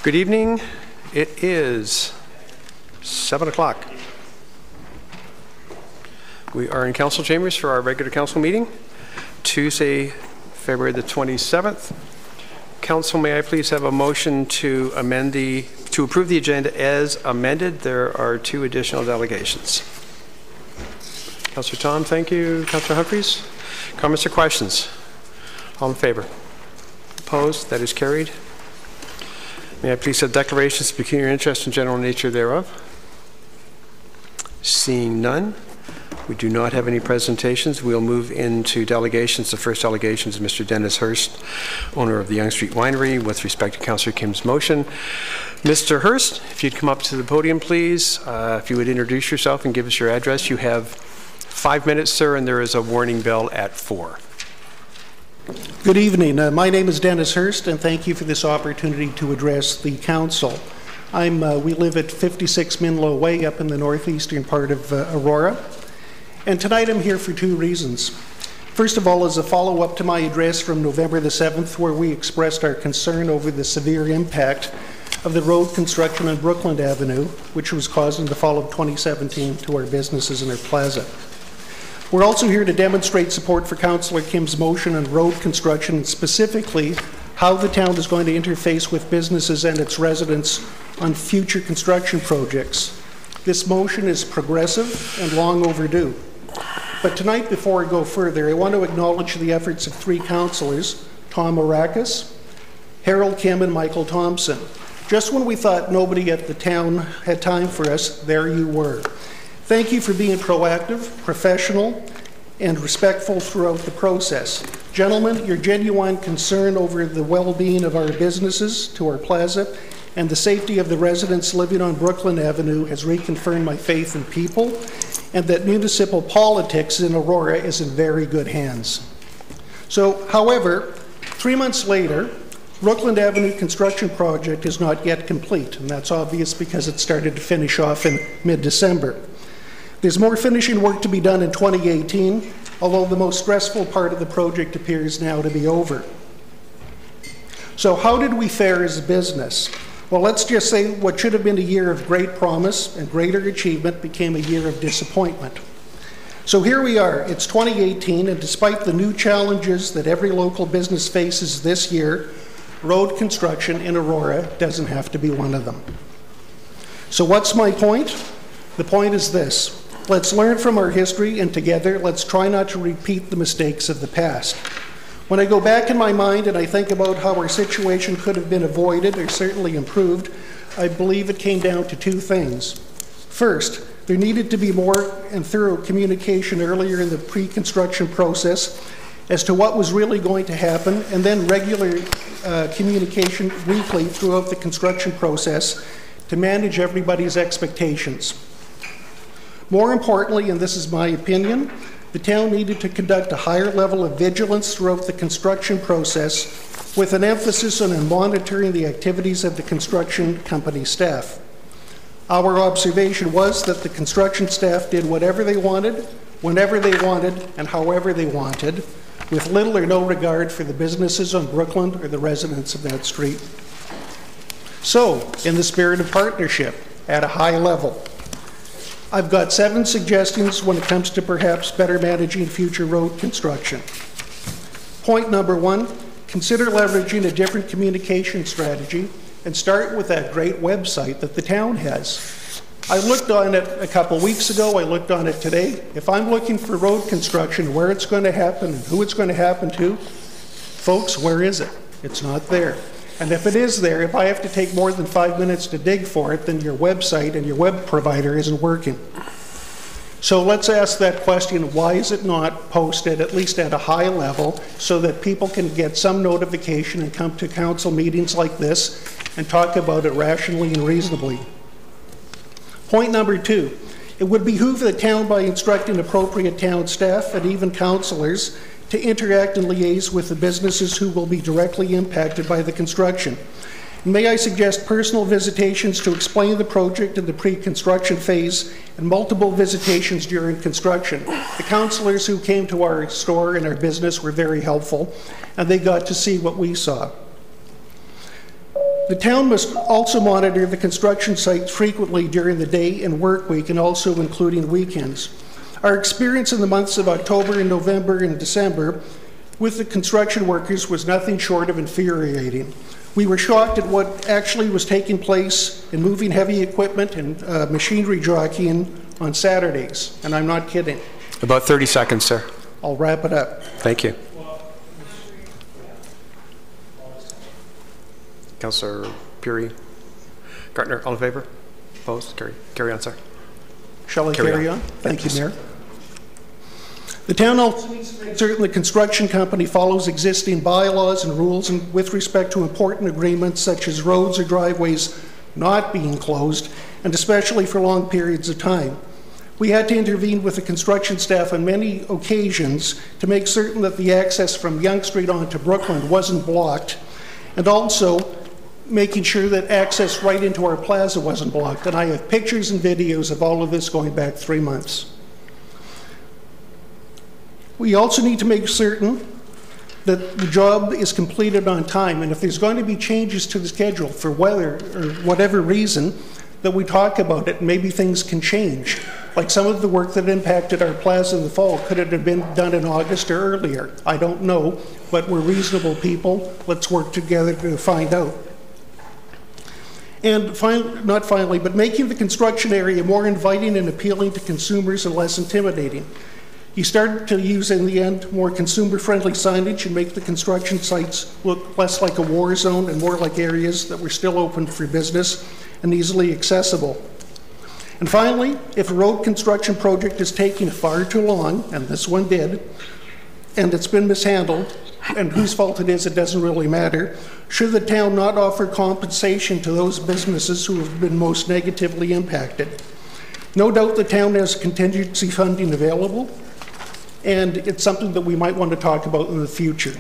Good evening. It is 7 o'clock. We are in council chambers for our regular council meeting, Tuesday, February the 27th. Council, may I please have a motion to approve the agenda as amended? There are two additional delegations. Councillor Tom, thank you. Councillor Humphreys, comments or questions? All in favor? Opposed? That is carried. May I please have declarations of pecuniary interest and general nature thereof? Seeing none, we do not have any presentations. We'll move into delegations. The first delegation is Mr. Dennis Hurst, owner of the Yonge Street Winery, with respect to Councillor Kim's motion. Mr. Hurst, if you'd come up to the podium, please. If you would introduce yourself and give us your address. You have 5 minutes, sir, and there is a warning bell at 4. Good evening. My name is Dennis Hurst, and thank you for this opportunity to address the council. We live at 56 Minlow Way up in the northeastern part of Aurora. And tonight I'm here for two reasons. First of all, as a follow-up to my address from November the 7th, where we expressed our concern over the severe impact of the road construction on Brooklyn Avenue, which was caused in the fall of 2017 to our businesses and our plaza. We're also here to demonstrate support for Councillor Kim's motion on road construction, and specifically how the town is going to interface with businesses and its residents on future construction projects. This motion is progressive and long overdue. But tonight, before I go further, I want to acknowledge the efforts of three councillors, Tom Arakis, Harold Kim, and Michael Thompson. Just when we thought nobody at the town had time for us, there you were. Thank you for being proactive, professional, and respectful throughout the process. Gentlemen, your genuine concern over the well-being of our businesses, to our plaza, and the safety of the residents living on Brooklyn Avenue has reconfirmed my faith in people, and that municipal politics in Aurora is in very good hands. So, however, 3 months later, Brooklyn Avenue construction project is not yet complete, and that's obvious because it started to finish off in mid-December. There's more finishing work to be done in 2018, although the most stressful part of the project appears now to be over. So how did we fare as a business? Well, let's just say what should have been a year of great promise and greater achievement became a year of disappointment. So here we are, it's 2018, and despite the new challenges that every local business faces this year, road construction in Aurora doesn't have to be one of them. So what's my point? The point is this. Let's learn from our history, and together, let's try not to repeat the mistakes of the past. When I go back in my mind and I think about how our situation could have been avoided or certainly improved, I believe it came down to two things. First, there needed to be more and thorough communication earlier in the pre-construction process as to what was really going to happen, and then regular communication weekly throughout the construction process to manage everybody's expectations. More importantly, and this is my opinion, the town needed to conduct a higher level of vigilance throughout the construction process with an emphasis on monitoring the activities of the construction company staff. Our observation was that the construction staff did whatever they wanted, whenever they wanted, and however they wanted, with little or no regard for the businesses on Brooklyn or the residents of that street. So, in the spirit of partnership, at a high level, I've got 7 suggestions when it comes to perhaps better managing future road construction. Point number 1, consider leveraging a different communication strategy and start with that great website that the town has. I looked on it a couple weeks ago, I looked on it today. If I'm looking for road construction, where it's going to happen and who it's going to happen to, folks, where is it? It's not there. And if it is there, if I have to take more than 5 minutes to dig for it, then your website and your web provider isn't working. So let's ask that question, why is it not posted, at least at a high level, so that people can get some notification and come to council meetings like this and talk about it rationally and reasonably? Point number 2, it would behoove the town, by instructing appropriate town staff and even councillors, to interact and liaise with the businesses who will be directly impacted by the construction. May I suggest personal visitations to explain the project in the pre-construction phase and multiple visitations during construction. The councillors who came to our store and our business were very helpful, and they got to see what we saw. The town must also monitor the construction sites frequently during the day and work week, and also including weekends. Our experience in the months of October and November and December with the construction workers was nothing short of infuriating. We were shocked at what actually was taking place in moving heavy equipment and machinery jockeying on Saturdays, and I'm not kidding. About 30 seconds, sir. I'll wrap it up. Thank you. Councillor Puri, Gartner, all in favor? Opposed? Carry on, sir. Shall I carry on? Thank you, Mayor. The town also needs to make certain the construction company follows existing bylaws and rules with respect to important agreements such as roads or driveways not being closed, and especially for long periods of time. We had to intervene with the construction staff on many occasions to make certain that the access from Yonge Street onto Brooklyn wasn't blocked, and also making sure that access right into our plaza wasn't blocked. And I have pictures and videos of all of this going back 3 months. We also need to make certain that the job is completed on time, and if there's going to be changes to the schedule for weather or whatever reason, that we talk about it. Maybe things can change. Like some of the work that impacted our plaza in the fall, could it have been done in August or earlier? I don't know, but we're reasonable people. Let's work together to find out. And not finally, but making the construction area more inviting and appealing to consumers and less intimidating. You started to use, in the end, more consumer-friendly signage and make the construction sites look less like a war zone and more like areas that were still open for business and easily accessible. And finally, if a road construction project is taking far too long, and this one did, and it's been mishandled, and whose fault it is, it doesn't really matter, should the town not offer compensation to those businesses who have been most negatively impacted? No doubt the town has contingency funding available, and it's something that we might want to talk about in the future.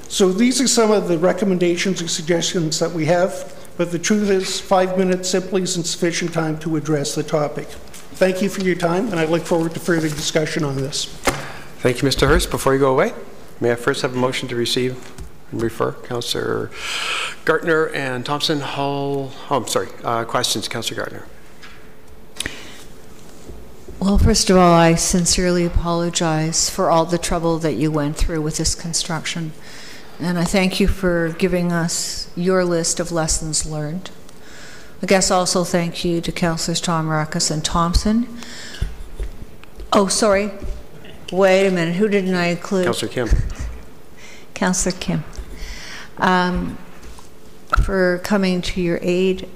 So these are some of the recommendations or suggestions that we have, but the truth is 5 minutes simply isn't sufficient time to address the topic. Thank you for your time, and I look forward to further discussion on this. Thank you, Mr. Hurst. Before you go away, may I first have a motion to receive and refer? Councillor Gartner and Thompson, Hull. Oh, I'm sorry. Questions, Councillor Gartner. Well, first of all, I sincerely apologize for all the trouble that you went through with this construction. And I thank you for giving us your list of lessons learned. I guess also thank you to Councillors Tom Rackes and Thompson. Oh, sorry. Wait a minute. Who didn't I include? Councillor Kim. Councillor Kim. For coming to your aid.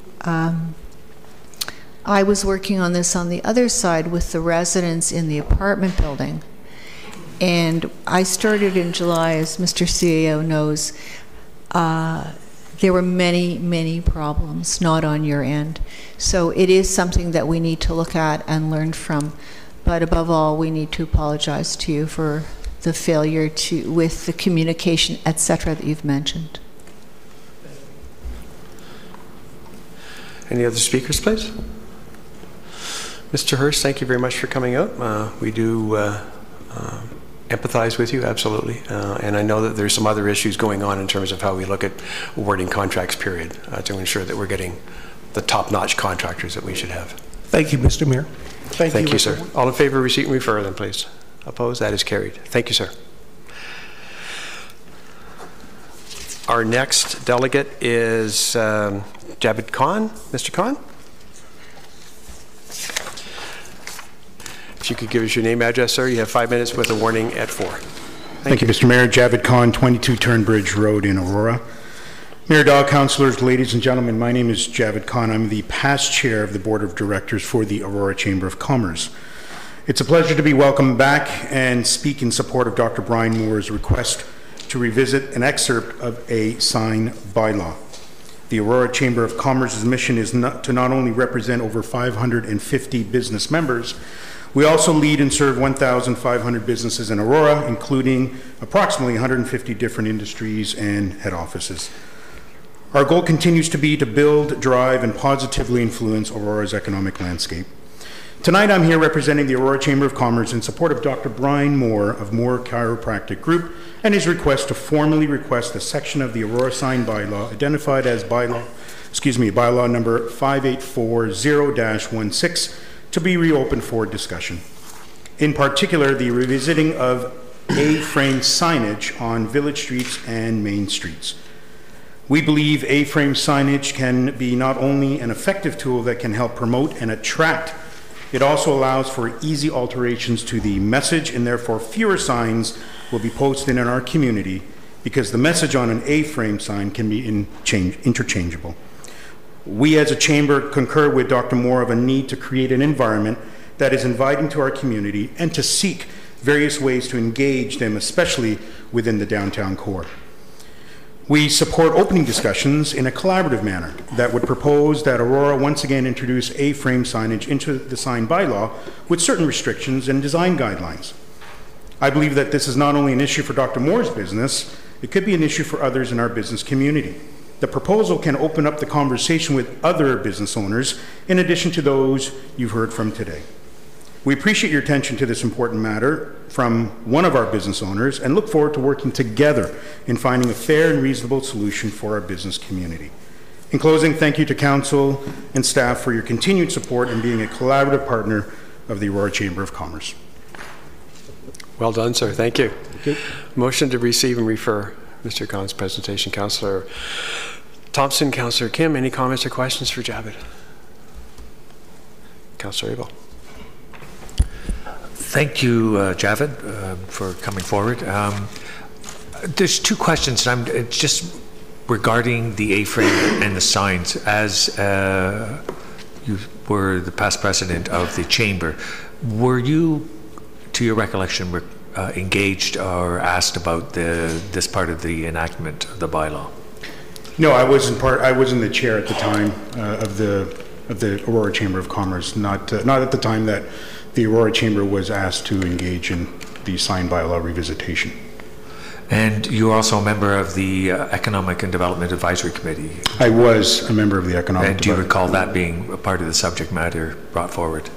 I was working on this on the other side with the residents in the apartment building. And I started in July, as Mr. CEO knows. There were many, many problems, not on your end. So it is something that we need to look at and learn from. But above all, we need to apologize to you for the failure with the communication, etc., that you've mentioned. Any other speakers, please? Mr. Hurst, thank you very much for coming out. We do empathize with you, absolutely. And I know that there's some other issues going on in terms of how we look at awarding contracts, period, to ensure that we're getting the top-notch contractors that we should have. Thank you, Mr. Mayor. Thank you, sir. All in favor of receipt and refer, then, please. Opposed? That is carried. Thank you, sir. Our next delegate is Javed Khan. Mr. Khan? If you could give us your name, address, sir. You have 5 minutes with a warning at 4. Thank you, Mr. Mayor. Javed Khan, 22 Turnbridge Road in Aurora. Mayor Dahl, councillors, ladies and gentlemen, my name is Javed Khan. I'm the past chair of the Board of Directors for the Aurora Chamber of Commerce. It's a pleasure to be welcomed back and speak in support of Dr. Brian Moore's request to revisit an excerpt of a sign bylaw. The Aurora Chamber of Commerce's mission is to not only represent over 550 business members, we also lead and serve 1,500 businesses in Aurora, including approximately 150 different industries and head offices. Our goal continues to be to build, drive, and positively influence Aurora's economic landscape. Tonight, I'm here representing the Aurora Chamber of Commerce in support of Dr. Brian Moore of Moore Chiropractic Group and his request to formally request a section of the Aurora sign bylaw identified as bylaw number 5840-16 to be reopened for discussion. In particular, the revisiting of A-frame signage on village streets and main streets. We believe A-frame signage can be not only an effective tool that can help promote and attract, it also allows for easy alterations to the message, and therefore fewer signs will be posted in our community because the message on an A-frame sign can be interchangeable. We as a chamber concur with Dr. Moore of a need to create an environment that is inviting to our community and to seek various ways to engage them, especially within the downtown core. We support opening discussions in a collaborative manner that would propose that Aurora once again introduce A-frame signage into the sign bylaw with certain restrictions and design guidelines. I believe that this is not only an issue for Dr. Moore's business, it could be an issue for others in our business community. The proposal can open up the conversation with other business owners in addition to those you've heard from today. We appreciate your attention to this important matter from one of our business owners and look forward to working together in finding a fair and reasonable solution for our business community. In closing, thank you to Council and staff for your continued support and being a collaborative partner of the Aurora Chamber of Commerce. Well done, sir. Thank you. Thank you. Motion to receive and refer Mr. Khan's presentation. Councillor Thompson, Councillor Kim, any comments or questions for Javed? Councillor Abel. Thank you, Javed, for coming forward. There's two questions. It's just regarding the A-frame and the signs. As you were the past president of the chamber, were you, to your recollection, engaged or asked about this part of the enactment of the bylaw? No, I wasn't the chair at the time of the Aurora Chamber of Commerce. Not at the time that the Aurora Chamber was asked to engage in the sign bylaw revisitation. And you were also a member of the Economic and Development Advisory Committee. I was a member of the Economic And do you recall that being a part of the subject matter brought forward?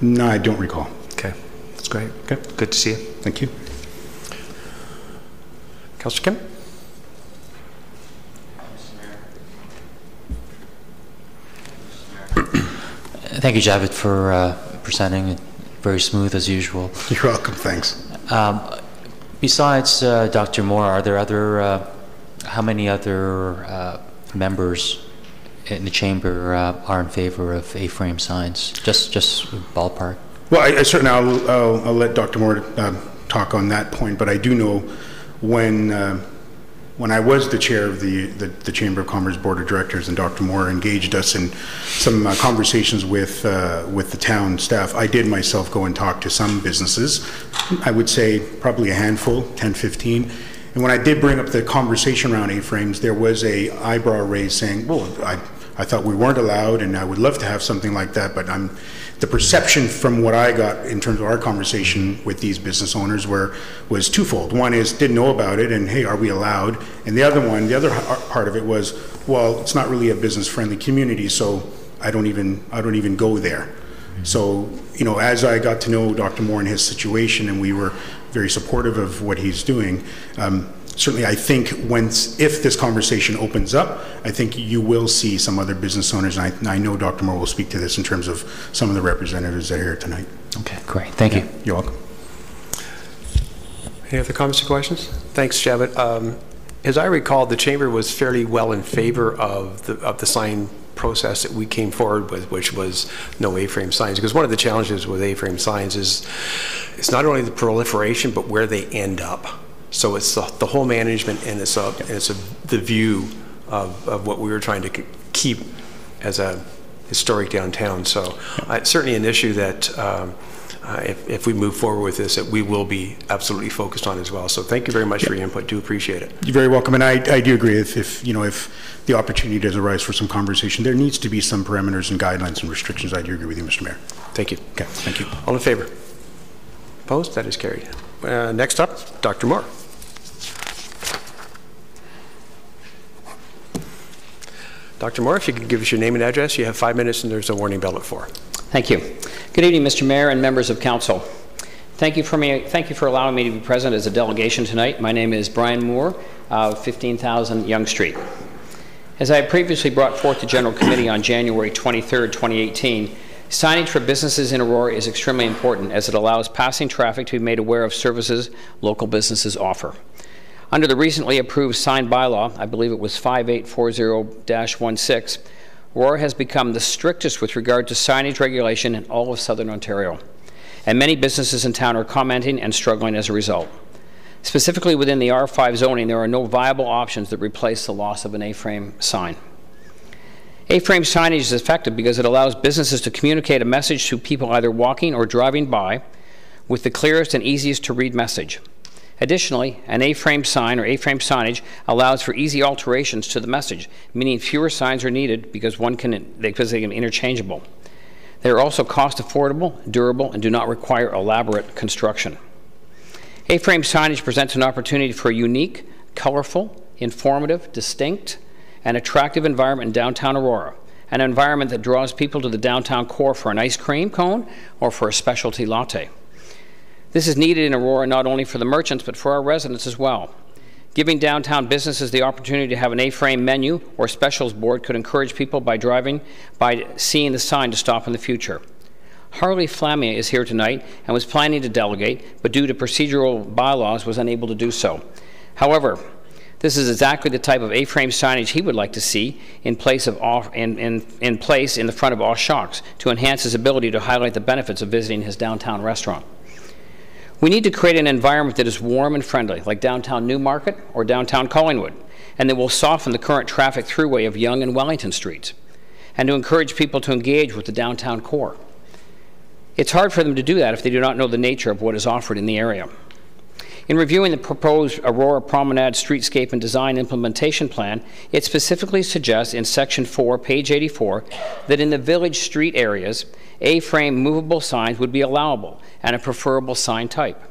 No, I don't recall. Okay, that's great. Okay. Good to see you. Thank you. Councillor Kim? Thank you, Javed, for presenting. Very smooth as usual. You're welcome. Thanks. Besides Dr. Moore, are there other? How many other members in the chamber are in favor of A-frame signs? Just ballpark. Well, I certainly I'll let Dr. Moore talk on that point, but I do know when I was the chair of the Chamber of Commerce Board of Directors and Dr. Moore engaged us in some conversations with the town staff, I did myself go and talk to some businesses. I would say probably a handful, 10, 15. And when I did bring up the conversation around A-frames, there was a eyebrow raised saying, well, I thought we weren't allowed and I would love to have something like that, but the perception from what I got in terms of our conversation with these business owners was twofold. One is didn't know about it and hey, are we allowed? And the other part of it was, well, it's not really a business friendly community, so I don't even go there. Mm-hmm. So, as I got to know Dr. Moore and his situation, and we were very supportive of what he's doing, certainly I think if this conversation opens up, I think you will see some other business owners, and I know Dr. Moore will speak to this in terms of some of the representatives that are here tonight. Okay, great. Thank you. You're welcome. Any other comments or questions? Thanks, Javed. As I recall, the Chamber was fairly well in favor of the sign process that we came forward with, which was no A-frame signs, because one of the challenges with A-frame signs is it's not only the proliferation, but where they end up. So it's the whole management, and it's the view of what we were trying to keep as a historic downtown. So it's certainly an issue that if we move forward with this, that we will be absolutely focused on as well. So thank you very much for your input. Do appreciate it. You're very welcome, and I do agree. If the opportunity does arise for some conversation, there needs to be some parameters and guidelines and restrictions. I do agree with you, Mr. Mayor. Thank you. Okay, thank you. All in favor? Opposed? That is carried. Next up, Dr. Moore. Dr. Moore, if you could give us your name and address, you have 5 minutes and there's a warning bell at 4. Thank you. Good evening, Mr. Mayor and members of council. Thank you for allowing me to be present as a delegation tonight. My name is Brian Moore of 15,000 Yonge Street. As I have previously brought forth to General Committee on January 23, 2018, signage for businesses in Aurora is extremely important as it allows passing traffic to be made aware of services local businesses offer. Under the recently approved sign bylaw, I believe it was 5840-16, Aurora has become the strictest with regard to signage regulation in all of Southern Ontario, and many businesses in town are commenting and struggling as a result. Specifically within the R5 zoning, there are no viable options that replace the loss of an A-frame sign. A-frame signage is effective because it allows businesses to communicate a message to people either walking or driving by with the clearest and easiest to read message. Additionally, an A-frame sign or A-frame signage allows for easy alterations to the message, meaning fewer signs are needed because they can be interchangeable. They are also cost affordable, durable, and do not require elaborate construction. A-frame signage presents an opportunity for a unique, colorful, informative, distinct, and attractive environment in downtown Aurora, an environment that draws people to the downtown core for an ice cream cone or for a specialty latte. This is needed in Aurora not only for the merchants but for our residents as well. Giving downtown businesses the opportunity to have an A-frame menu or specials board could encourage people by seeing the sign to stop in the future. Harley Flamia is here tonight and was planning to delegate, but due to procedural bylaws was unable to do so. However, this is exactly the type of A-frame signage he would like to see in place in the front of all shops to enhance his ability to highlight the benefits of visiting his downtown restaurant. We need to create an environment that is warm and friendly, like downtown Newmarket or downtown Collingwood, and that will soften the current traffic throughway of Yonge and Wellington streets, and to encourage people to engage with the downtown core. It's hard for them to do that if they do not know the nature of what is offered in the area. In reviewing the proposed Aurora Promenade Streetscape and Design Implementation Plan, it specifically suggests in Section 4, page 84, that in the village street areas, A-frame movable signs would be allowable and a preferable sign type,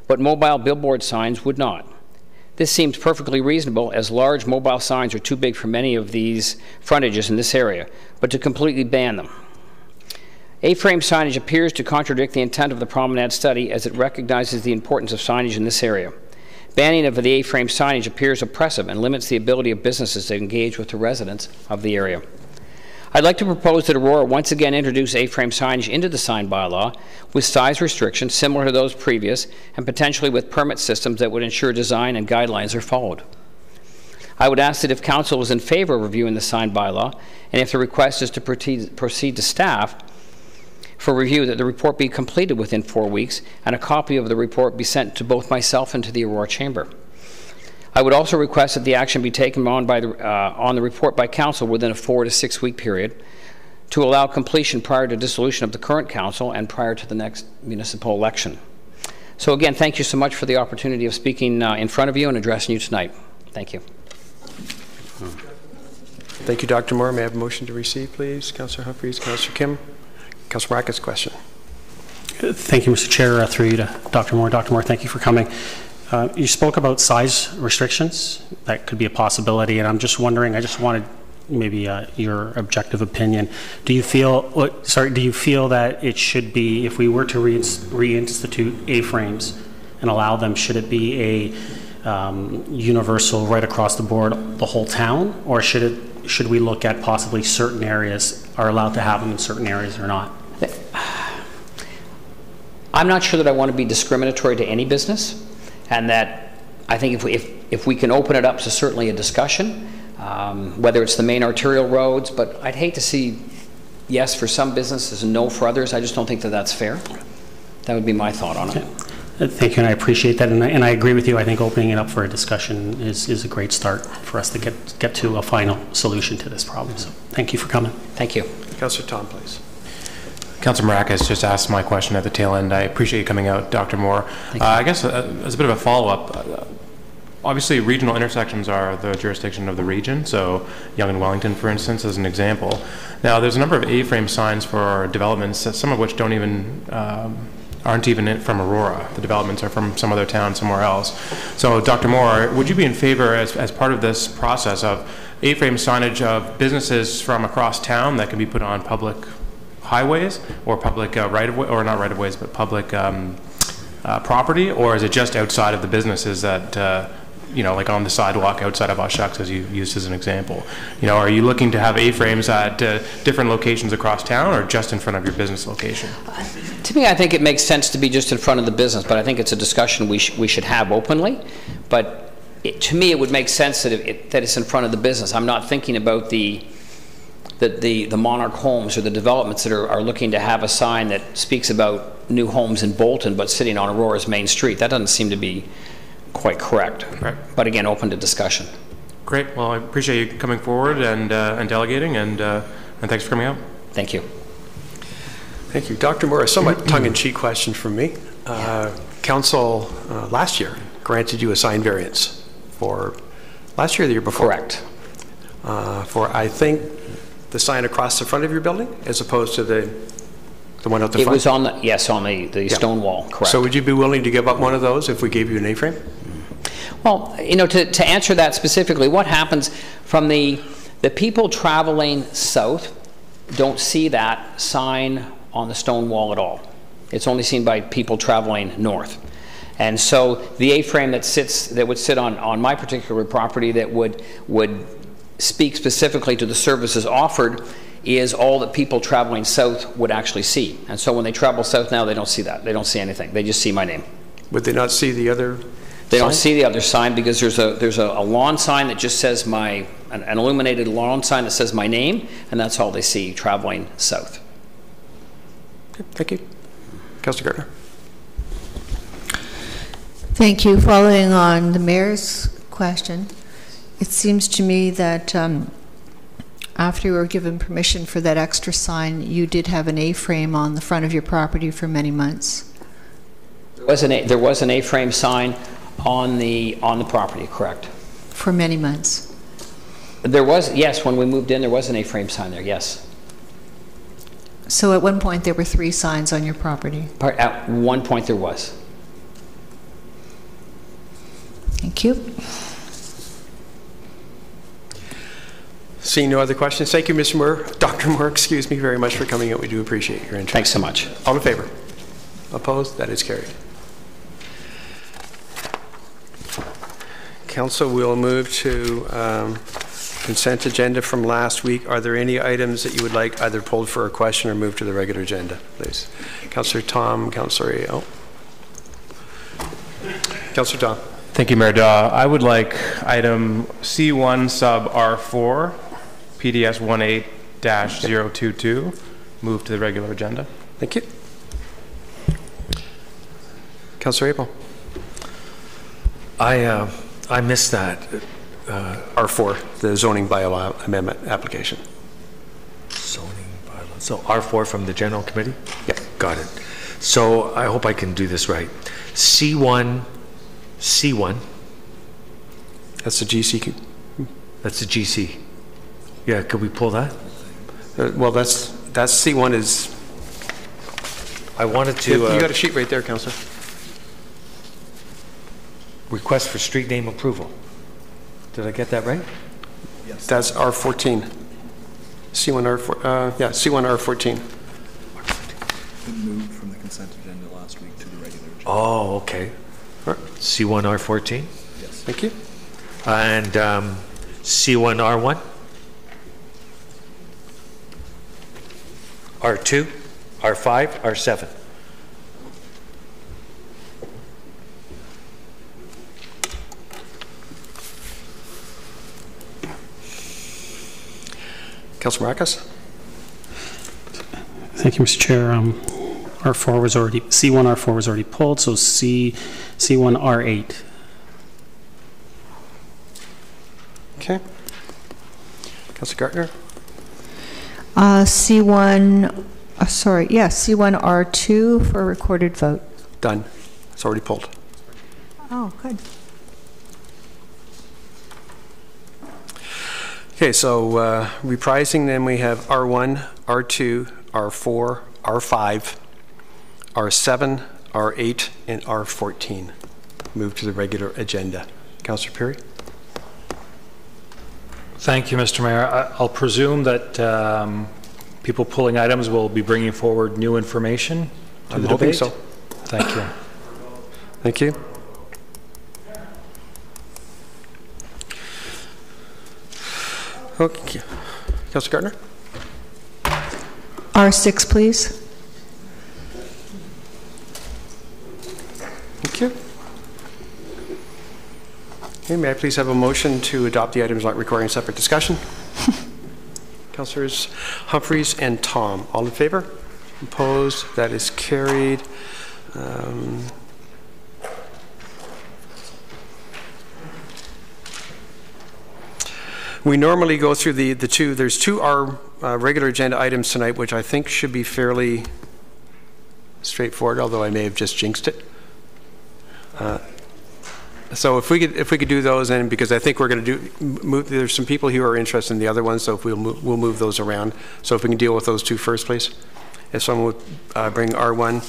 but mobile billboard signs would not. This seems perfectly reasonable as large mobile signs are too big for many of these frontages in this area, but to completely ban them. A-frame signage appears to contradict the intent of the Promenade study as it recognizes the importance of signage in this area. Banning of the A-frame signage appears oppressive and limits the ability of businesses to engage with the residents of the area. I'd like to propose that Aurora once again introduce A-frame signage into the sign bylaw with size restrictions similar to those previous and potentially with permit systems that would ensure design and guidelines are followed. I would ask that if council is in favor of reviewing the sign bylaw and if the request is to proceed to staff for review, that the report be completed within 4 weeks and a copy of the report be sent to both myself and to the Aurora Chamber. I would also request that the action be taken on the report by council within a 4 to 6 week period to allow completion prior to dissolution of the current council and prior to the next municipal election. So again, thank you so much for the opportunity of speaking in front of you and addressing you tonight. Thank you. Thank you, Dr. Moore. May I have a motion to receive, please? Councillor Humphreys, Councillor Kim. Councillor Maracas, question. Thank you, Mr. Chair. Through you to Dr. Moore. Dr. Moore, thank you for coming. You spoke about size restrictions. That could be a possibility, and I'm just wondering, I just wanted maybe your objective opinion. Do you feel that it should be, if we were to reinstitute A-frames and allow them, should it be a universal right across the board, the whole town, or should we look at possibly certain areas are allowed to have them in certain areas or not? I'm not sure that I want to be discriminatory to any business, and that I think if we can open it up to certainly a discussion, whether it's the main arterial roads, but I'd hate to see yes for some businesses and no for others. I just don't think that that's fair. That would be my thought on it. Thank you, and I appreciate that, and I agree with you. I think opening it up for a discussion is a great start for us to get to a final solution to this problem. So thank you for coming. Thank you. Councillor Tom, please. Councillor Maracas just asked my question at the tail end. I appreciate you coming out, Dr. Moore. I guess as a bit of a follow-up, obviously regional intersections are the jurisdiction of the region, so Yonge and Wellington, for instance, as an example. Now, there's a number of A-frame signs for developments, some of which don't even aren't even from Aurora. The developments are from some other town somewhere else. So, Dr. Moore, would you be in favor, as part of this process, of A-frame signage of businesses from across town that can be put on public highways or public right-of-way, or not right-of-ways, but public property, or is it just outside of the businesses that, you know, like on the sidewalk outside of Oshucks, as you used as an example? You know, are you looking to have A-frames at different locations across town, or just in front of your business location? To me, I think it makes sense to be just in front of the business, but I think it's a discussion we should have openly. But to me, it would make sense that it's in front of the business. I'm not thinking about the Monarch Homes or the developments that are looking to have a sign that speaks about new homes in Bolton, but sitting on Aurora's main street. That doesn't seem to be quite correct. Right. But again, open to discussion. Great. Well, I appreciate you coming forward and delegating, and thanks for coming out. Thank you. Thank you. Dr. Moore, a somewhat tongue-in-cheek question from me. Council last year granted you a sign variance for last year or the year before? Correct. For, I think, the sign across the front of your building as opposed to the one out the front? It was on the, yes, on the stone wall, correct. So would you be willing to give up one of those if we gave you an A-frame? Well, you know, to answer that specifically, what happens from the people traveling south don't see that sign on the stone wall at all. It's only seen by people traveling north. And so the A-frame that would sit on my particular property that would speak specifically to the services offered is all that people traveling south would actually see. And so when they travel south now, they don't see that. They don't see anything. They just see my name. Would they not see the other They don't see the other sign because there's a lawn sign that just says an illuminated lawn sign that says my name, and that's all they see traveling south. Okay, thank you. Councilor Gardner. Thank you. Following on the mayor's question, it seems to me that after you were given permission for that extra sign, you did have an A-frame on the front of your property for many months. There was an A-frame sign on the property, correct? For many months. There was, yes, when we moved in, there was an A-frame sign there, yes. So at one point there were 3 signs on your property. At one point there was. Thank you. Seeing no other questions, thank you, Mr. Moore. Dr. Moore, excuse me very much for coming out. We do appreciate your interest. Thanks so much. All in favor? Opposed? That is carried. Council, we'll move to consent agenda from last week. Are there any items that you would like either pulled for a question or moved to the regular agenda, please? Councillor Tom, Councillor Ao. Councillor Tom. Thank you, Mayor Daw. I would like item C1 sub R4, PDS 18-022, moved to the regular agenda. Thank you. Councillor Abel. I missed that. R4, the zoning bylaw amendment application. Zoning bylaw. So R4 from the general committee? Yeah. Got it. So I hope I can do this right. C1. That's the GC. That's the GC. Yeah, could we pull that? Well, that's C1 is. I wanted to. You got a sheet right there, Councillor. Request for street name approval. Did I get that right? Yes. That's R14. C1R4. Yeah, C1R14. It moved from the consent agenda last week to the regular agenda. Oh, okay. C1R14? Yes. Thank you. And C1R1? R2? R5? R7? Councilor Marcus. Thank you, Mr. Chair. R4 was already, C1 R4 was already pulled, so C1 R8. Okay. Councilor Gardner. C1 R2 for a recorded vote. Done. It's already pulled. Oh, good. Okay, so reprising, then we have R1, R2, R4, R5, R7, R8, and R14. Move to the regular agenda. Councillor Perry. Thank you, Mr. Mayor. I'll presume that people pulling items will be bringing forward new information to I'm the hoping debate? so. Thank you. Thank you. Okay. Councillor Gardner? R6, please. Thank you. Okay, may I please have a motion to adopt the items not requiring separate discussion? Councillors Humphreys and Tom, all in favor? Opposed? That is carried. We normally go through the two. There's two regular agenda items tonight, which I think should be fairly straightforward, although I may have just jinxed it. So if we could do those, and because I think we're going to move, there's some people who are interested in the other ones, so if we'll move those around. So if we can deal with those two first, please. If someone would bring R1,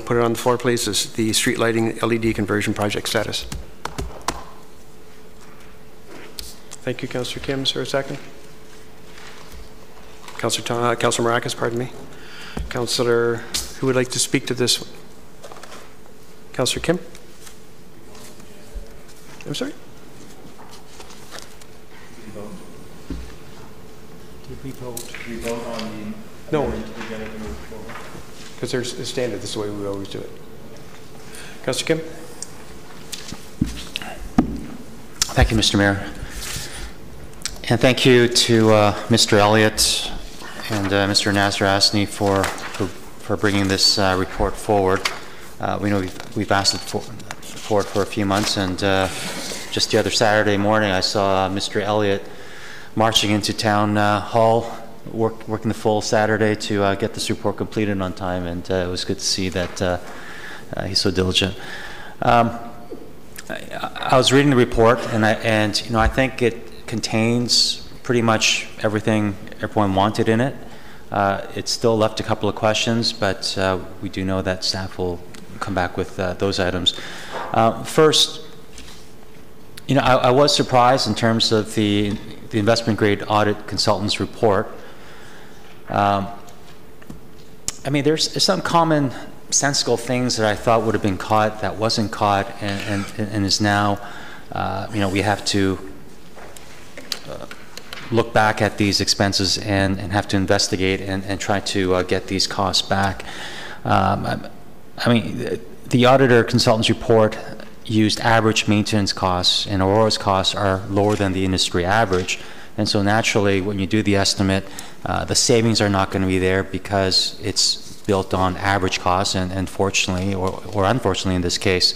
put it on the floor, please. Is the street lighting LED conversion project status. Thank you, Councillor Kim. Is there a second? Councillor Marakis, pardon me. Councillor, who would like to speak to this one? Councillor Kim? I'm sorry? Did we vote on the... No. Because there's a standard. This is the way we always do it. Councillor Kim? Thank you, Mr. Mayor. And thank you to Mr. Elliott and Mr. Nasser-Asni for bringing this report forward. We know we've asked it for a few months, and just the other Saturday morning I saw Mr. Elliott marching into town hall, working the full Saturday to get this report completed on time, and it was good to see that he's so diligent. I was reading the report, and I think it contains pretty much everything everyone wanted in it. It still left a couple of questions, but we do know that staff will come back with those items. First, I was surprised in terms of the investment grade audit consultant's report. I mean, there's some common sensical things that I thought would have been caught that wasn't caught, and is now, we have to look back at these expenses and have to investigate and try to get these costs back. I mean, the auditor consultant's report used average maintenance costs, and Aurora's costs are lower than the industry average. And so naturally, when you do the estimate, the savings are not going to be there because it's built on average costs, and fortunately, or unfortunately in this case,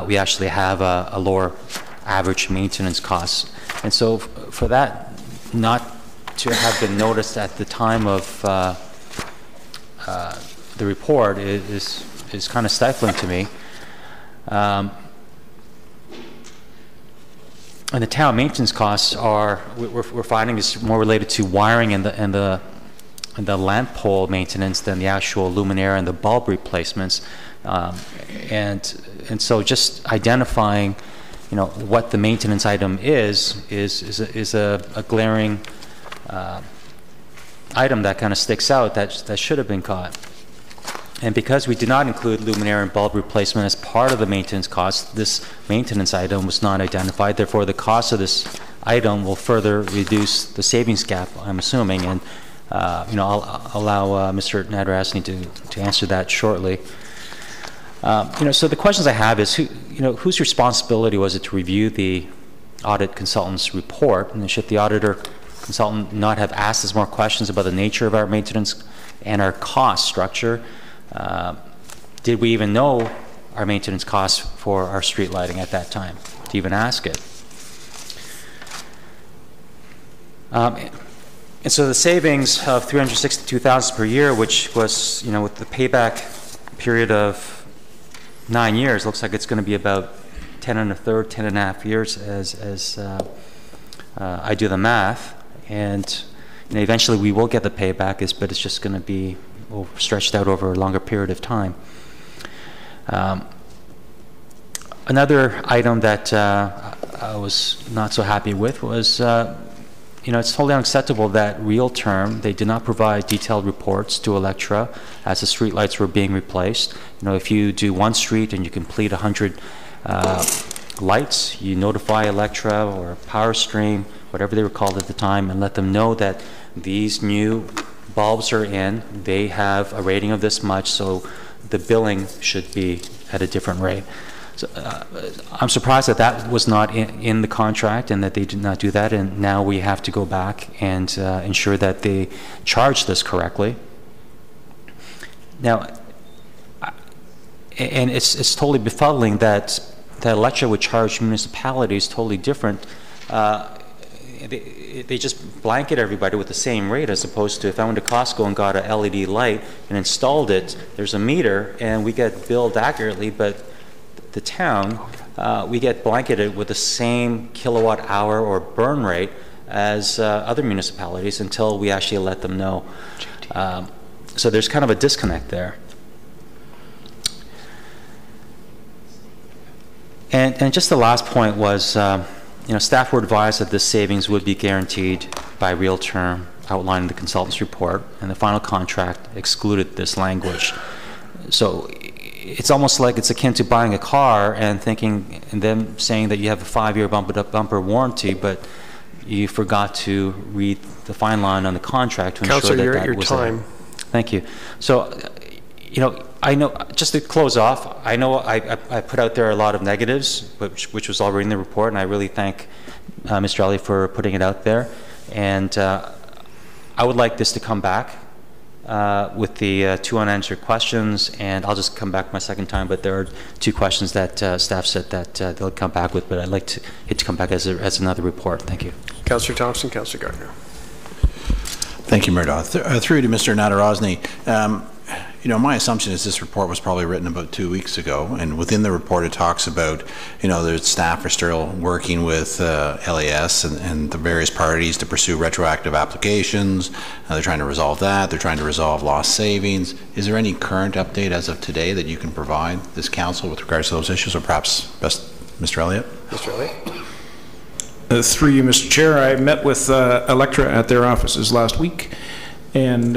we actually have a lower average maintenance costs. And so for that not to have been noticed at the time of the report is kind of stifling to me. And the town maintenance costs we're finding is more related to wiring and the lamp pole maintenance than the actual luminaire and the bulb replacements. And so just identifying what the maintenance item is a glaring item that kind of sticks out that should have been caught. And because we did not include luminaire and bulb replacement as part of the maintenance cost, this maintenance item was not identified. Therefore, the cost of this item will further reduce the savings gap, I'm assuming. And I'll allow Mr. Nasser-Asni to answer that shortly. So the questions I have is, whose responsibility was it to review the audit consultant's report? And should the auditor consultant not have asked us more questions about the nature of our maintenance and our cost structure? Did we even know our maintenance costs for our street lighting at that time to even ask it? And so the savings of $362,000 per year, which was, with the payback period of 9 years, looks like it's going to be about 10 and a half years as I do the math. And eventually we will get the payback, but it's just going to be stretched out over a longer period of time. Another item that I was not so happy with was it's totally unacceptable that Real Term, they did not provide detailed reports to Electra as the streetlights were being replaced. If you do one street and you complete 100 lights, you notify Electra or PowerStream, whatever they were called at the time, and let them know that these new bulbs are in, they have a rating of this much, so the billing should be at a different rate. So, I'm surprised that that was not in the contract and that they did not do that, and now we have to go back and ensure that they charge this correctly. Now, and it's totally befuddling that Electra would charge municipalities totally different. They just blanket everybody with the same rate, as opposed to if I went to Costco and got a LED light and installed it, there's a meter and we get billed accurately, but the town, we get blanketed with the same kilowatt hour or burn rate as other municipalities until we actually let them know. So there's kind of a disconnect there. And just the last point was, staff were advised that this savings would be guaranteed by Real Term, outlined in the consultant's report, and the final contract excluded this language. So it's almost like it's akin to buying a car and thinking, and them saying that you have a 5-year bumper warranty, but you forgot to read the fine line on the contract to ensure that that was time. Thank you. So, I know, just to close off, I know I put out there a lot of negatives, which was already in the report, and I really thank Mr. Elliott for putting it out there. And I would like this to come back with the 2 unanswered questions, and I'll just come back my second time, but there are 2 questions that staff said that they'll come back with, but I'd like it to come back as another report. Thank you. Councillor Thompson, Councillor Gardner. Thank you, Mayor Dodd. Through to Mr. Nadarozny. My assumption is this report was probably written about 2 weeks ago, and within the report it talks about, the staff are still working with LAS and the various parties to pursue retroactive applications. They're trying to resolve that. They're trying to resolve lost savings. Is there any current update as of today that you can provide this council with regards to those issues, or perhaps best Mr. Elliott? Mr. Elliott. Through you, Mr. Chair, I met with Electra at their offices last week, and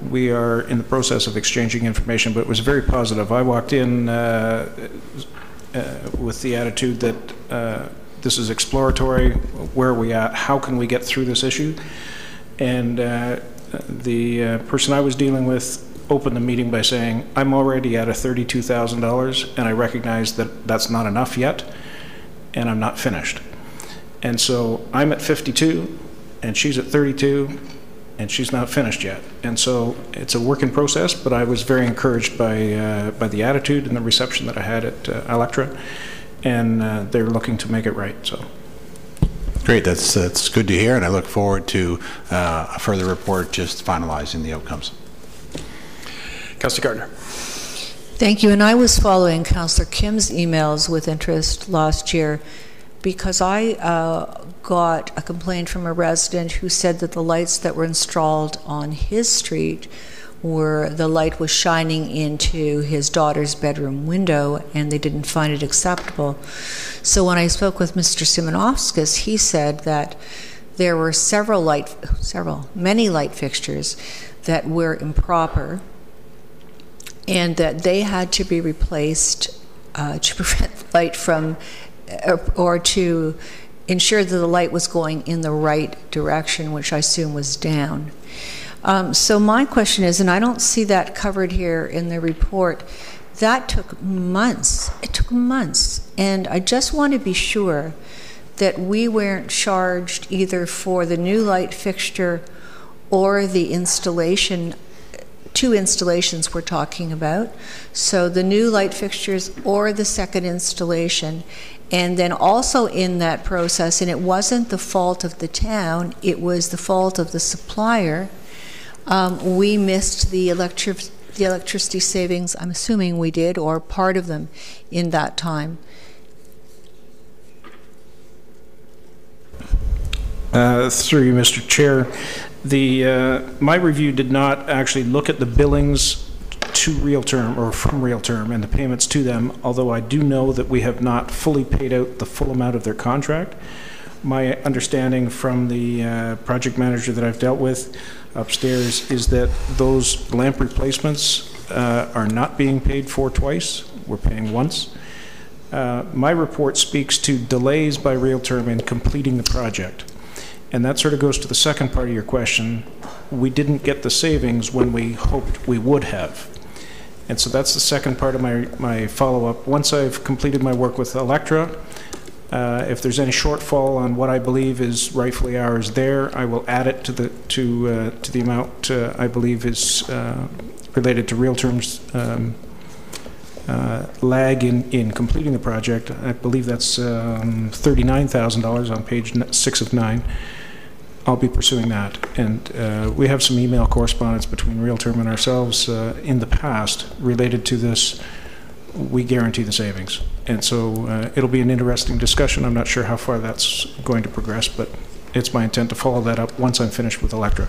we are in the process of exchanging information, but it was very positive. I walked in with the attitude that this is exploratory. Where are we at? How can we get through this issue? And the person I was dealing with opened the meeting by saying, I'm already at a $32,000, and I recognize that that's not enough yet, and I'm not finished. And so I'm at 52, and she's at 32, and she's not finished yet. And so it's a work in process, but I was very encouraged by the attitude and the reception that I had at Electra, and they're looking to make it right. So. Great, that's good to hear, and I look forward to a further report just finalizing the outcomes. Councillor Gardner. Thank you, and I was following Councillor Kim's emails with interest last year, because I got a complaint from a resident who said that the lights that were installed on his street the light was shining into his daughter's bedroom window, and they didn't find it acceptable. So when I spoke with Mr. Simonovskis, he said that there were many light fixtures that were improper, and that they had to be replaced to prevent light from or to ensure that the light was going in the right direction, which I assume was down. So my question is, and I don't see that covered here in the report, that took months. It took months. And I just want to be sure that we weren't charged either for the new light fixture or the installation. 2 installations we're talking about. So the new light fixtures or the second installation. And then also in that process, and it wasn't the fault of the town, it was the fault of the supplier, we missed the electricity savings, I'm assuming we did, or part of them in that time. Through you, Mr. Chair, my review did not actually look at the billings to Real Term or from Real Term and the payments to them, although I do know that we have not fully paid out the full amount of their contract. My understanding from the project manager that I've dealt with upstairs is that those lamp replacements are not being paid for twice. We're paying once. My report speaks to delays by Realterm in completing the project. And that sort of goes to the second part of your question. We didn't get the savings when we hoped we would have. And so that's the second part of my follow-up. Once I've completed my work with Electra, if there's any shortfall on what I believe is rightfully ours there, I will add it to the amount I believe is related to Realterm's lag in completing the project. I believe that's $39,000 on page 6 of 9. I'll be pursuing that. And we have some email correspondence between Realterm and ourselves in the past related to this. We guarantee the savings. And so it'll be an interesting discussion. I'm not sure how far that's going to progress, but it's my intent to follow that up once I'm finished with Electra.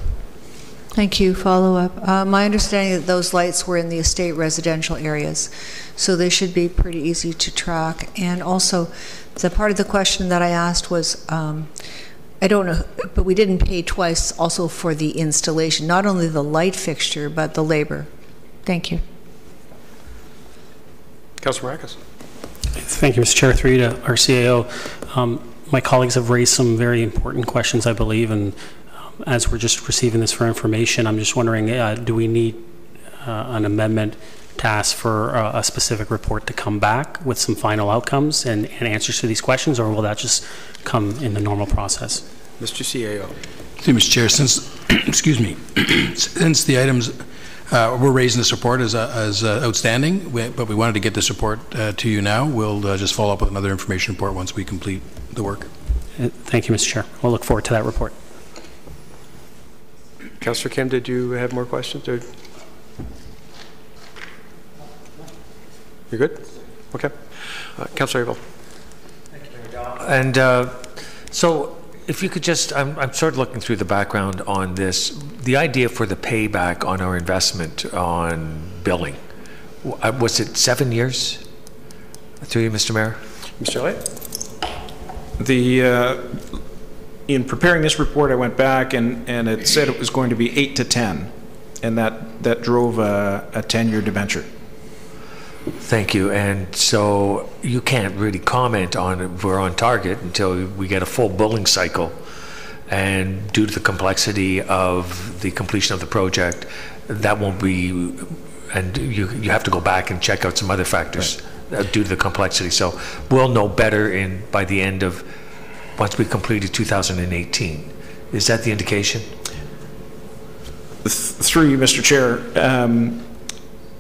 Thank you. Follow up. My understanding that those lights were in the estate residential areas, so they should be pretty easy to track. And also, the part of the question that I asked was, I don't know, but we didn't pay twice also for the installation, not only the light fixture, but the labor. Thank you. Councilor Marcus. Thank you, Mr. Chair. Through you to our CAO. My colleagues have raised some very important questions, I believe, and as we're just receiving this for information, I'm just wondering, do we need an amendment to ask for a specific report to come back with some final outcomes and answers to these questions, or will that just come in the normal process? Mr. CAO. Thank you, Mr. Chair. Since, excuse me, since the items we're raising this report as outstanding, but we wanted to get this report to you now, we'll just follow up with another information report once we complete the work. Thank you, Mr. Chair. We'll look forward to that report. Councillor Kim, did you have more questions? Or? You're good? Okay. Councillor Abel. Thank you, Mayor Dahl. And so if you could just, I'm sort of looking through the background on this. The idea for the payback on our investment on billing, was it 7 years? Through you, Mr. Mayor. Mr. Elliott? In preparing this report, I went back and it said it was going to be 8 to 10, and that drove a 10-year debenture. Thank you. And so you can't really comment on if we're on target until we get a full billing cycle. And due to the complexity of the completion of the project, that won't be, and you have to go back and check out some other factors due to the complexity. So we'll know better by the end of, once we completed 2018. Is that the indication? Through you, Mr. Chair,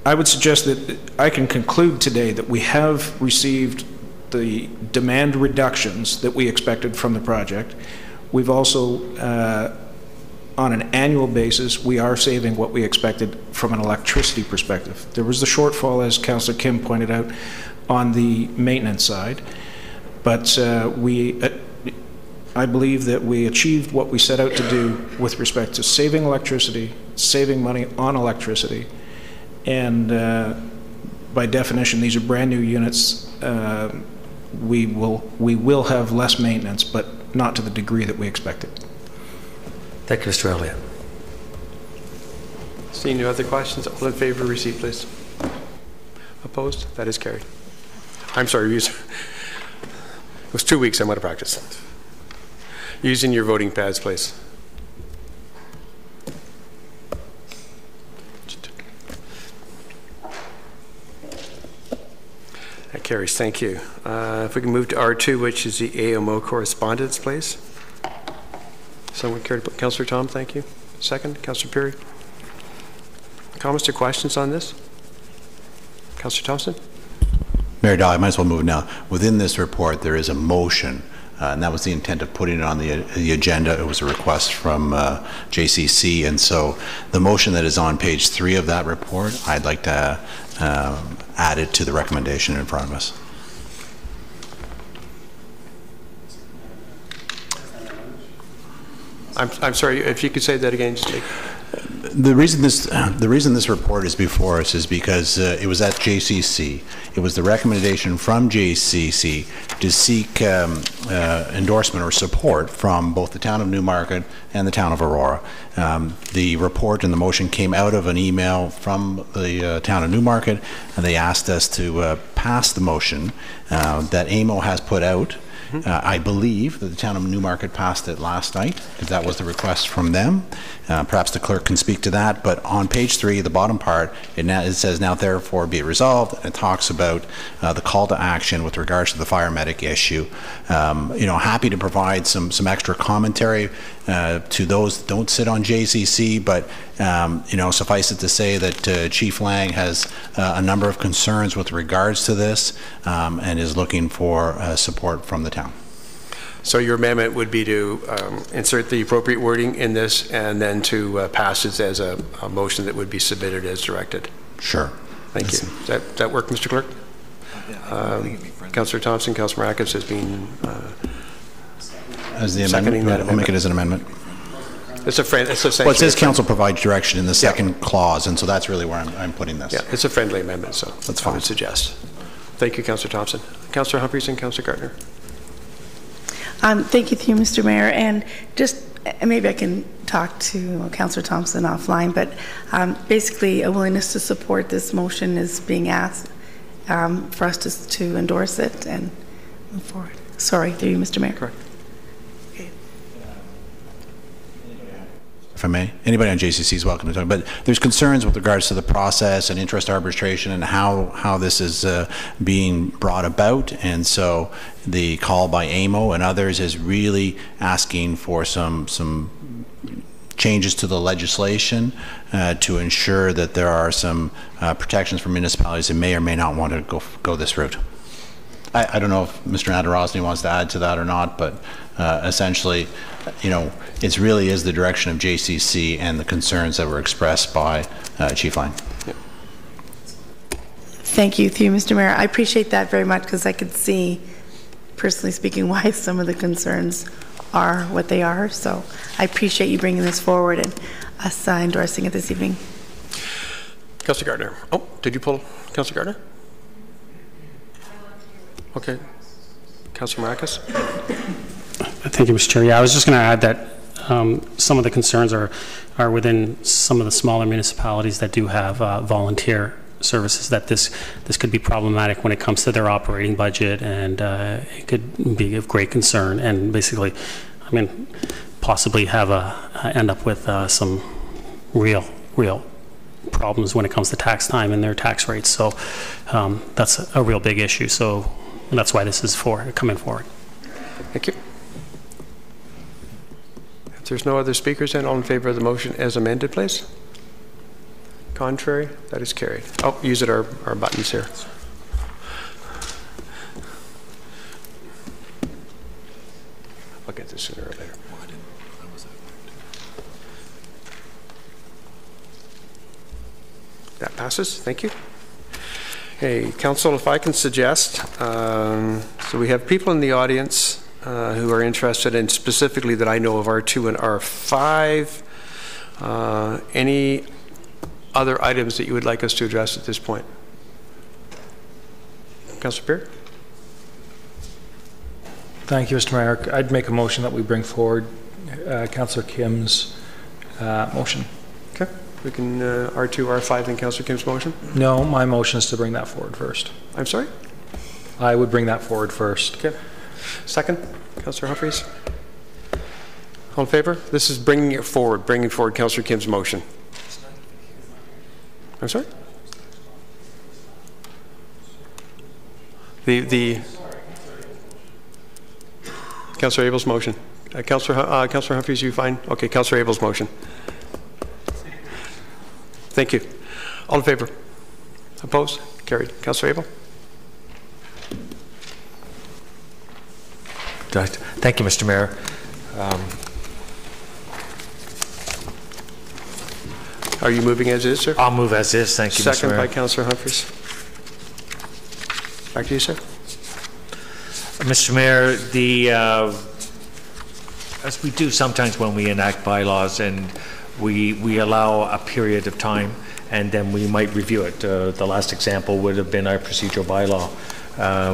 I would suggest that I can conclude today that we have received the demand reductions that we expected from the project. We've also, on an annual basis, we are saving what we expected from an electricity perspective. There was the shortfall, as Councillor Kim pointed out, on the maintenance side, but I believe that we achieved what we set out to do with respect to saving electricity, saving money on electricity, and by definition, these are brand new units. We will have less maintenance, but not to the degree that we expected. Thank you, Mr. Elliott. Seeing no other questions, all in favor of receipt, please. Opposed? That is carried. I'm sorry, it was 2 weeks. I'm out of practice. Using your voting pads, please. That carries. Thank you. If we can move to R2, which is the AMO correspondence, please. Someone care to put? Councillor Tom, thank you. Second, Councillor Perry. Comments or questions on this? Councillor Thompson. Mayor Dahl, I might as well move now. Within this report, there is a motion, and that was the intent of putting it on the agenda. It was a request from JCC, and so the motion that is on page 3 of that report, I'd like to add it to the recommendation in front of us. I'm sorry, if you could say that again. Just The reason this report is before us is because it was at JCC. It was the recommendation from JCC to seek endorsement or support from both the town of Newmarket and the town of Aurora. The report and the motion came out of an email from the town of Newmarket, and they asked us to pass the motion that AMO has put out. I believe that the town of Newmarket passed it last night, because that was the request from them. Perhaps the clerk can speak to that, but on page 3, the bottom part, it says, now therefore be it resolved, and it talks about the call to action with regards to the fire medic issue. Happy to provide some extra commentary to those that don't sit on JCC, but suffice it to say that Chief Lang has a number of concerns with regards to this and is looking for support from the town. So your amendment would be to insert the appropriate wording in this and then to pass it as a motion that would be submitted as directed. Sure. Thank you. Does that work, Mr. Clerk? Councillor Thompson, Councillor Maracus has been as the amendment. I'll make it as an amendment. It's a friend. It's a well, it says council provides direction in the second clause, and so that's really where I'm putting this. Yeah, it's a friendly amendment, so that's fine. I would suggest. Thank you, Councillor Thompson. Councillor Humphreys and Councillor Gardner. Thank you, Mr. Mayor, and just maybe I can talk to Councillor Thompson offline, but basically a willingness to support this motion is being asked for us to endorse it and move forward. Sorry, through you, Mr. Mayor. Correct. If I may, anybody on JCC is welcome to talk, but there's concerns with regards to the process and interest arbitration and how this is being brought about, and so the call by AMO and others is really asking for some changes to the legislation to ensure that there are some protections for municipalities that may or may not want to go this route. I don't know if Mr. Nadarosny wants to add to that or not, but essentially, it really is the direction of JCC and the concerns that were expressed by Chief Lang. Yep. Thank you, Mr. Mayor. I appreciate that very much, because I could see, personally speaking, why some of the concerns are what they are. So I appreciate you bringing this forward and us endorsing it this evening. Councillor Gardner. Oh, did you pull Councillor Gardner? Okay. Councillor Maracus. Thank you, Mr. Chair. Yeah, I was just going to add that some of the concerns are within some of the smaller municipalities that do have volunteer services, that this could be problematic when it comes to their operating budget, and it could be of great concern, and basically, possibly end up with some real problems when it comes to tax time and their tax rates. So that's a real big issue. So that's why this is coming forward. Thank you. If there's no other speakers, then all in favor of the motion as amended, please. Contrary? That is carried. Oh, use our buttons here. I'll get this sooner or later. That passes. Thank you. Hey, Council, if I can suggest, so we have people in the audience who are interested in, specifically that I know of, R2 and R5. Any other items that you would like us to address at this point? Councillor Peer? Thank you, Mr. Mayor. I'd make a motion that we bring forward Councillor Kim's motion. Okay. We can R2, R5, and Councillor Kim's motion? No, my motion is to bring that forward first. I'm sorry? I would bring that forward first. Okay. Second, Councillor Humphreys? All in favor? This is bringing forward Councillor Kim's motion. I'm sorry? The Councillor Abel's motion. Councillor Humphreys, you fine? Okay, Councillor Abel's motion. Thank you. All in favor? Opposed? Carried. Councillor Abel? Thank you, Mr. Mayor. Are you moving as is, sir? I'll move as is. Thank you, Mr. Mayor. Second by Councillor Humphreys. Back to you, sir. Mr. Mayor, as we do sometimes when we enact bylaws, and we allow a period of time, and then we might review it. The last example would have been our procedural bylaw,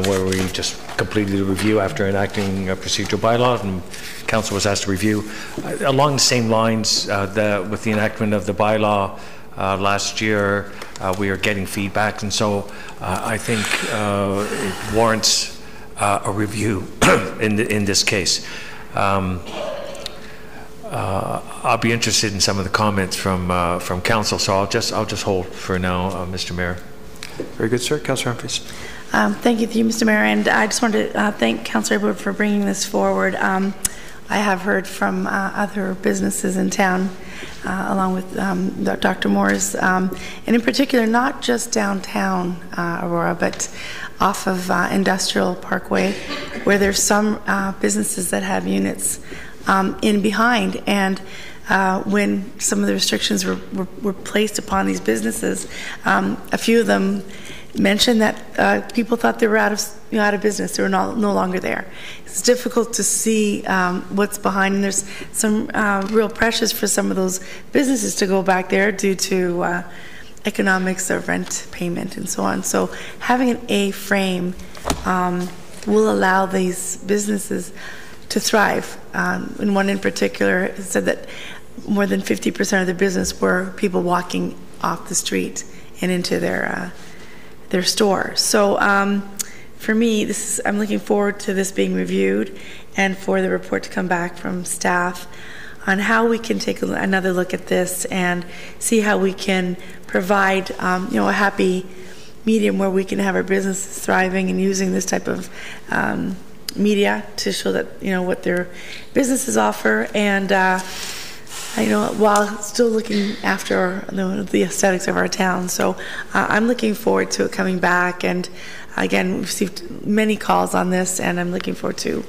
where we just completed the review after enacting a procedural bylaw, and council was asked to review. Along the same lines, with the enactment of the bylaw last year, we are getting feedback, and so I think it warrants a review in this case. I'll be interested in some of the comments from council, so I'll just hold for now, Mr. Mayor. Very good, sir. Councillor Humphries. Thank you, Mr. Mayor, and I just wanted to thank Councillor Aylward for bringing this forward. I have heard from other businesses in town, along with Dr. Moore's, and in particular, not just downtown Aurora, but off of Industrial Parkway, where there's some businesses that have units in behind, and when some of the restrictions were placed upon these businesses, a few of them mentioned that people thought they were out of business. They were no longer there. It's difficult to see what's behind, and there's some real pressures for some of those businesses to go back there due to economics of rent payment and so on. So having an A-frame will allow these businesses to thrive. And one in particular said that more than 50% of their business were people walking off the street and into their store. So for me, I'm looking forward to this being reviewed and for the report to come back from staff on how we can take another look at this and see how we can provide a happy medium where we can have our businesses thriving and using this type of media to show that what their businesses offer, and while still looking after the aesthetics of our town. So I'm looking forward to it coming back, and again, we've received many calls on this, and I'm looking forward to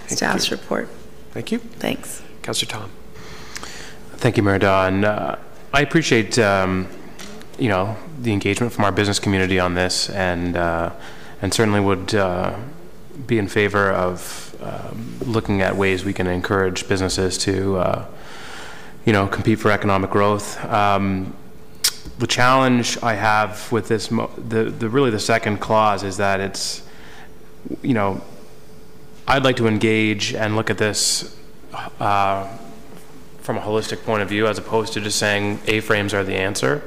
staff's report. Thank you. Thanks. Councillor Tom. Thank you, Mayor Daw, and I appreciate the engagement from our business community on this, and certainly would be in favor of looking at ways we can encourage businesses to compete for economic growth. The challenge I have with this, really the second clause, is that it's, I'd like to engage and look at this from a holistic point of view, as opposed to just saying A-frames are the answer.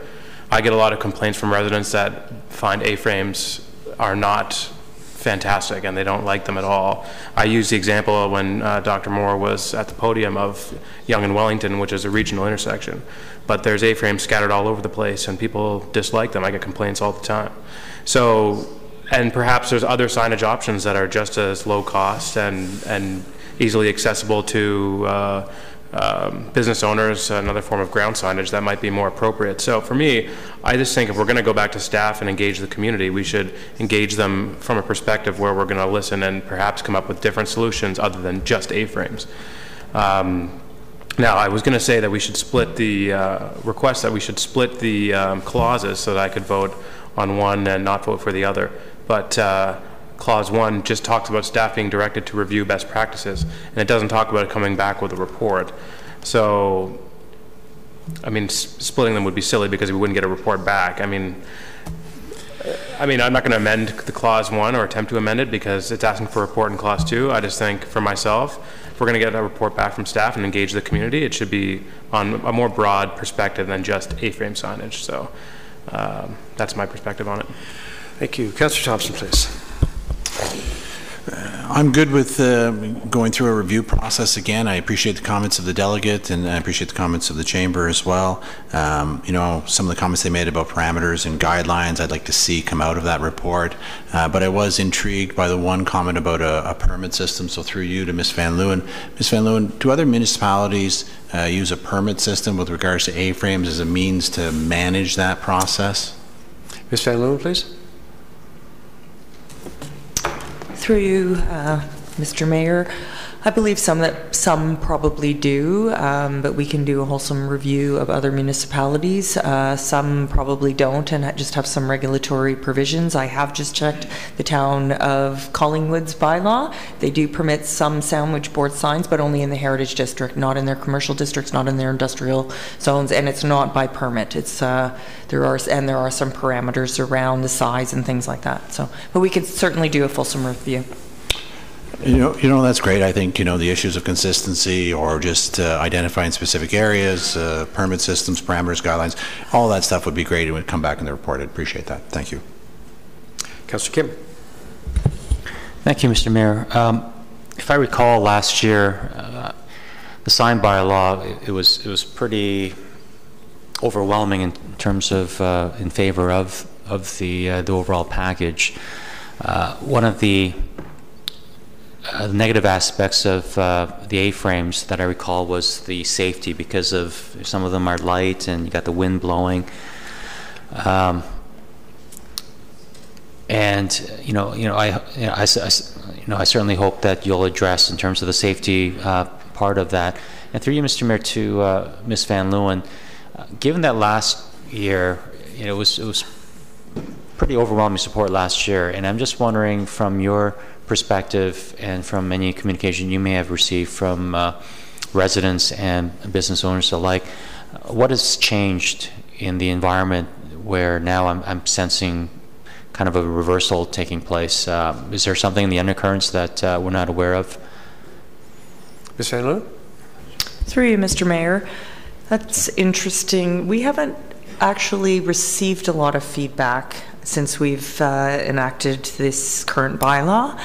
I get a lot of complaints from residents that find A-frames are not fantastic and they don't like them at all. I used the example when Dr. Moore was at the podium of Yonge and Wellington, which is a regional intersection, but there's A-frames scattered all over the place and people dislike them. I get complaints all the time. So, and perhaps there's other signage options that are just as low cost and easily accessible to business owners, another form of ground signage that might be more appropriate. So for me, I just think if we're going to go back to staff and engage the community, we should engage them from a perspective where we're going to listen and perhaps come up with different solutions other than just A-frames. Now, I was going to say that we should split the request, that we should split the clauses so that I could vote on one and not vote for the other. But Clause 1 just talks about staff being directed to review best practices, and it doesn't talk about it coming back with a report. So, I mean, splitting them would be silly because we wouldn't get a report back. I mean, I'm not going to amend the Clause 1 or attempt to amend it because it's asking for a report in Clause 2. I just think, for myself, if we're going to get a report back from staff and engage the community, it should be on a more broad perspective than just A-frame signage. So, that's my perspective on it. Thank you. Councillor Thompson, please. I'm good with going through a review process again. I appreciate the comments of the delegate, and I appreciate the comments of the chamber as well. Some of the comments they made about parameters and guidelines I'd like to see come out of that report. But I was intrigued by the one comment about a permit system, so through you to Ms. Van Leeuwen. Ms. Van Leeuwen, do other municipalities use a permit system with regards to A-frames as a means to manage that process? Ms. Van Leeuwen, please. Through you, Mr. Mayor, I believe some probably do, but we can do a wholesome review of other municipalities. Some probably don't and just have some regulatory provisions. I have just checked the town of Collingwood's bylaw. They do permit some sandwich board signs, but only in the Heritage District, not in their commercial districts, not in their industrial zones, and it's not by permit. It's there are some parameters around the size and things like that. So, but we could certainly do a fulsome review. You know, that's great. I think, you know, the issues of consistency or just identifying specific areas, permit systems, parameters, guidelines, all that stuff would be great. It would come back in the report. I'd appreciate that. Thank you. Councillor Kim. Thank you, Mr. Mayor. If I recall last year, the sign bylaw, it was pretty overwhelming in terms of in favor of the overall package. One of the negative aspects of the A-frames that I recall was the safety, because of some of them are light and you got the wind blowing. And I certainly hope that you'll address in terms of the safety part of that. And through you, Mr. Mayor, to Ms. Van Leeuwen, given that last year, it was pretty overwhelming support last year, and I'm just wondering, from your perspective and from any communication you may have received from residents and business owners alike, what has changed in the environment where now I'm sensing kind of a reversal taking place? Is there something in the undercurrents that we're not aware of? Ms. Van Leeuwen? Through you, Mr. Mayor. That's interesting. We haven't actually received a lot of feedback since we've enacted this current bylaw.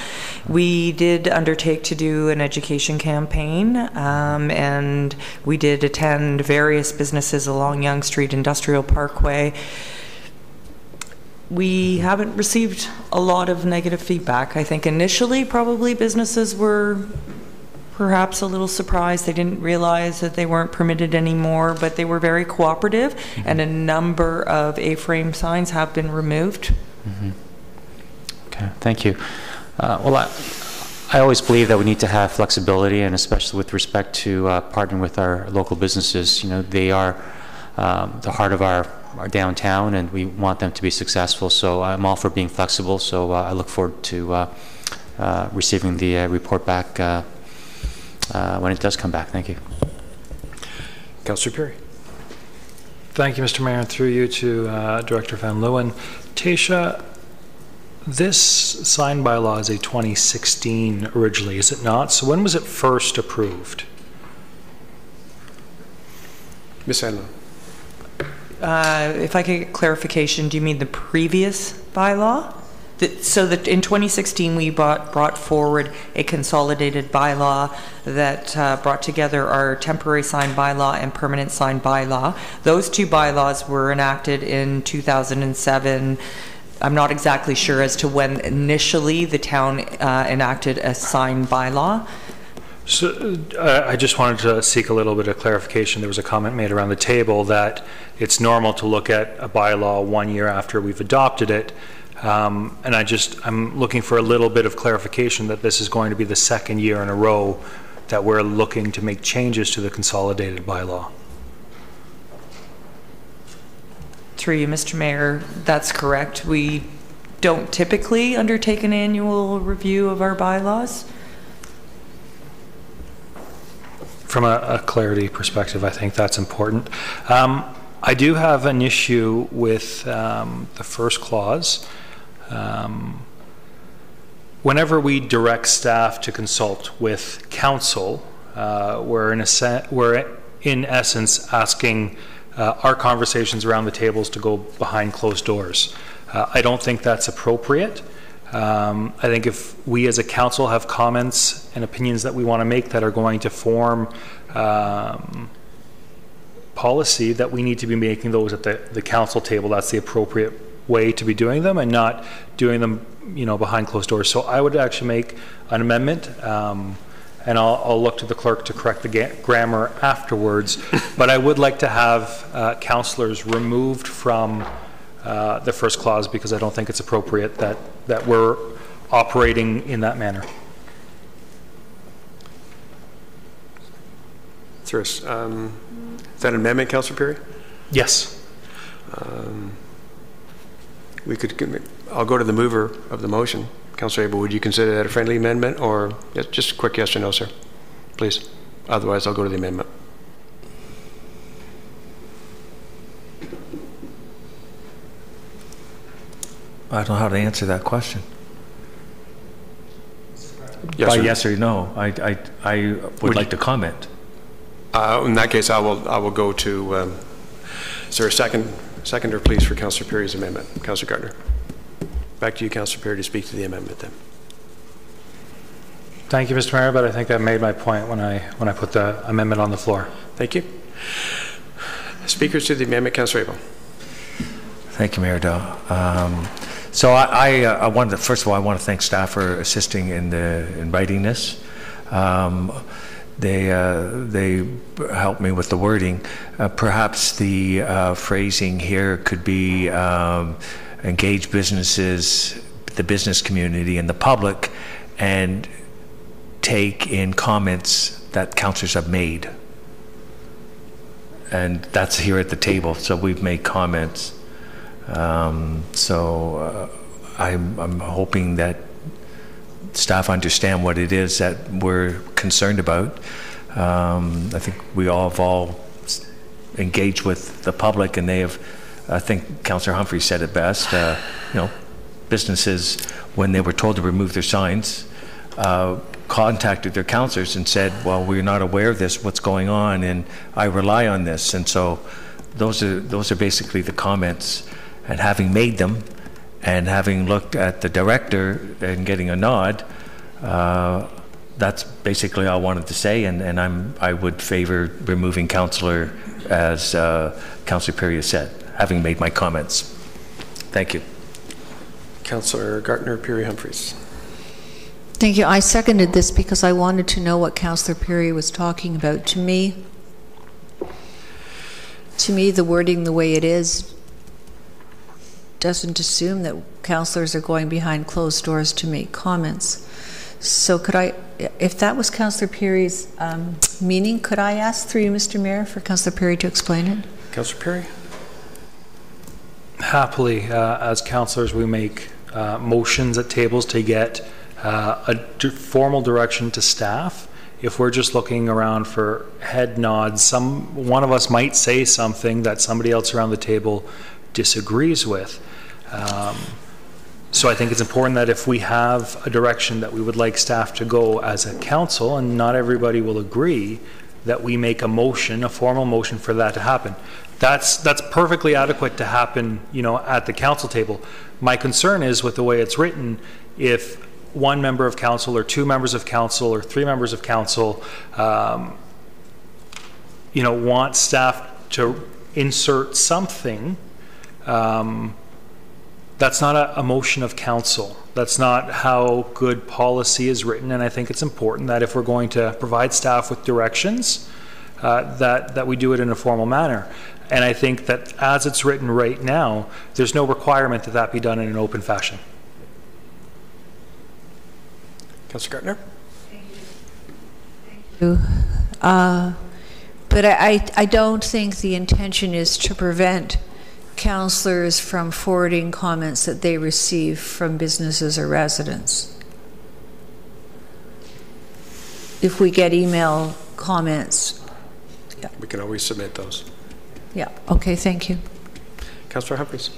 We did undertake to do an education campaign, and we did attend various businesses along Yonge Street Industrial Parkway. We haven't received a lot of negative feedback. I think initially probably businesses were perhaps a little surprised. They didn't realize that they weren't permitted anymore, but they were very cooperative, and a number of A-frame signs have been removed. Mm-hmm. Okay, thank you. Well, I always believe that we need to have flexibility, and especially with respect to partnering with our local businesses. You know, they are the heart of our downtown, and we want them to be successful. So I'm all for being flexible. So I look forward to receiving the report back when it does come back. Thank you. Councillor Perry. Thank you, Mr. Mayor, and through you to Director Van Leeuwen. Tasha, this sign bylaw is a 2016 originally, is it not? So when was it first approved? Ms. Van Leeuwen. If I could get clarification, do you mean the previous bylaw? So that in 2016 we brought forward a consolidated bylaw that brought together our temporary sign bylaw and permanent sign bylaw. Those two bylaws were enacted in 2007. I'm not exactly sure as to when initially the town enacted a sign bylaw. So I just wanted to seek a little bit of clarification. There was a comment made around the table that it's normal to look at a bylaw 1 year after we've adopted it. And I'm looking for a little bit of clarification that this is going to be the second year in a row that we're looking to make changes to the consolidated bylaw. Through you, Mr. Mayor, that's correct. We don't typically undertake an annual review of our bylaws. From a clarity perspective, I think that's important. I do have an issue with the first clause. Whenever we direct staff to consult with council, we're in essence asking our conversations around the tables to go behind closed doors. I don't think that's appropriate. I think if we as a council have comments and opinions that we want to make that are going to form policy, that we need to be making those at the council table. That's the appropriate way to be doing them, and not doing them, behind closed doors. So I would actually make an amendment, and I'll look to the clerk to correct the grammar afterwards. But I would like to have councillors removed from the first clause, because I don't think it's appropriate that we're operating in that manner. Is that an amendment, Councillor Perry? Yes. I'll go to the mover of the motion. Councillor Abel, would you consider that a friendly amendment, or just a quick yes or no, sir? Please. Otherwise, I'll go to the amendment. I don't know how to answer that question. Yes, By sir. yes or no, I would like to comment. In that case, I will go to, is there a seconder, please, for Councillor Perry's amendment? Councillor Gardner. Back to you, Councillor Perry, to speak to the amendment then. Thank you, Mr. Mayor, but I think I made my point when I put the amendment on the floor. Thank you. Speakers to the amendment, Councillor Abel. Thank you, Mayor Dahl. So I wanted to, first of all, I want to thank staff for assisting in writing this. They helped me with the wording. Perhaps the phrasing here could be engage businesses, the business community, and the public, and take in comments that councillors have made. And that's here at the table, so we've made comments. I'm hoping that staff understand what it is that we're concerned about. I think we have all engaged with the public, and they have, I think Councillor Humphrey said it best, businesses, when they were told to remove their signs, contacted their councillors and said, well, we're not aware of this, what's going on, and I rely on this. And so those are basically the comments. And having made them, and having looked at the director and getting a nod, that's basically all I wanted to say. And I would favor removing councillor, as Councillor Perry has said, having made my comments. Thank you. Councillor Gardner, Perry, Humphreys. Thank you. I seconded this because I wanted to know what Councillor Perry was talking about. To me, the wording the way it is doesn't assume that councillors are going behind closed doors to make comments. So could I, if that was Councillor Perry's meaning, could I ask through you, Mr. Mayor, for Councillor Perry to explain it? Councillor Perry? Happily, as councillors, we make motions at tables to get formal direction to staff. If we're just looking around for head nods, one of us might say something that somebody else around the table disagrees with. So I think it's important that if we have a direction that we would like staff to go as a council, and not everybody will agree, that we make a motion, a formal motion for that to happen. That's perfectly adequate to happen, at the council table. My concern is with the way it's written, if one member of council or two members of council or three members of council, want staff to insert something, that's not a motion of council. That's not how good policy is written, and I think it's important that if we're going to provide staff with directions, that we do it in a formal manner. And I think that as it's written right now, there's no requirement that that be done in an open fashion. Councillor Gardner? Thank you. But I don't think the intention is to prevent councillors from forwarding comments that they receive from businesses or residents. If we get email comments. Yeah. We can always submit those. Yeah, okay, thank you. Councillor Humphreys.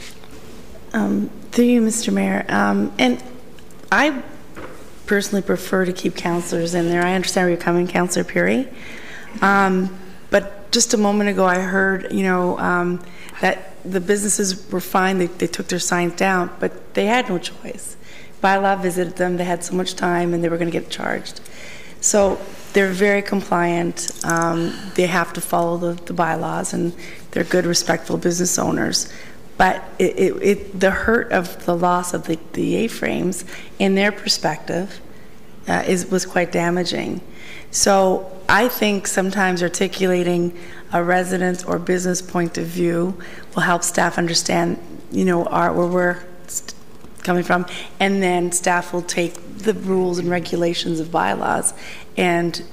Through you, Mr. Mayor. And I personally prefer to keep councillors in there. I understand where you're coming, Councillor Perry. But just a moment ago, I heard, that the businesses were fine. They took their signs down, but they had no choice. Bylaw visited them. They had so much time, and they were going to get charged. So they're very compliant. They have to follow the bylaws, and they're good, respectful business owners. But the hurt of the loss of the A-frames, in their perspective, was quite damaging. So I think sometimes articulating a resident or business point of view will help staff understand, where we're coming from, and then staff will take the rules and regulations of bylaws and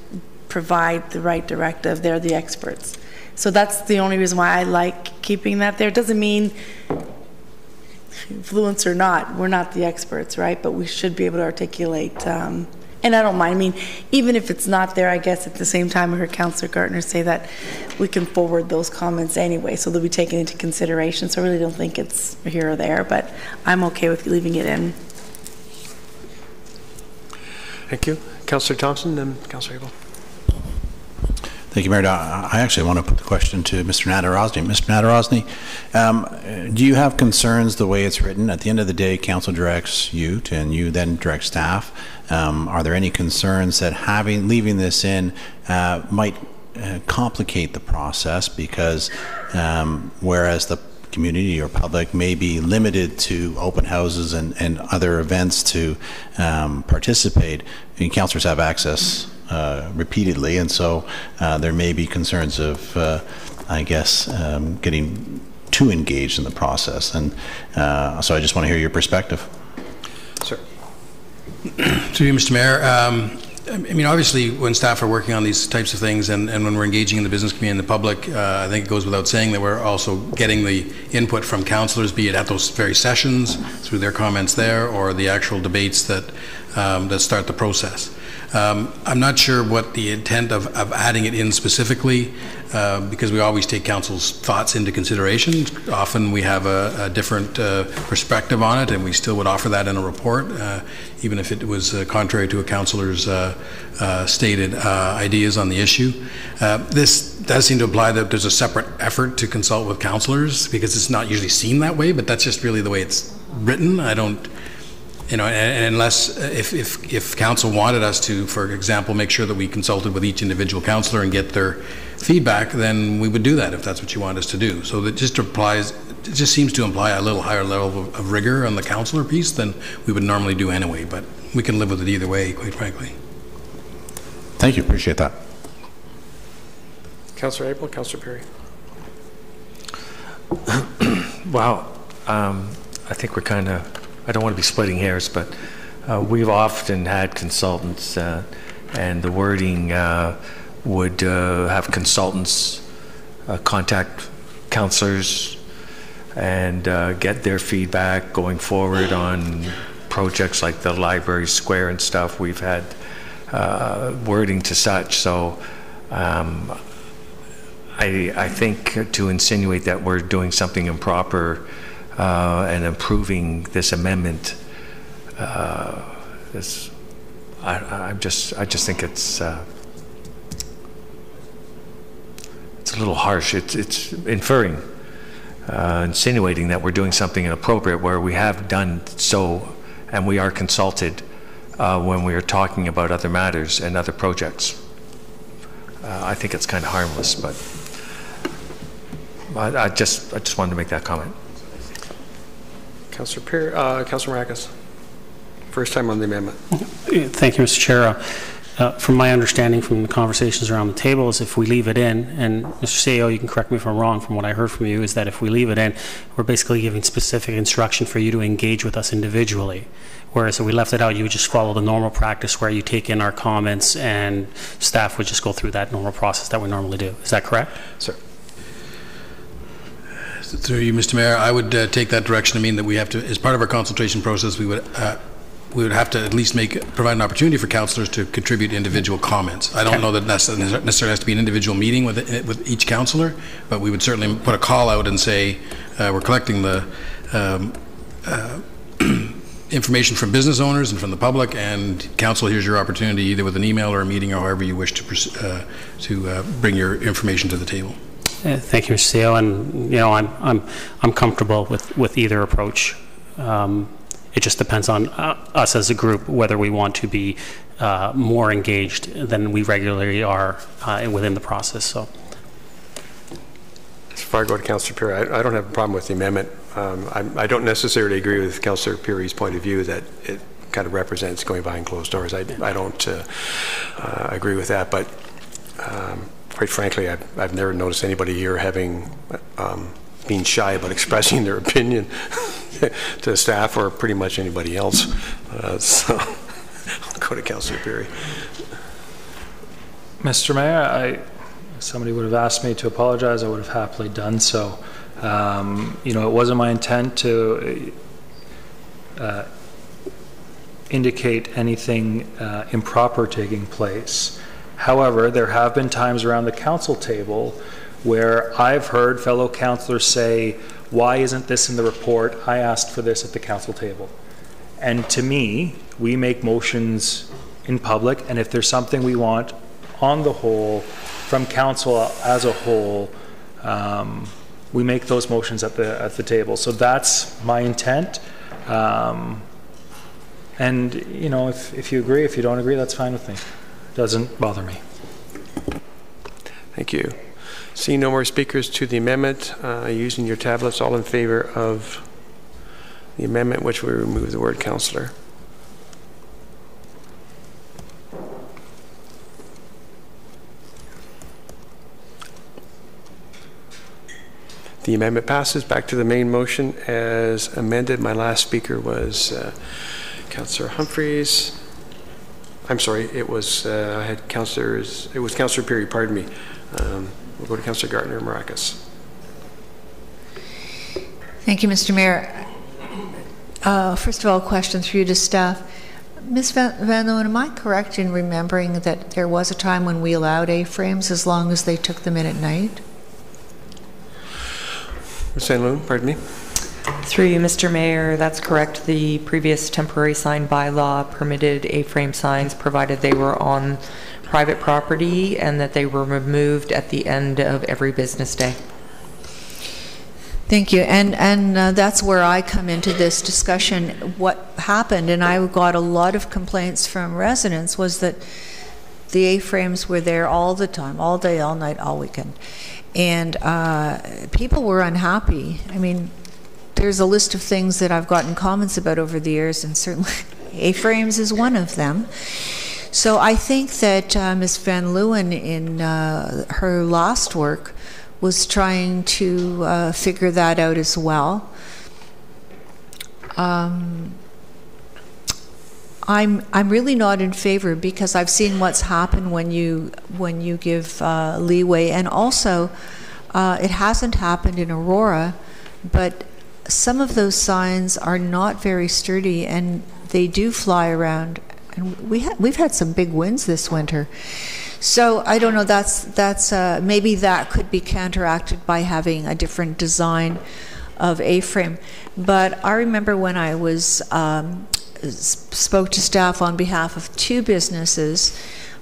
provide the right directive. They're the experts. So that's the only reason why I like keeping that there. It doesn't mean influence or not, we're not the experts, right? But we should be able to articulate, and I don't mind. I mean, even if it's not there, I guess at the same time I heard Councillor Gartner say that we can forward those comments anyway, so they'll be taken into consideration. So I really don't think it's here or there, but I'm okay with leaving it in. Thank you. Councillor Thompson and Councillor Abel. Thank you, Mayor. I actually want to put the question to Mr. Nadarozny. Mr. Nadarozny, do you have concerns the way it's written? At the end of the day, council directs you to, and you then direct staff. Are there any concerns that leaving this in might complicate the process, because whereas the community or public may be limited to open houses and other events to participate, and councillors have access repeatedly, and so there may be concerns of, I guess, getting too engaged in the process. And so I just want to hear your perspective. Sir. To you, Mr. Mayor. I mean, obviously, when staff are working on these types of things and when we're engaging in the business community and the public, I think it goes without saying that we're also getting the input from councillors, be it at those very sessions, through their comments there, or the actual debates that, that start the process. I'm not sure what the intent of adding it in specifically, because we always take council's thoughts into consideration. Often we have a different perspective on it, and we still would offer that in a report, even if it was contrary to a councillor's stated ideas on the issue. This does seem to imply that there's a separate effort to consult with councillors, because it's not usually seen that way, but that's just really the way it's written. I don't, you know, and unless, if council wanted us to, for example, make sure that we consulted with each individual councillor and get their feedback, then we would do that if that's what you want us to do. So that just applies, it just seems to imply a little higher level of rigor on the councillor piece than we would normally do anyway, but we can live with it either way, quite frankly. Thank you, appreciate that. Councillor Abel, Councillor Perry. Wow, I think we're kind of, I don't want to be splitting hairs, but we've often had consultants, and the wording would have consultants contact councillors and get their feedback going forward on projects like the library square and stuff. We've had wording to such, so I think to insinuate that we're doing something improper and improving this amendment, I just think it's a little harsh. It's inferring, insinuating that we're doing something inappropriate where we have done so, and we are consulted when we are talking about other matters and other projects. I think it's kind of harmless, but I just wanted to make that comment. Councillor Perry, Councillor Maracas, first time on the amendment. Thank you, Mr. Chair. From my understanding from the conversations around the table is if we leave it in, and Mr. CEO, you can correct me if I'm wrong, from what I heard from you, is that if we leave it in, we're basically giving specific instruction for you to engage with us individually. Whereas if we left it out, you would just follow the normal practice where you take in our comments and staff would just go through that normal process that we normally do. Is that correct? Sir. Through you, Mr. Mayor, I would take that direction to mean that we have to, as part of our consultation process, we would have to at least provide an opportunity for councillors to contribute individual comments. I don't know that necessarily has to be an individual meeting with each councillor, but we would certainly put a call out and say we're collecting the information from business owners and from the public, and council, here's your opportunity either with an email or a meeting or however you wish to bring your information to the table. Thank you, Mr. CEO, and you know I'm comfortable with either approach. It just depends on us as a group whether we want to be more engaged than we regularly are within the process. So, before I go to Councillor Perry, I don't have a problem with the amendment. I don't necessarily agree with Councillor Perry's point of view that it kind of represents going behind closed doors. I don't agree with that, but quite frankly, I've never noticed anybody here having being shy about expressing their opinion to staff or pretty much anybody else. So I'll go to Councillor Perry. Mr. Mayor, if somebody would have asked me to apologize, I would have happily done so. You know, it wasn't my intent to indicate anything improper taking place. However, there have been times around the council table where I've heard fellow councillors say, why isn't this in the report? I asked for this at the council table. And to me, we make motions in public, and if there's something we want on the whole, from council as a whole, we make those motions at the table. So that's my intent. And you know, if you agree, if you don't agree, that's fine with me. Doesn't bother me. Thank you. Seeing no more speakers to the amendment, using your tablets, all in favor of the amendment, which will remove the word councillor. The amendment passes. Back to the main motion as amended. My last speaker was Councillor Humphreys. I'm sorry, it was I had councillors. It was Councillor Perry. Pardon me. We'll go to Councillor Gardner Maracas. Thank you, Mr. Mayor. First of all, questions for you to staff. Ms. Van Leeuwen, am I correct in remembering that there was a time when we allowed A-frames as long as they took them in at night? Ms. Van Leeuwen, pardon me. Through you, Mr. Mayor, that's correct. The previous temporary sign bylaw permitted A-frame signs provided they were on private property and that they were removed at the end of every business day. Thank you. And that's where I come into this discussion. What happened, and I got a lot of complaints from residents, was that the A-frames were there all the time, all day, all night, all weekend. And people were unhappy. I mean, there's a list of things that I've gotten comments about over the years, and certainly A-frames is one of them. So I think that Ms. Van Leeuwen, in her last work, was trying to figure that out as well. I'm really not in favor, because I've seen what's happened when you give leeway, and also it hasn't happened in Aurora, but some of those signs are not very sturdy and they do fly around, and we've had some big winds this winter. So I don't know, that's maybe that could be counteracted by having a different design of A-frame. But I remember when I was spoke to staff on behalf of two businesses.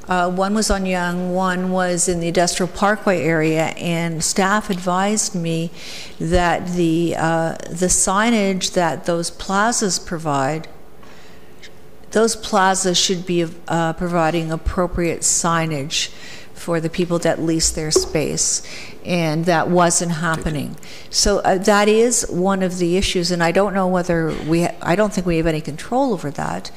One was on Yonge, one was in the Industrial Parkway area, and staff advised me that the signage that those plazas provide, those plazas should be providing appropriate signage for the people that lease their space, and that wasn't happening. So that is one of the issues, and I don't know whether I don't think we have any control over that.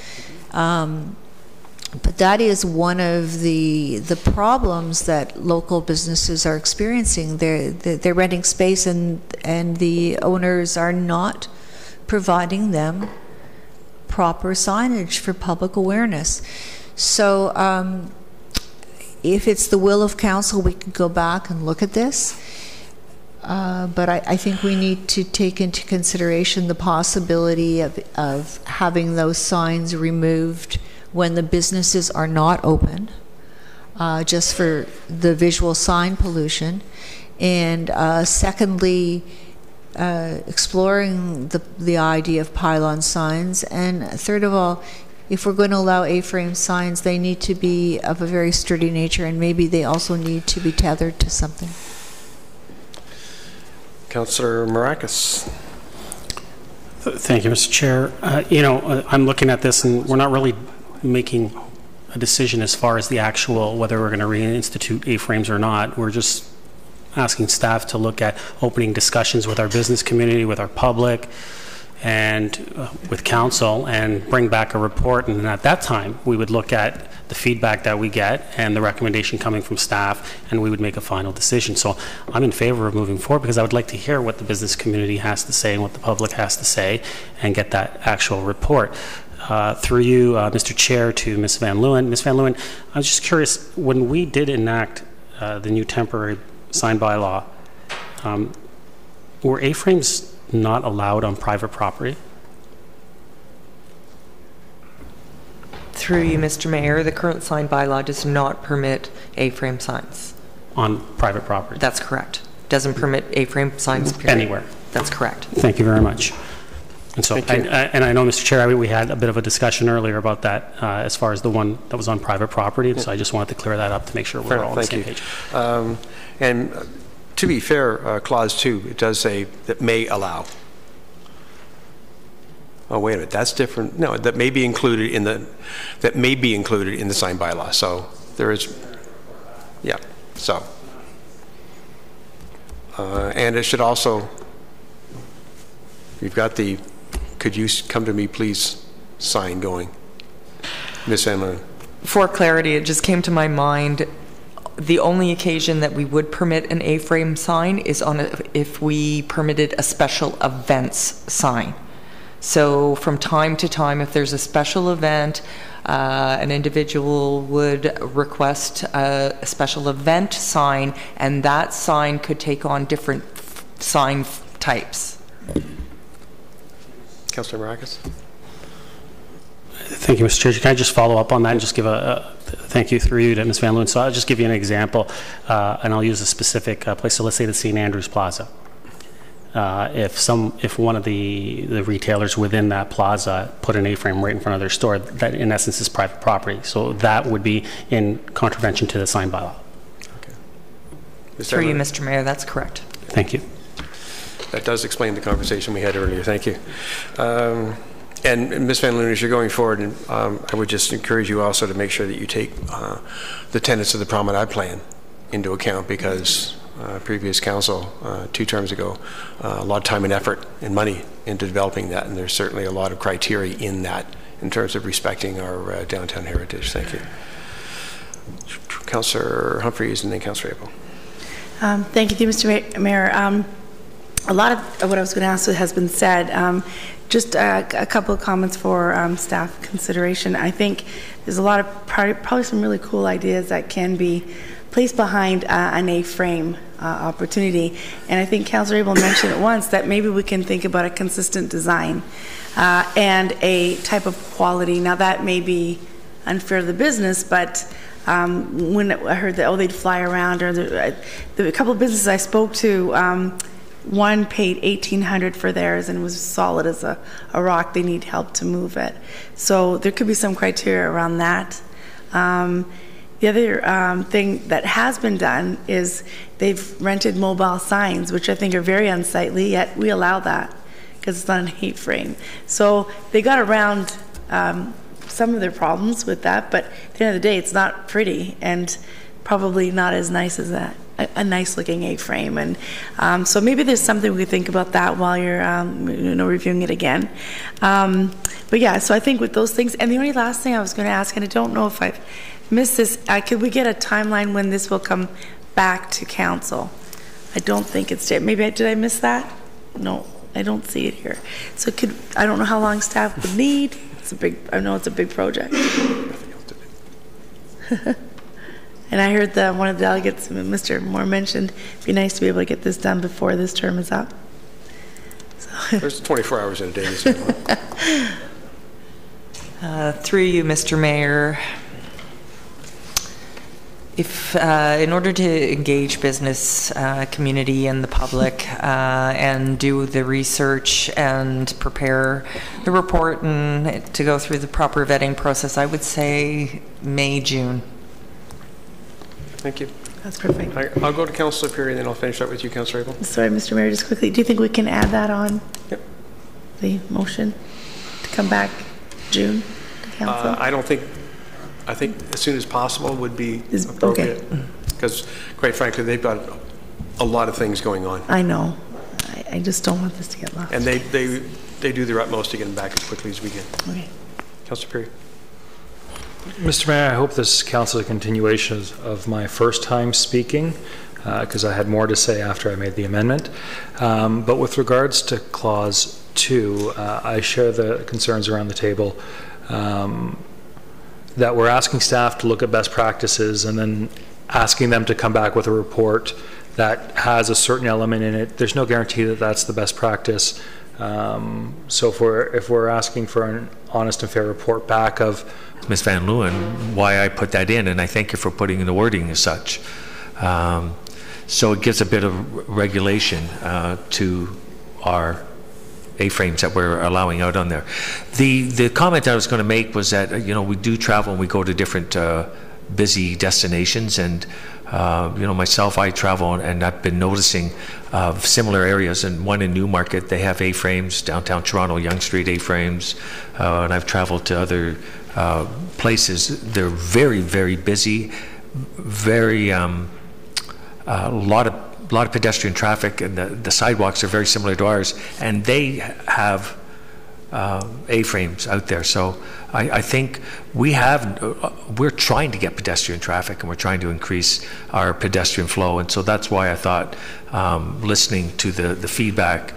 But that is one of the problems that local businesses are experiencing. They're renting space, and the owners are not providing them proper signage for public awareness. So if it's the will of council, we can go back and look at this. But I think we need to take into consideration the possibility of having those signs removed when the businesses are not open, just for the visual sign pollution. And secondly, exploring the idea of pylon signs. And third of all, if we're going to allow A-frame signs, they need to be of a very sturdy nature, and maybe they also need to be tethered to something. Councillor Maracas. Thank you, Mr. Chair. I'm looking at this, and we're not really making a decision as far as the actual, whether we're going to reinstitute A-frames or not. We're just asking staff to look at opening discussions with our business community, with our public, and with council, and bring back a report. And at that time, we would look at the feedback that we get and the recommendation coming from staff, and we would make a final decision. So I'm in favor of moving forward, because I would like to hear what the business community has to say and what the public has to say, and get that actual report. through you, Mr. Chair, to Ms. Van Leeuwen. Ms. Van Leeuwen, I was just curious, when we did enact the new temporary sign bylaw, were A-frames not allowed on private property? Through you, Mr. Mayor, the current sign bylaw does not permit A-frame signs. On private property? That's correct. Doesn't permit A-frame signs, period. Anywhere? That's correct. Thank you very much. And so, and I know, Mr. Chair, we had a bit of a discussion earlier about that as far as the one that was on private property, and so I just wanted to clear that up to make sure we're all on the same page. And to be fair, Clause 2, it does say that may allow. Oh, wait a minute, that's different. No, that may be included in the sign bylaw. So there is, yeah, so. And it should also, you've got the, could you come to me please sign going. Ms. Van Leeuwen. For clarity, it just came to my mind, the only occasion that we would permit an A-frame sign is if we permitted a special events sign. So from time to time, if there's a special event, an individual would request a special event sign, and that sign could take on different sign types. Councillor Marcus. Thank you, Mr. Chair. Can I just follow up on that and just give a thank you through you to Ms. Van Leeuwen? So I'll just give you an example, and I'll use a specific place. So let's say the St. Andrews Plaza. If one of the retailers within that plaza put an A-frame right in front of their store, that in essence is private property. So that would be in contravention to the sign bylaw. Okay. Through you, Mr. Mayor, that's correct. Thank you. That does explain the conversation we had earlier. Thank you. And Ms. Van Leeuwen, as you're going forward, I would just encourage you also to make sure that you take the tenets of the Promenade Plan into account, because previous council 2 terms ago, a lot of time and effort and money into developing that, and there's certainly a lot of criteria in that in terms of respecting our downtown heritage. Thank you. Councillor Humphreys and then Councillor Abel. Thank you, Mr. Mayor. A lot of what I was going to ask has been said. Just a couple of comments for staff consideration. I think there's a lot of probably some really cool ideas that can be placed behind an A-frame opportunity. And I think Councillor Abel mentioned it once, that maybe we can think about a consistent design and a type of quality. Now that may be unfair to the business, but when I heard that, they'd fly around, or a couple of businesses I spoke to, one paid $1,800 for theirs and was solid as a rock. They need help to move it. So there could be some criteria around that. The other thing that has been done is they've rented mobile signs, which I think are very unsightly, yet we allow that because it's not an A-frame. So they got around some of their problems with that, but at the end of the day, it's not pretty and probably not as nice as that. A nice looking A-frame, and so maybe there's something we could think about that while you're reviewing it again. But yeah, so I think with those things, and the only last thing I was going to ask, and I don't know if I've missed this, could we get a timeline when this will come back to council? I don't think it's there. Maybe did I miss that? No, I don't see it here. So I don't know how long staff would need. I know it's a big project. And I heard that one of the delegates, Mr. Moore, mentioned it'd be nice to be able to get this done before this term is up. So. There's 24 hours in a day. Through you, Mr. Mayor, if in order to engage business community and the public and do the research and prepare the report and to go through the proper vetting process, I would say May, June. Thank you. That's perfect. I'll go to Councillor Perry, and then I'll finish up with you, Councillor Abel. Sorry, Mr. Mayor, just quickly, do you think we can add that on the motion to come back June to council? I think as soon as possible would be appropriate. Because quite frankly, they've got a lot of things going on. I know. I just don't want this to get lost. And they do their utmost to get them back as quickly as we can. Okay. Councillor Perry. Mr. Mayor, I hope this council is a continuation of my first time speaking, because I had more to say after I made the amendment. But with regards to Clause 2, I share the concerns around the table that we're asking staff to look at best practices and then asking them to come back with a report that has a certain element in it. There's no guarantee that that's the best practice. So if we're asking for an honest and fair report back of Ms. Van Leeuwen, why I put that in, and I thank you for putting in the wording as such. So it gives a bit of regulation to our A-frames that we're allowing out on there. The comment I was going to make was that we do travel and we go to different busy destinations, and myself, I travel and I've been noticing similar areas, and one in Newmarket, they have A-frames, downtown Toronto, Yonge Street A-frames, and I've traveled to other places. They're very, very busy, very a lot of pedestrian traffic, and the sidewalks are very similar to ours, and they have A-frames out there. So I think we're trying to get pedestrian traffic, and we're trying to increase our pedestrian flow, and so that's why I thought listening to the feedback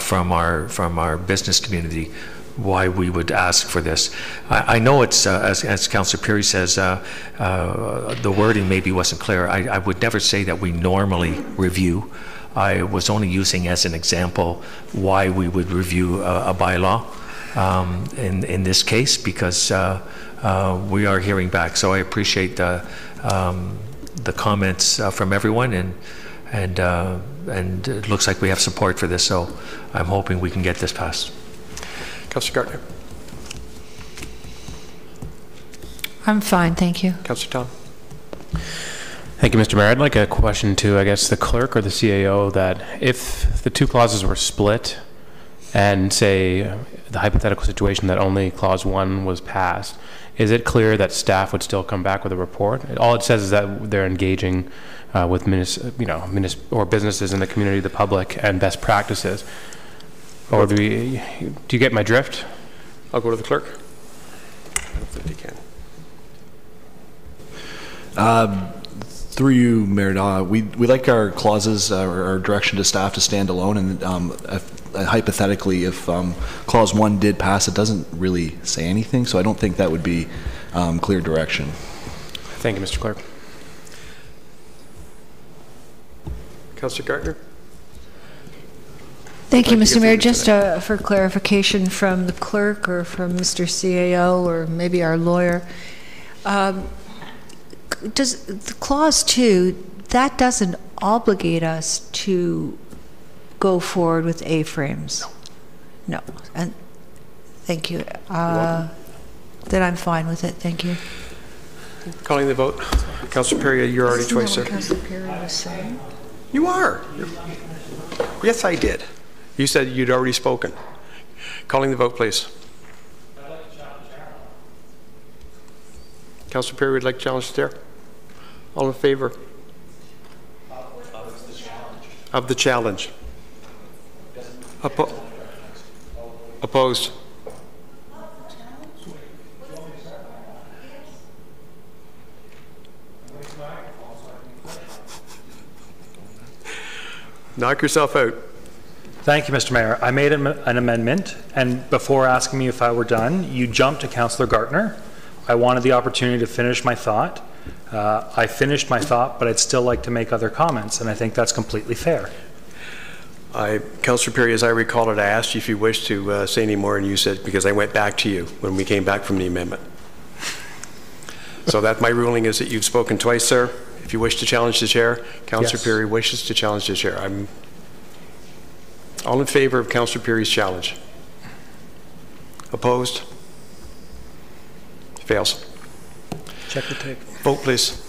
from our business community, why we would ask for this. I know it's, as Councillor Perry says, the wording maybe wasn't clear. I would never say that we normally review. I was only using as an example why we would review a bylaw in this case, because we are hearing back. So I appreciate the comments from everyone, and it looks like we have support for this, so I'm hoping we can get this passed. Councillor Gardner. I'm fine, thank you. Councillor Tom. Thank you, Mr. Mayor. I'd like a question to, I guess, the clerk or the CAO, that if the two clauses were split and, say, the hypothetical situation that only clause 1 was passed, is it clear that staff would still come back with a report? All it says is that they're engaging with or businesses in the community, the public, and best practices. Or do you get my drift? I'll go to the clerk. I don't think he can. Through you, Mayor Daw, we like our clauses, our direction to staff to stand alone, and hypothetically, if clause 1 did pass, it doesn't really say anything, so I don't think that would be clear direction. Thank you, Mr. Clerk. Councillor Gardner. Thank you, Mr. Mayor. Just for clarification from the clerk or from Mr. CAO or maybe our lawyer, does the clause 2, that doesn't obligate us to go forward with A-frames? No. And thank you. Then I'm fine with it. Thank you. Calling the vote. Councillor Perry, you're already twice, sir. Councillor Perry was saying. You are. Yes, I did. You said you'd already spoken. Calling the vote, please. Councillor Perry would like to challenge the chair. All in favor? Of the challenge. Opposed? Knock yourself out. Thank you, Mr. Mayor. I made an amendment, and before asking me if I were done, you jumped to Councillor Gartner. I wanted the opportunity to finish my thought. I finished my thought, but I'd still like to make other comments, and I think that's completely fair. Councillor Perry, as I recall it, I asked you if you wished to say any more, and you said, because I went back to you when we came back from the amendment. So that my ruling is that you've spoken twice, sir. If you wish to challenge the chair, Councillor Yes. Perry wishes to challenge the chair. I'm all in favor of Councillor Perry's challenge. Opposed? Fails. Check the tape. Vote, please.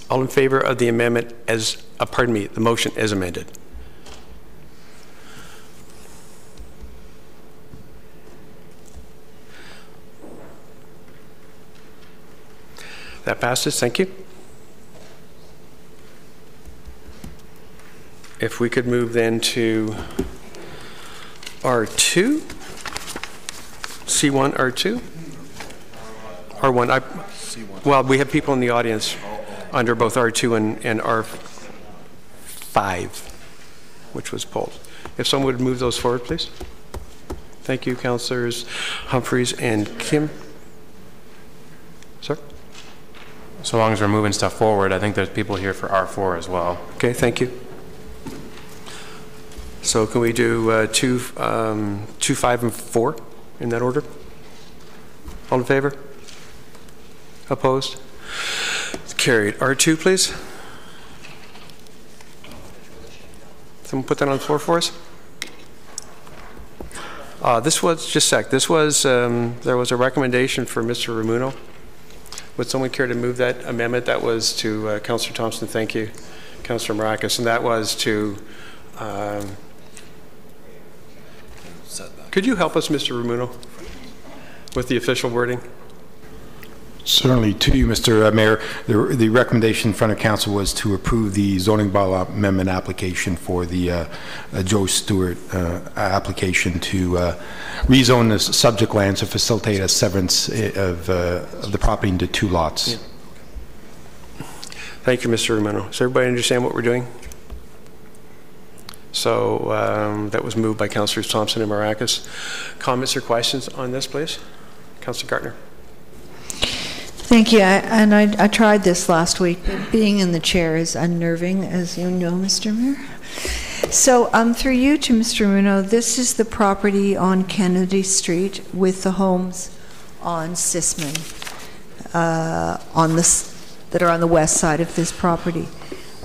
All in favor of the amendment as, the motion as amended. That passes. Thank you. If we could move then to R2, C1, R2, R1. Well, we have people in the audience under both R2 and R5, which was pulled. If someone would move those forward, please. Thank you, Councillors Humphreys and Kim. Sir? So long as we're moving stuff forward, I think there's people here for R4 as well. Okay, thank you. So can we do 2, 5, and 4 in that order? All in favor? Opposed? Carried. R2, please. Someone put that on the floor for us. This was, just a sec, this was, there was a recommendation for Mr. Ramuno. Would someone care to move that amendment? That was to Councillor Thompson, thank you, Councillor Maracas, and that was to, could you help us, Mr. Ramuno, with the official wording? Certainly, to you, Mr. Mayor. The recommendation in front of council was to approve the zoning bylaw amendment application for the Joe Stewart application to rezone the subject lands to facilitate a severance of the property into 2 lots. Yeah. Thank you, Mr. Ramuno. Does everybody understand what we're doing? So that was moved by Councillors Thompson and Maracas. Comments or questions on this, please? Councillor Gartner. Thank you. I tried this last week, but being in the chair is unnerving, as you know, Mr. Mayor. So through you to Mr. Ramuno, this is the property on Kennedy Street with the homes on Sisman that are on the west side of this property.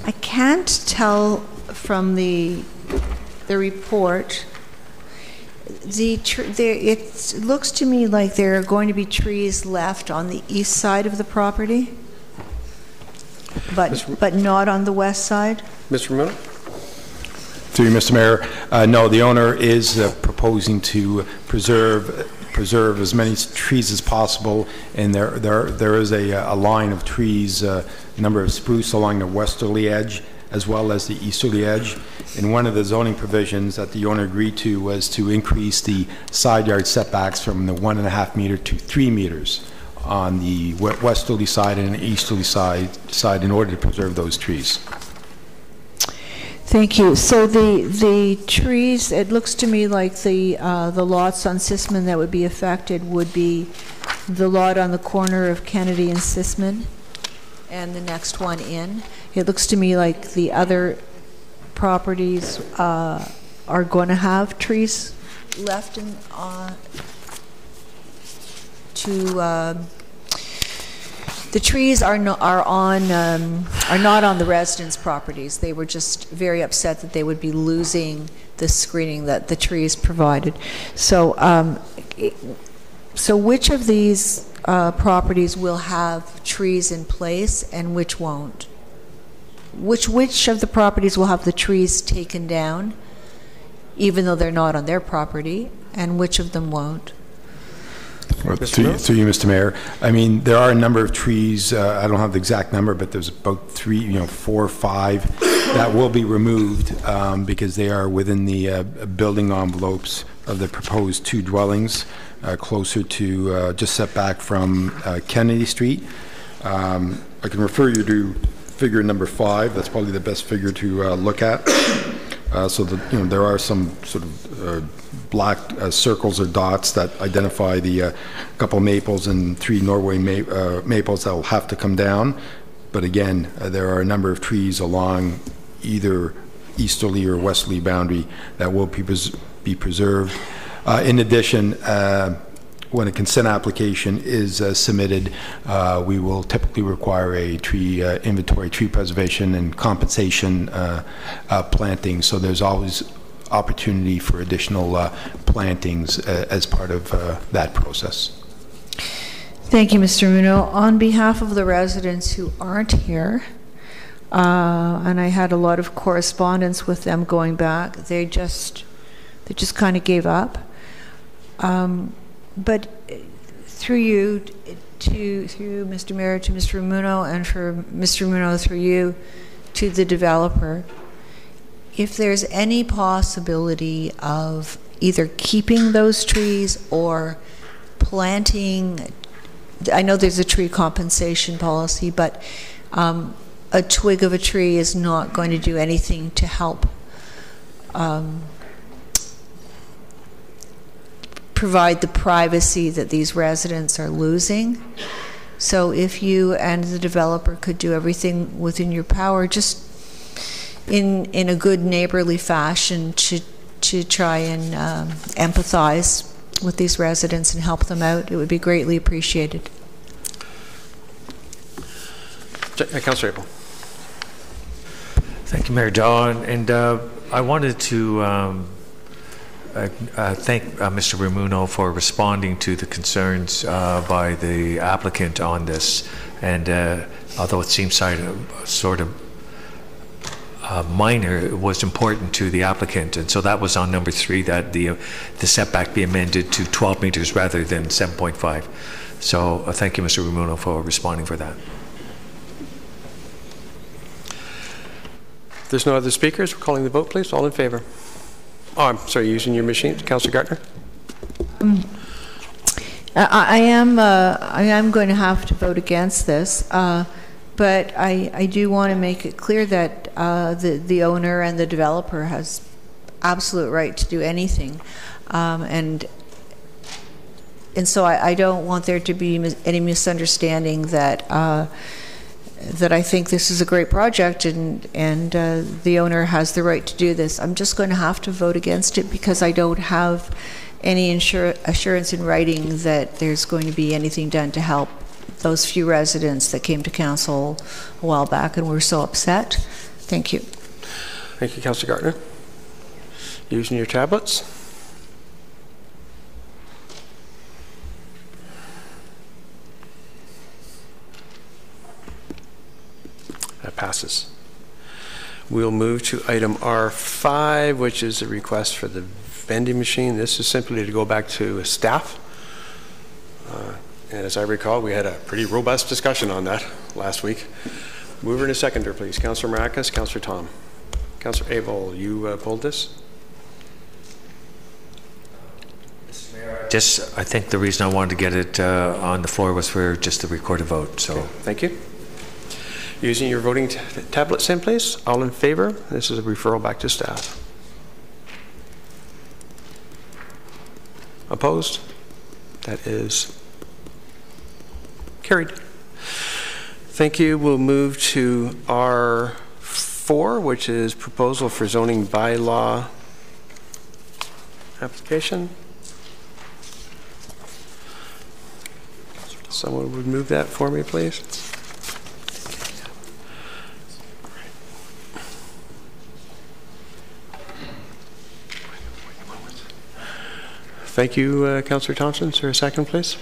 I can't tell from the report. It looks to me like there are going to be trees left on the east side of the property, but not on the west side. Mr. Ramuno? Through you, Mr. Mayor. No, the owner is proposing to preserve as many trees as possible, and there is a line of trees, a number of spruce along the westerly edge as well as the easterly edge. And one of the zoning provisions that the owner agreed to was to increase the side yard setbacks from the 1.5 meter to 3 meters on the westerly side and easterly side in order to preserve those trees. Thank you. So the trees, it looks to me like the lots on Sisman that would be affected would be the lot on the corner of Kennedy and Sisman and the next one in. It looks to me like the other properties are going to have trees left in, the trees are not on the residents' properties. They were just very upset that they would be losing the screening that the trees provided. So, so which of these properties will have trees in place and which won't? Which of the properties will have the trees taken down, even though they're not on their property, and which of them won't? Well, through you, Mr. Mayor. I mean, there are a number of trees. I don't have the exact number, but there's about 4 or 5 that will be removed because they are within the building envelopes of the proposed 2 dwellings, closer to just set back from Kennedy Street. I can refer you to figure number 5. That's probably the best figure to look at. So there are some sort of black circles or dots that identify the couple maples and 3 Norway maples that will have to come down. But again, there are a number of trees along either easterly or westerly boundary that will be preserved. In addition, when a consent application is submitted, we will typically require a tree inventory, tree preservation and compensation planting. So there's always opportunity for additional plantings as part of that process. Thank you, Mr. Ramuno. On behalf of the residents who aren't here, and I had a lot of correspondence with them going back, they just kind of gave up. But through you, through Mr. Mayor to Mr. Ramuno, and for Mr. Ramuno through you to the developer, if there's any possibility of either keeping those trees or planting, I know there's a tree compensation policy, but a twig of a tree is not going to do anything to help provide the privacy that these residents are losing. So if you and the developer could do everything within your power, just in a good neighborly fashion to try and empathize with these residents and help them out, it would be greatly appreciated. Councillor Abel. Thank you, Mayor Daw. And I wanted to thank Mr. Ramuno for responding to the concerns by the applicant on this. And although it seems sort of minor, it was important to the applicant. And so that was on number 3, that the setback be amended to 12 meters rather than 7.5. So thank you, Mr. Ramuno, for responding for that. If there's no other speakers, we're calling the vote, please. All in favor? Oh, I'm sorry, using your machine. Councillor Gartner? I am going to have to vote against this, but I do want to make it clear that the owner and the developer has absolute right to do anything, and so I don't want there to be any misunderstanding that that I think this is a great project and the owner has the right to do this. I'm just going to have to vote against it because I don't have any assurance in writing that there's going to be anything done to help those few residents that came to council a while back and were so upset. Thank you. Thank you, Councillor Gartner. Using your tablets. That passes. We'll move to item R5, which is a request for the vending machine. This is simply to go back to staff. And as I recall, we had a pretty robust discussion on that last week. Mover and a seconder, please. Councillor Maracas, Councillor Tom. Councillor Abel, you pulled this? Just, I think the reason I wanted to get it on the floor was for just the recorded vote. So, okay, thank you. Using your voting tablets then, please. All in favor? This is a referral back to staff. Opposed? That is carried. Thank you. We'll move to R4, which is proposal for zoning bylaw application. Someone would move that for me, please. Thank you, Councillor Thompson. Is there a second, please?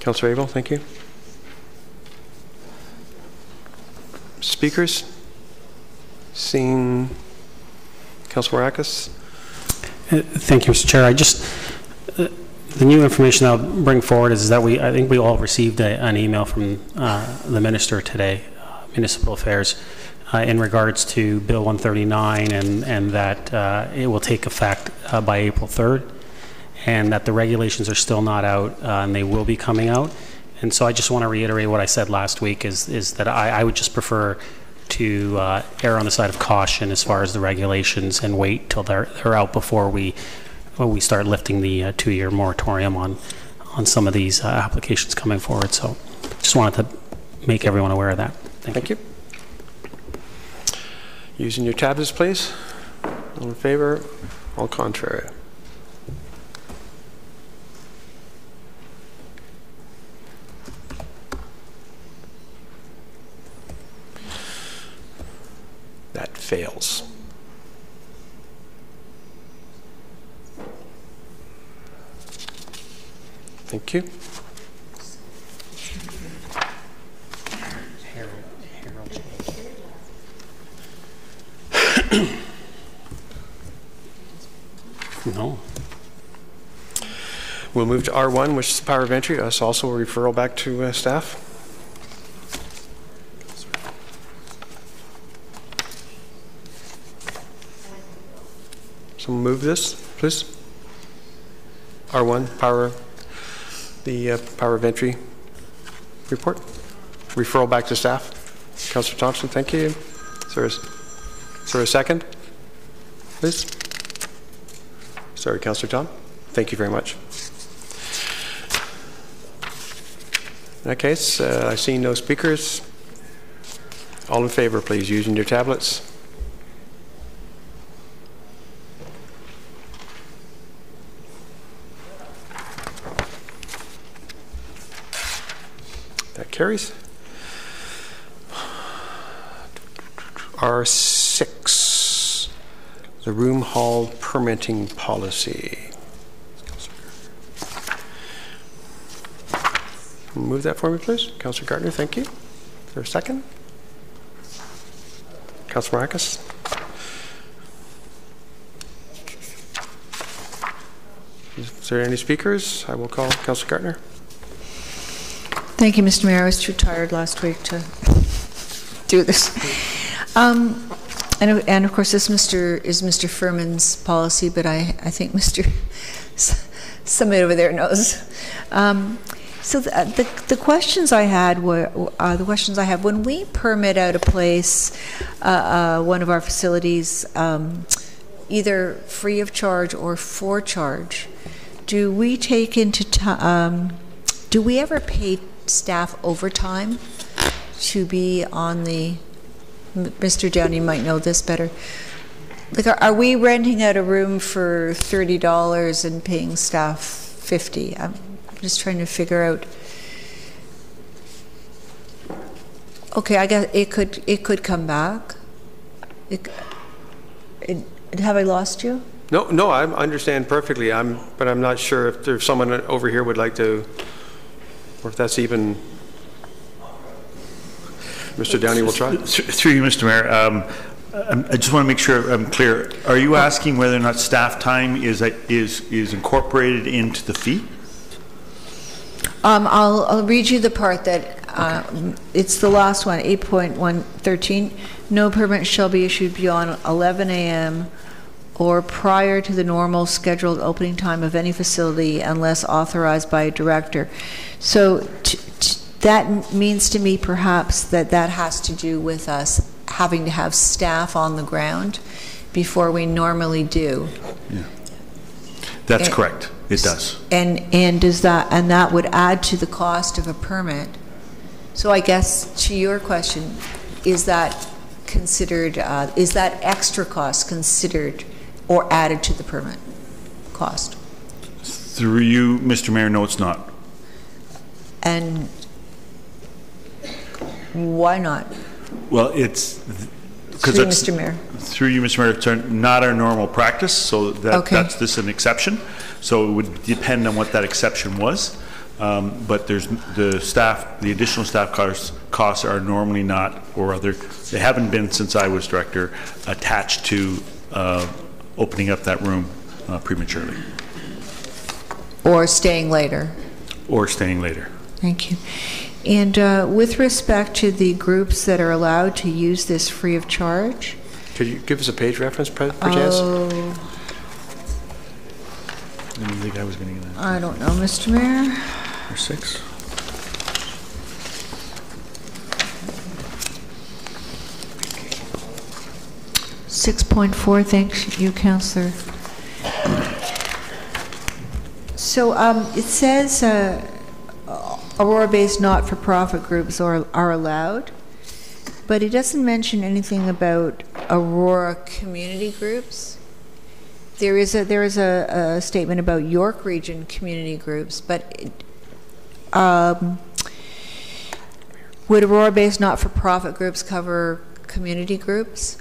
Councillor Abel, thank you. Speakers? Seeing Councillor Maracas? Thank you, Mr. Chair. I just, the new information I'll bring forward is that I think we all received an email from the Minister today, Municipal Affairs, in regards to Bill 139 and that it will take effect by April 3rd and that the regulations are still not out and they will be coming out. And so I just want to reiterate what I said last week is that I would just prefer to err on the side of caution as far as the regulations and wait till they're out before we start lifting the 2-year moratorium on some of these applications coming forward. So just wanted to make everyone aware of that. Thank you. Using your tablets, please. All in favor? All contrary? That fails. Thank you. No. We'll move to R1, which is the power of entry. That's also a referral back to staff. Someone move this, please. R1, the power of entry report. Referral back to staff. Councillor Thompson, thank you. Is there a second? Please. Sorry, Councillor Tom. Thank you very much. In that case, I see no speakers. All in favor, please, using your tablets. That carries. R6, the room hall permitting policy. Move that for me, please. Councillor Gardner, thank you. Is there a second? Councillor Marcus. Is there any speakers? I will call Councillor Gardner. Thank you, Mr. Mayor. I was too tired last week to do this. And of course, this is Mr. Furman's policy, but I think Mr. Somebody over there knows. So the questions I had were the questions I have when we permit out a place, one of our facilities, either free of charge or for charge. Do we take into do we ever pay staff overtime to be on the? Mr. Downey might know this better. Like, are we renting out a room for $30 and paying staff $50? I'm just trying to figure out. Okay, I guess it could come back. Have I lost you? No, I understand perfectly. But I'm not sure if there's someone over here would like to, or if that's even. Mr. Downey will try. Through you, Mr. Mayor, I just want to make sure I'm clear. Are you asking whether or not staff time is incorporated into the fee? I'll read you the part that it's the last one, 8.113. No permit shall be issued beyond 11 a.m. or prior to the normal scheduled opening time of any facility unless authorized by a director. So that means to me perhaps that has to do with us having to have staff on the ground before we normally do. Yeah. That's correct. It does. And does that would add to the cost of a permit. So I guess to your question, is that considered, is that extra cost considered or added to the permit cost? Through you, Mr. Mayor, no, it's not. And why not? Well, it's because through Mr. Mayor. Through you, Mr. Mayor, it's not our normal practice, so that's this an exception. So it would depend on what that exception was. But there's the additional staff costs are normally not, or other, they haven't been since I was director, attached to opening up that room prematurely. Or staying later. Or staying later. Thank you. And with respect to the groups that are allowed to use this free of charge. Could you give us a page reference, perchance? I didn't think I was going to get that. I don't know, Mr. Mayor. Or 6. .4, thanks you, Councillor. So it says Aurora-based not-for-profit groups are allowed, but it doesn't mention anything about Aurora community groups. There is a statement about York Region community groups, but would Aurora-based not-for-profit groups cover community groups?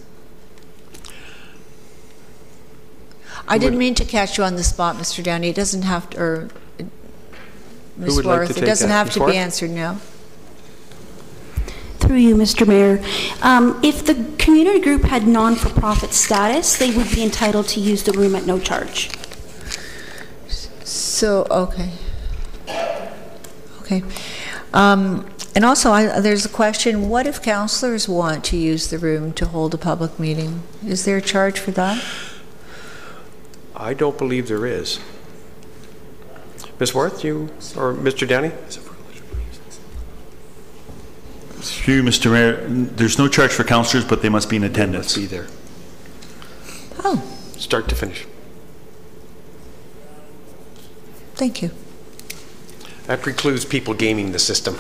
I didn't mean to catch you on the spot, Mr. Downey. It doesn't have to, or Ms. Worth, it doesn't have to be answered now. Through you, Mr. Mayor. If the community group had non-for-profit status, they would be entitled to use the room at no charge. So, okay. Okay. And also, there's a question, what if councillors want to use the room to hold a public meeting? Is there a charge for that? I don't believe there is. Ms. Worth, you or Mr. Downey? Through you, Mr. Mayor, there's no charge for councillors, but they must be in attendance. Be there. Oh, Start to finish. thank you. That precludes people gaming the system.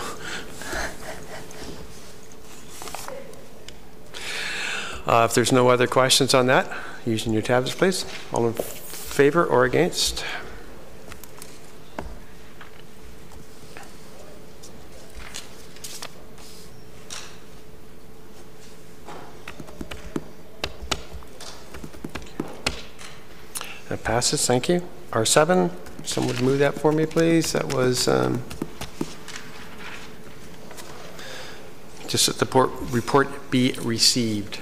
If there's no other questions on that, using your tablets, please. All in favor or against? That passes, thank you. R7, someone would move that for me, please. That was just that the report be received.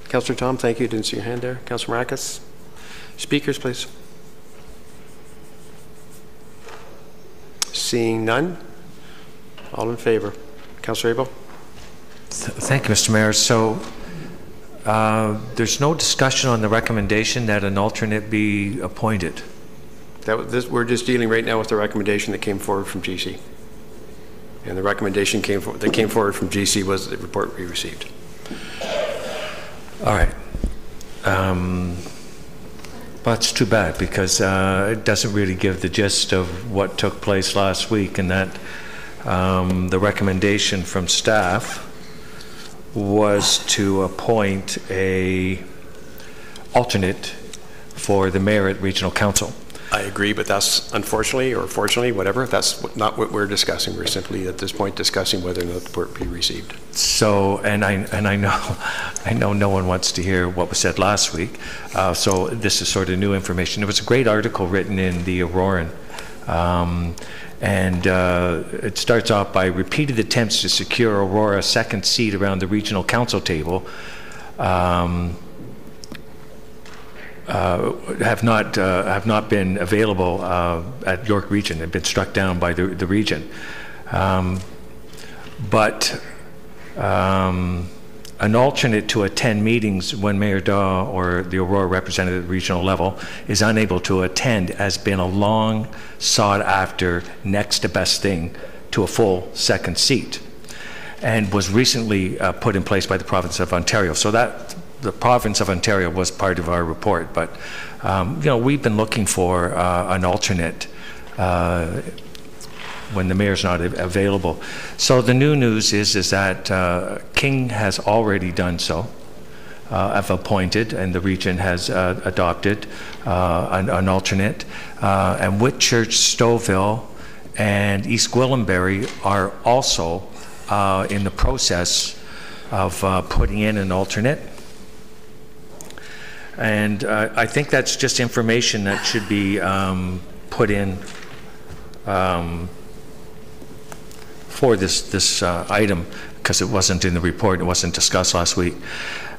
Councillor Tom, thank you. Didn't see your hand there. Councillor Maracas. Speakers, please. Seeing none. All in favor. Councillor Abel. Thank you, Mr. Mayor. So there's no discussion on the recommendation that an alternate be appointed. We're just dealing right now with the recommendation that came forward from GC. And the recommendation that came forward from GC was that the report be received. All right. But it's too bad because it doesn't really give the gist of what took place last week, and that the recommendation from staff was to appoint a alternate for the mayor at Regional Council. I agree, but that's unfortunately or fortunately, whatever, that's not what we're discussing. We're simply at this point discussing whether or not the report be received. So, and I know no one wants to hear what was said last week. So this is sort of new information. There was a great article written in the Auroran, and it starts off by repeated attempts to secure Aurora a second seat around the Regional Council table have not been available at York Region. Have been struck down by the region. But an alternate to attend meetings when Mayor Daw or the Aurora representative at the regional level is unable to attend has been a long sought after next to best thing to a full second seat, and was recently put in place by the province of Ontario. So that the province of Ontario was part of our report, but we've been looking for an alternate when the mayor's not available. So the new news is that King has already done so, have appointed, and the region has adopted an alternate, and Whitchurch, Stouffville, and East Gwillimbury are also in the process of putting in an alternate. And I think that's just information that should be put in for this item, because it wasn't in the report, it wasn't discussed last week.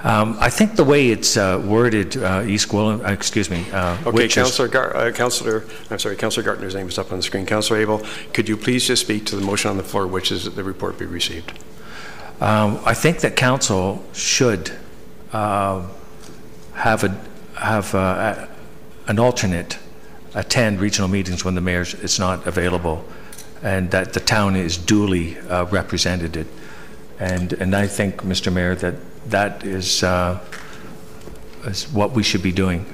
I think the way it's worded, East Gwillimbury, excuse me. Okay, Councillor Gartner's name is up on the screen. Councillor Abel, could you please just speak to the motion on the floor, which is that the report be received? I think that council should have an alternate attend regional meetings when the mayor is not available, and that the town is duly represented. And I think, Mr. Mayor, that is what we should be doing.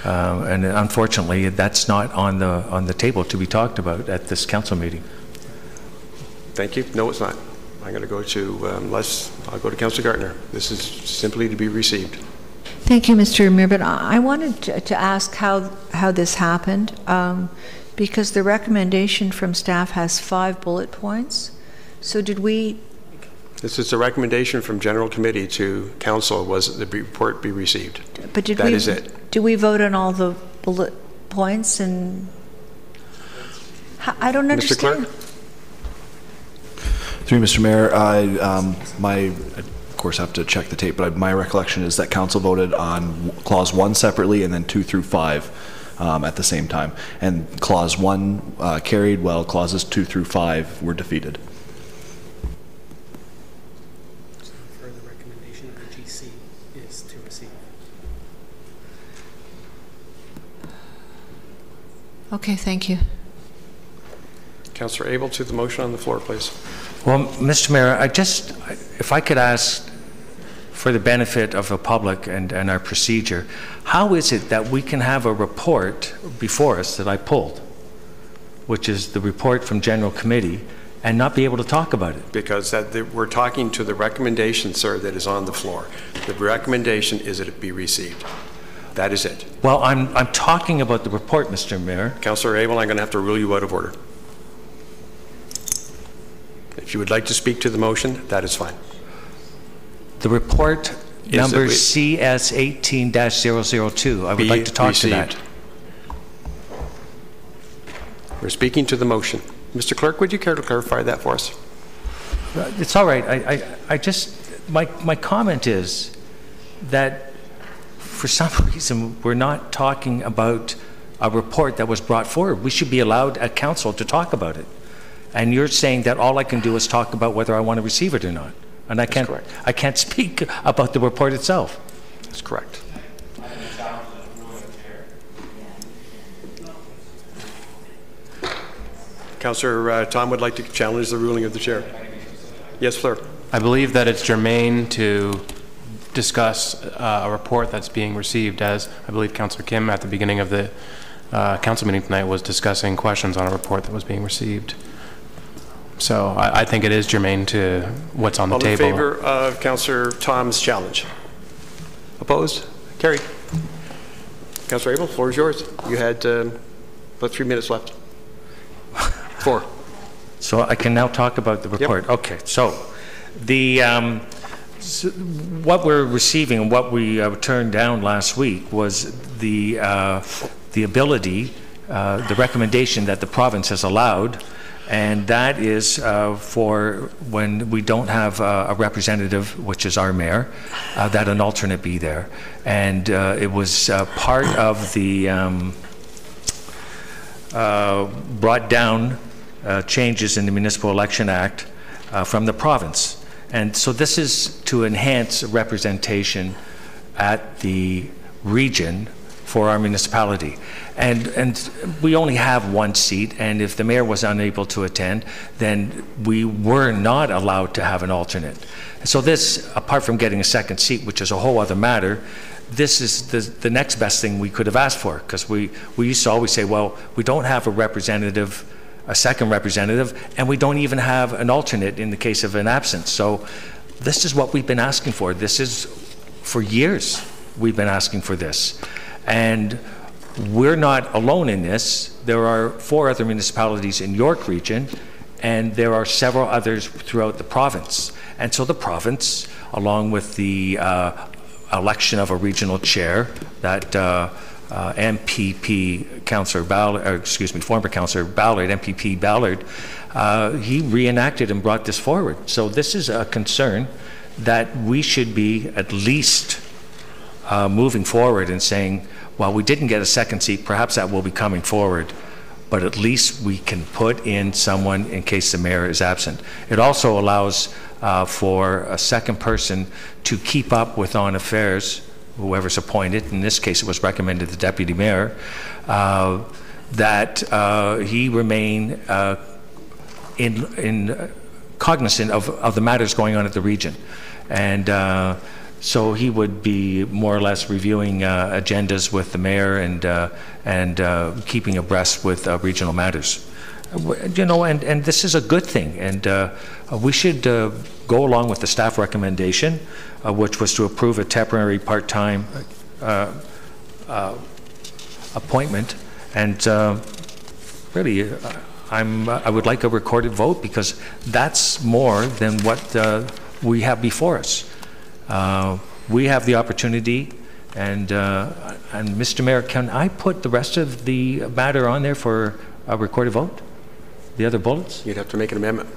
And unfortunately, that's not on the table to be talked about at this council meeting. Thank you. No, it's not. I'm going to go to I'll go to Councillor Gartner. This is simply to be received. Thank you, Mr. Mayor, but I wanted to ask how this happened, because the recommendation from staff has 5 bullet points. So did we... This is a recommendation from General Committee to Council, was that the report be received. But did that is it. Do we vote on all the bullet points? And I don't understand. Mr. Clerk? Through you, Mr. Mayor, of course, have to check the tape, but my recollection is that Council voted on Clause 1 separately and then 2 through 5 at the same time. And Clause 1 carried, while Clauses 2 through 5 were defeated. So for the recommendation of the GC is to receive. Okay, thank you. Councillor Abel to the motion on the floor, please. Well, Mr. Mayor, if I could ask for the benefit of the public and our procedure, how is it that we can have a report before us that I pulled, which is the report from General Committee, and not be able to talk about it? Because we're talking to the recommendation, sir, that is on the floor. The recommendation is that it be received. That is it. Well, I'm talking about the report, Mr. Mayor. Councillor Abel, I'm going to have to rule you out of order. If you would like to speak to the motion, that is fine. The report number CS 18-002. I would like to talk to that. We're speaking to the motion. Mr. Clerk, would you care to clarify that for us? It's all right. I just, my comment is that for some reason we're not talking about a report that was brought forward. We should be allowed at council to talk about it. And you're saying that all I can do is talk about whether I want to receive it or not. And I can't speak about the report itself. That's correct. Councillor Tom would like to challenge the ruling of the chair. Yes, sir. I believe that it's germane to discuss a report that's being received, as I believe Councillor Kim at the beginning of the council meeting tonight was discussing questions on a report that was being received. So I think it is germane to what's on the table. All in favor of Councillor Tom's challenge? Opposed? Carried. Councillor Abel, the floor is yours. You had about 3 minutes left. 4. So I can now talk about the report. Yep. Okay. So what we're receiving and what we turned down last week was the ability, the recommendation that the province has allowed. And that is for when we don't have a representative, which is our mayor, that an alternate be there. And it was part of the brought down changes in the Municipal Election Act from the province. And so this is to enhance representation at the region for our municipality. And we only have one seat, and if the mayor was unable to attend, then we were not allowed to have an alternate. So this, apart from getting a second seat, which is a whole other matter, this is the next best thing we could have asked for, because we used to always say, well, we don't have a second representative, and we don't even have an alternate in the case of an absence. So this is what we've been asking for. This is, for years, we've been asking for this. And we're not alone in this. There are 4 other municipalities in York Region, and there are several others throughout the province. And so the province, along with the election of a regional chair, that MPP Councillor Ballard, former Councillor Ballard, MPP Ballard, he reenacted and brought this forward. So this is a concern that we should be at least moving forward and saying, well, we didn't get a second seat, perhaps that will be coming forward, but at least we can put in someone in case the mayor is absent. It also allows for a second person to keep up with on affairs, whoever's appointed. In this case, it was recommended the deputy mayor, that he remain cognizant of the matters going on at the region. And so he would be more or less reviewing agendas with the mayor and keeping abreast with regional matters. You know, and this is a good thing, and we should go along with the staff recommendation, which was to approve a temporary part-time appointment. And really, I would like a recorded vote, because that's more than what we have before us. We have the opportunity, and Mr. Mayor, can I put the rest of the matter on there for a recorded vote? The other bullets? You'd have to make an amendment.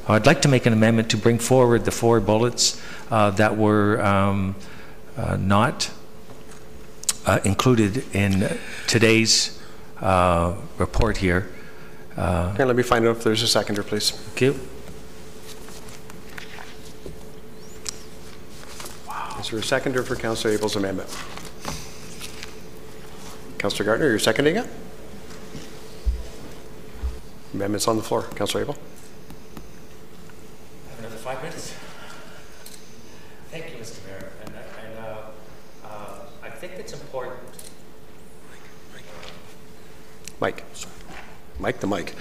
I'd like to make an amendment to bring forward the 4 bullets that were not included in today's report here. Okay, let me find out if there's a seconder, please. Thank you. Is there a seconder for Councillor Abel's amendment? Councillor Gardner, you're seconding it? Amendments on the floor. Councillor Abel. Have another 5 minutes. Thank you, Mr. Mayor. And I think it's important. Mike. Mike the mic.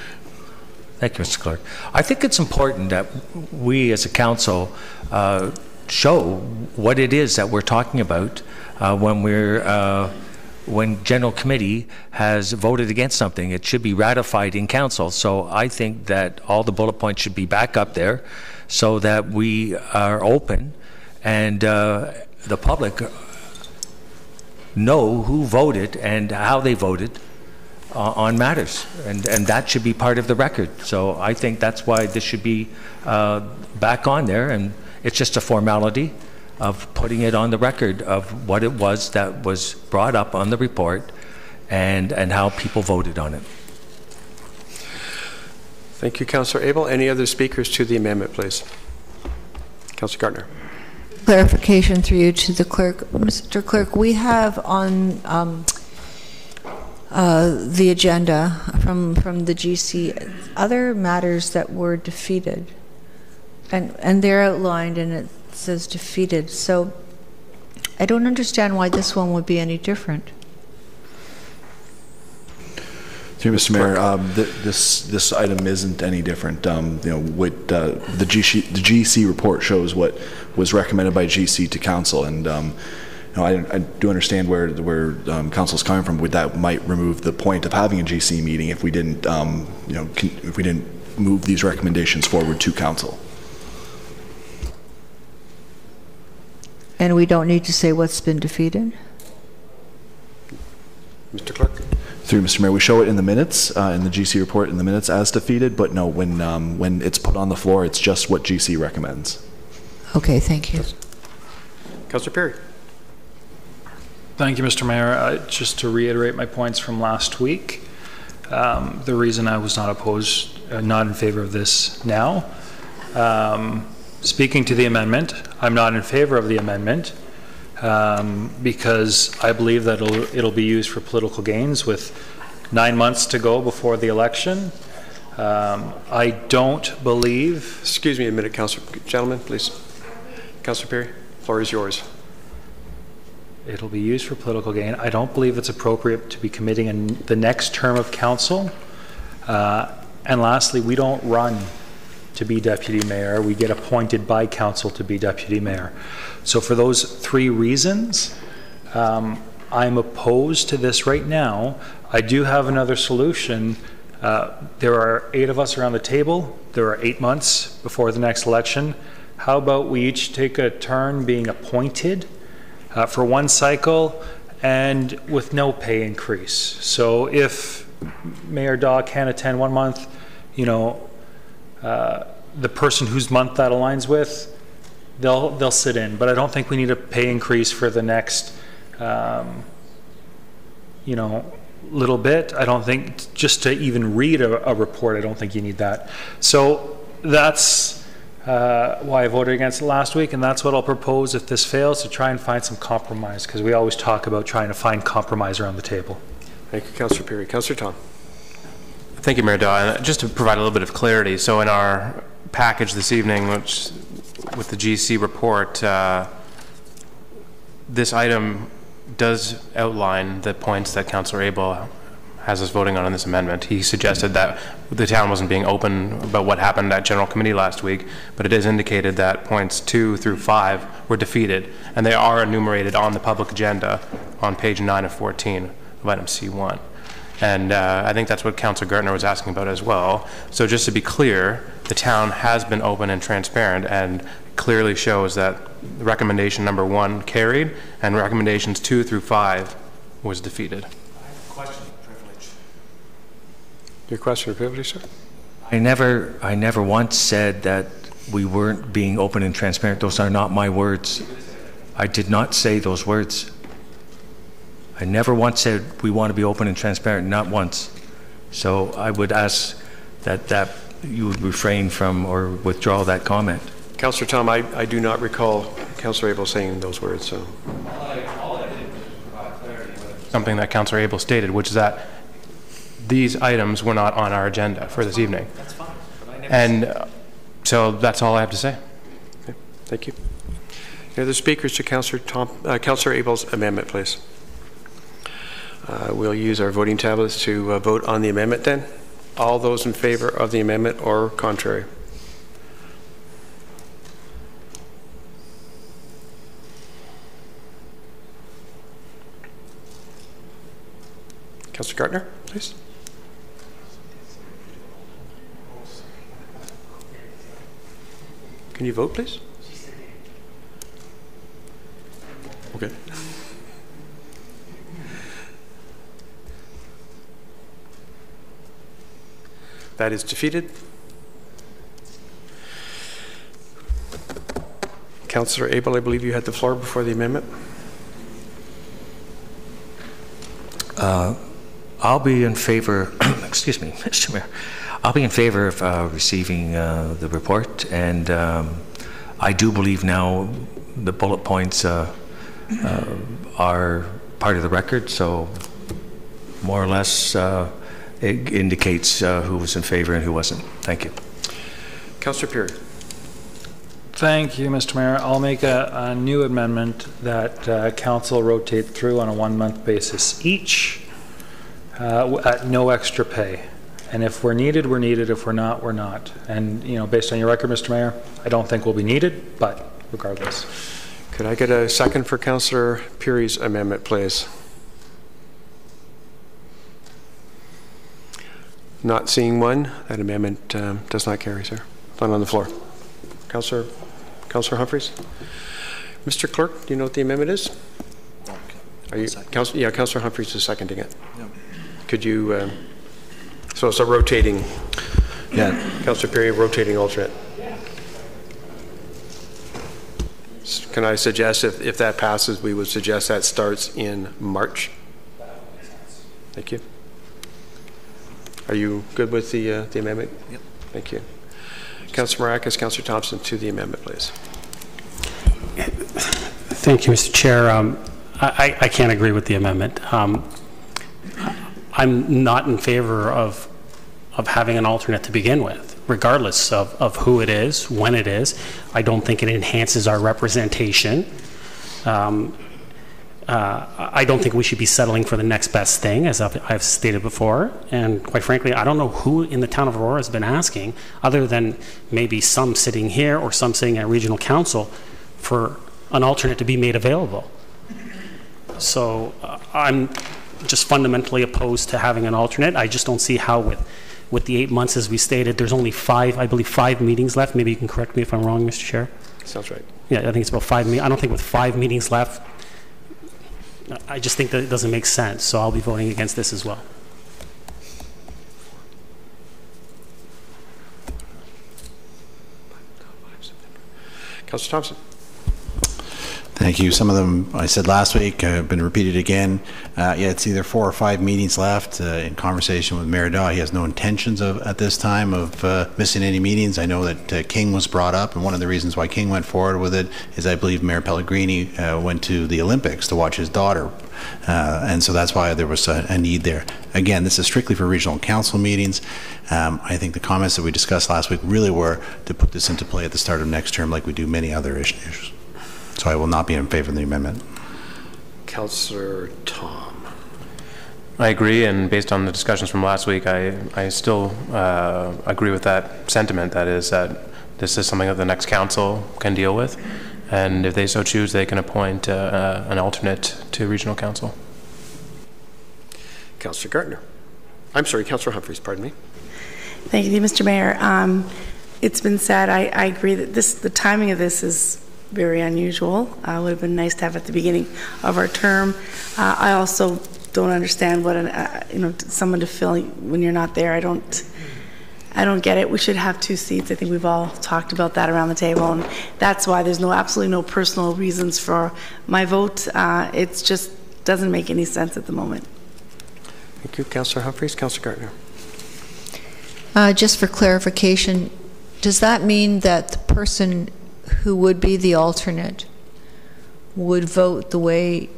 Thank you, Mr. Clerk. I think it's important that we as a council show what it is that we're talking about when General Committee has voted against something. It should be ratified in council. So I think that all the bullet points should be back up there so that we are open and the public know who voted and how they voted on matters, and that should be part of the record. So I think that's why this should be back on there, and it's just a formality of putting it on the record of what it was that was brought up on the report and how people voted on it. Thank you, Councillor Abel. Any other speakers to the amendment, please? Councillor Gardner. Clarification through you to the clerk. Mr. Clerk, we have on the agenda from the GC other matters that were defeated, and they're outlined and it says defeated. So I don't understand why this one would be any different. Through Mr. Mayor, this item isn't any different. What the GC report shows what was recommended by GC to council, and I do understand where council's coming from. That might remove the point of having a GC meeting if we didn't, if we didn't move these recommendations forward to council. And we don't need to say what's been defeated? Mr. Clerk. Through Mr. Mayor, we show it in the minutes, in the GC report in the minutes as defeated, but no, when it's put on the floor, it's just what GC recommends. Okay, thank you. Councillor Perry. Thank you, Mr. Mayor. Just to reiterate my points from last week, the reason I was not opposed, not in favor of this now, speaking to the amendment, I'm not in favor of the amendment because I believe that it'll be used for political gains with 9 months to go before the election. I don't believe... Excuse me a minute, Councillor. Gentlemen, please. Councillor Perry, the floor is yours. It'll be used for political gain. I don't believe it's appropriate to be committing the next term of council. And lastly, we don't run to be deputy mayor. We get appointed by council to be deputy mayor. So for those 3 reasons, I'm opposed to this right now. I do have another solution. There are 8 of us around the table. There are 8 months before the next election. How about we each take a turn being appointed for 1 cycle and with no pay increase? So if Mayor Daw can't attend 1 month, the person whose month that aligns with, they'll sit in. But I don't think we need a pay increase for the next, little bit. I don't think, just to even read a report, I don't think you need that. So that's why I voted against it last week, and that's what I'll propose if this fails, to try and find some compromise, because we always talk about trying to find compromise around the table. Thank you, Councillor Perry. Councillor Tom. Thank you, Mayor Daw. And just to provide a little bit of clarity, so in our package this evening, which with the GC report, this item does outline the points that Councillor Abel has us voting on this amendment. He suggested that the town wasn't being open about what happened at General Committee last week, but it is indicated that points 2 through 5 were defeated, and they are enumerated on the public agenda on page 9 of 14 of item C1. And I think that's what Councillor Gardner was asking about as well. So just to be clear, the town has been open and transparent and clearly shows that recommendation number 1 carried and recommendations 2 through 5 was defeated. Question of privilege. Your question of privilege, sir? I never once said that we weren't being open and transparent. Those are not my words. I did not say those words. I never once said we want to be open and transparent, not once. So I would ask that you would refrain from or withdraw that comment. Councillor Tom, I do not recall Councillor Abel saying those words. So. Something that Councillor Abel stated, which is that these items were not on our agenda for this evening. That's fine. And so that's all I have to say. Okay. Thank you. Any other speakers to Councillor Abel's amendment, please? We'll use our voting tablets to vote on the amendment then. All those in favor of the amendment or contrary? Councillor Gartner, please. Can you vote, please? Okay. That is defeated. Councillor Abel, I believe you had the floor before the amendment. I'll be in favor, excuse me, Mr. Mayor. I'll be in favor of receiving the report, and I do believe now the bullet points are part of the record, so more or less it indicates who was in favor and who wasn't. Thank you. Councillor Perry. Thank you, Mr. Mayor. I'll make a new amendment that council rotate through on a 1-month basis each at no extra pay. And if we're needed, we're needed. If we're not, we're not. And, you know, based on your record, Mr. Mayor, I don't think we'll be needed, but regardless. Could I get a second for Councillor Perry's amendment, please? Not seeing one, that amendment does not carry, sir. One on the floor. Councillor Humphreys? Mr. Clerk, do you know what the amendment is? Are you, Councillor Humphreys is seconding it. Yep. Could you, so it's a rotating, Councillor Perry, rotating alternate. Can I suggest if that passes, we would suggest that starts in March? Thank you. Are you good with the amendment? Yep. Thank you. Councillor Maracas, Councillor Thompson to the amendment, please. Thank you, Mr. Chair. I can't agree with the amendment. I'm not in favor of having an alternate to begin with, regardless of who it is, when it is. I don't think it enhances our representation. I don't think we should be settling for the next best thing, as I've stated before. And quite frankly, I don't know who in the town of Aurora has been asking, other than maybe some sitting here or some sitting at regional council, for an alternate to be made available. So I'm just fundamentally opposed to having an alternate. I just don't see how with the 8 months, as we stated, there's only I believe 5 meetings left. Maybe you can correct me if I'm wrong, Mr. Chair. Sounds right. Yeah, I think it's about 5 meetings. I don't think with 5 meetings left, I just think that it doesn't make sense. So I'll be voting against this as well. Councillor Thompson. Thank you. Some of them I said last week have been repeated again. It's either 4 or 5 meetings left. In conversation with Mayor Daw, he has no intentions at this time of missing any meetings. I know that King was brought up, and one of the reasons why King went forward with it is I believe Mayor Pellegrini went to the Olympics to watch his daughter. And so that's why there was a need there. Again, this is strictly for regional council meetings. I think the comments that we discussed last week really were to put this into play at the start of next term like we do many other issues. So I will not be in favor of the amendment. Councillor Tom. I agree, and based on the discussions from last week, I still agree with that sentiment. That is that this is something that the next council can deal with, and if they so choose, they can appoint an alternate to regional council. Councillor Gartner. I'm sorry, Councillor Humphreys, pardon me. Thank you, Mr. Mayor. It's been said, I agree that the timing of this is very unusual. It would have been nice to have at the beginning of our term. I also don't understand what someone to fill when you're not there. I don't get it. We should have 2 seats. I think we've all talked about that around the table, and that's why there's absolutely no personal reasons for my vote. It just doesn't make any sense at the moment. Thank you, Councillor Humphreys. Councillor Gartner. Just for clarification, does that mean that the person who would be the alternate would vote the way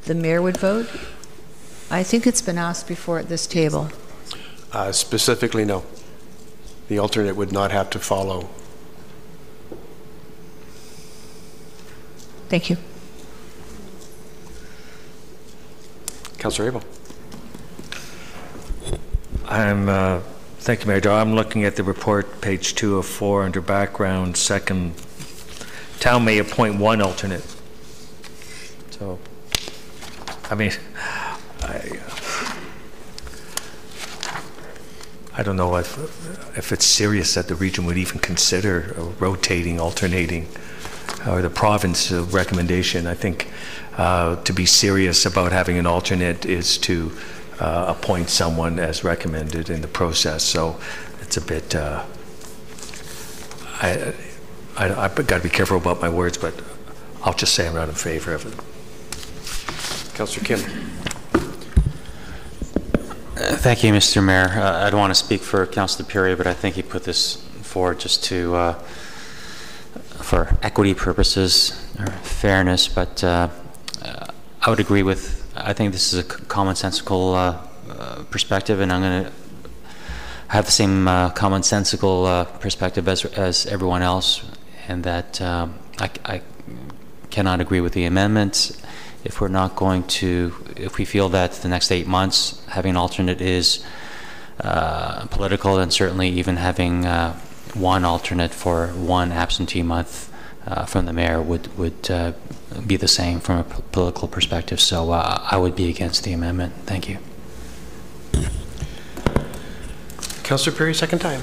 the mayor would vote? I think it's been asked before at this table. Specifically, no. The alternate would not have to follow. Thank you. Councillor Abel. Thank you, Mayor Daw. I'm looking at the report, page 2 of 4, under background, second, town may appoint one alternate. So, I mean, I don't know if it's serious that the region would even consider rotating, alternating, or the province recommendation. I think to be serious about having an alternate is to appoint someone as recommended in the process. So it's a bit, I've got to be careful about my words, but I'll just say I'm not in favor of it. Councillor Kim. Thank you, Mr. Mayor. I don't want to speak for Councillor Perry, but I think he put this forward just to, for equity purposes or fairness, but I would agree with, I think this is a commonsensical perspective, and I'm going to have the same commonsensical perspective as everyone else, and that I cannot agree with the amendment. If we're not going to, if we feel that the next 8 months having an alternate is political, then certainly even having one alternate for one absentee month from the mayor would be the same from a political perspective. So I would be against the amendment. Thank you. Councillor Perry, second time.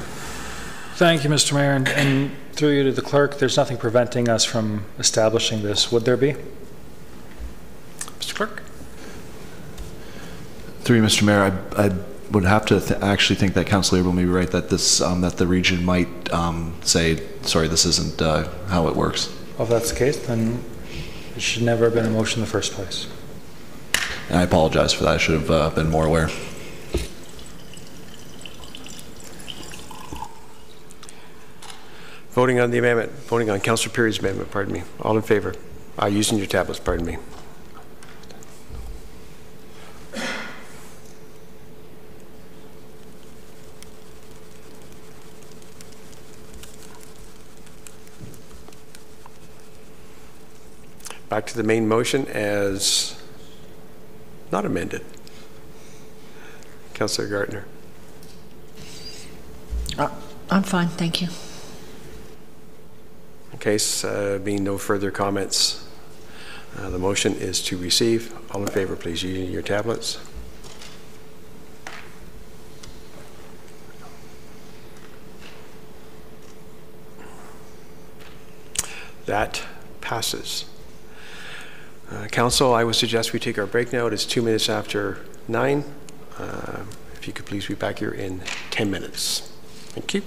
Thank you, Mr. Mayor. And through you to the clerk, there's nothing preventing us from establishing this. Would there be? Mr. Clerk. Through you, Mr. Mayor, I would have to actually think that Councillor Abel may be right that this that the region might say, sorry, this isn't how it works. Well, if that's the case, then it should never have been a motion in the first place. And I apologize for that. I should have been more aware. Voting on the amendment, voting on Councillor Perry's amendment, pardon me. All in favor? Using your tablets, pardon me. Back to the main motion as not amended. Councillor Gardner. I'm fine, thank you. In case being no further comments, the motion is to receive. All in favor, please use your tablets. That passes. Council, I would suggest we take our break now. It is 2 minutes after 9. If you could please be back here in 10 minutes. Thank you.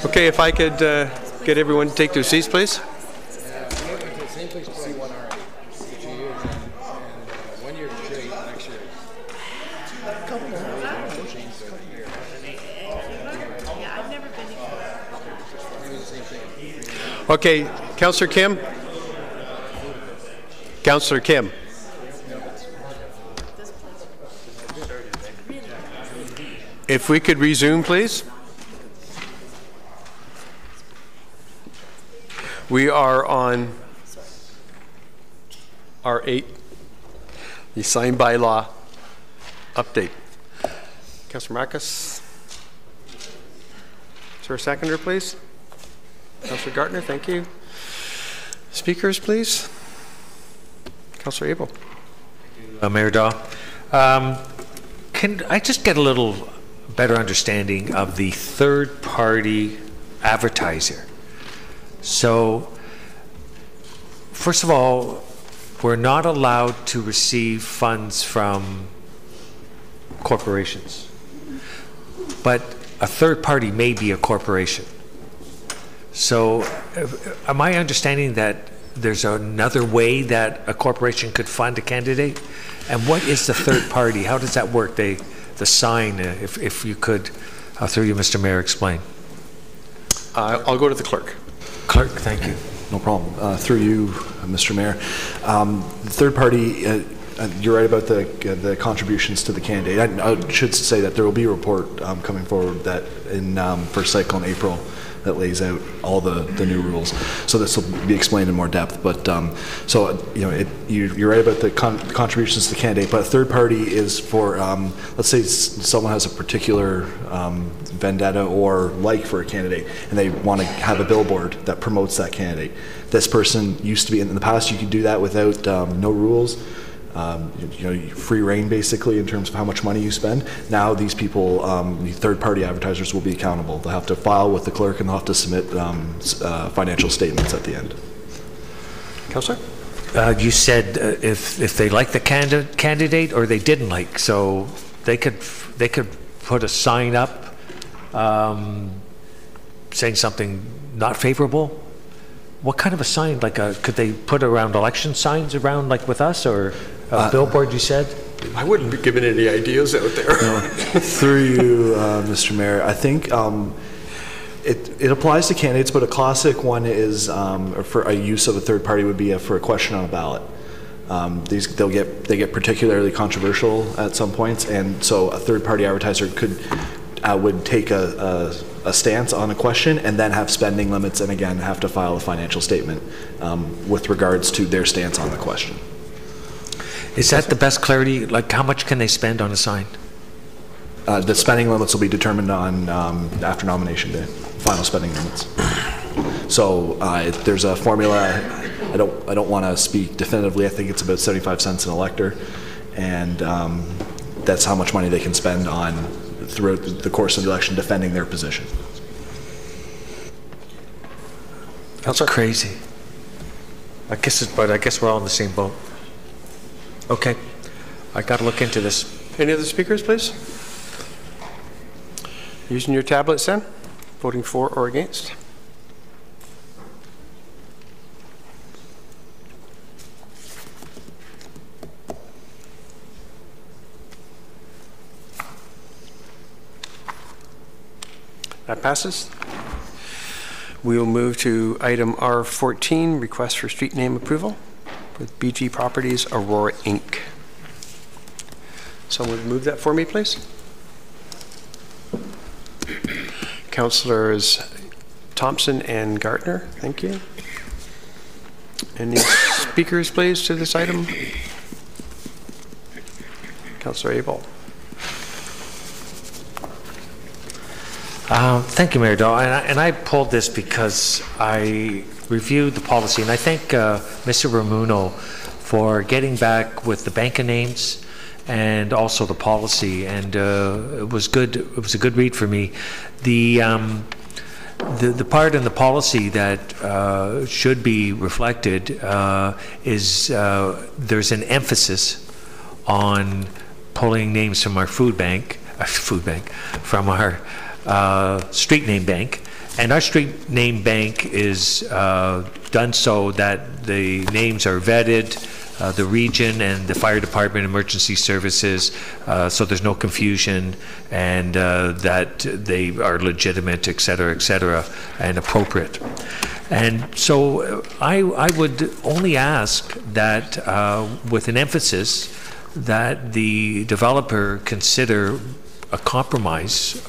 Okay, if I could get everyone to take their seats, please. Okay, Councillor Kim. Councillor Kim. If we could resume, please. We are on R8, the sign bylaw update. Councillor Marcus. Is there a seconder, please? Councillor Gartner, thank you. Speakers, please. Councillor Abel. Mayor Daw. Can I just get a little better understanding of the third-party advertiser? So, first of all, we're not allowed to receive funds from corporations, but a third party may be a corporation. So, am I understanding that there's another way that a corporation could fund a candidate? And what is the third party? How does that work? The sign, if you could, through you, Mr. Mayor, explain. I'll go to the clerk. Clerk, thank you. No problem. Through you, Mr. Mayor. The third party, you're right about the contributions to the candidate. I should say that there will be a report coming forward that in first cycle in April that lays out all the new rules. So this will be explained in more depth. But you're right about the contributions to the candidate. But a third party is for, let's say someone has a particular vendetta or like for a candidate, and they want to have a billboard that promotes that candidate. This person used to be, in the past you could do that without no rules. Free reign basically in terms of how much money you spend. Now these people, the third-party advertisers, will be accountable. They'll have to file with the clerk and they'll have to submit financial statements at the end. Councillor? You said if they like the candidate or they didn't like, so they could put a sign up saying something not favorable. What kind of a sign? Like could they put around election signs around like with us, or a billboard? You said. I wouldn't be giving any ideas out there. No. Through you, Mr. Mayor, I think it applies to candidates, but a classic one is for a use of a third party would be for a question on a ballot. They get particularly controversial at some points, and so a third party advertiser would take a stance on a question and then have spending limits, and again have to file a financial statement with regards to their stance on the question. Is that the best clarity? Like, how much can they spend on a sign? The spending limits will be determined on after nomination day. Final spending limits. So there's a formula. I don't want to speak definitively. I think it's about 75 cents an elector, and that's how much money they can spend on throughout the course of the election defending their position. That's crazy. I guess we're all in the same boat. Okay, I got to look into this. Any other speakers, please? Using your tablets then, voting for or against. That passes. We will move to item R14, request for street name approval with BG Properties Aurora Inc. Someone would move that for me, please. Councillors Thompson and Gartner, thank you. Any speakers, please, to this item? Councillor Abel. Thank you, Mayor Dahl. And I pulled this because I reviewed the policy, and I thank Mr. Ramuno for getting back with the bank names and also the policy, and it was good. It was a good read for me. The part in the policy that should be reflected is there's an emphasis on pulling names from our from our street name bank, And our street name bank is done so that the names are vetted, the region and the fire department, emergency services, so there's no confusion, and that they are legitimate, et cetera, and appropriate. And so I would only ask that, with an emphasis, that the developer consider a compromise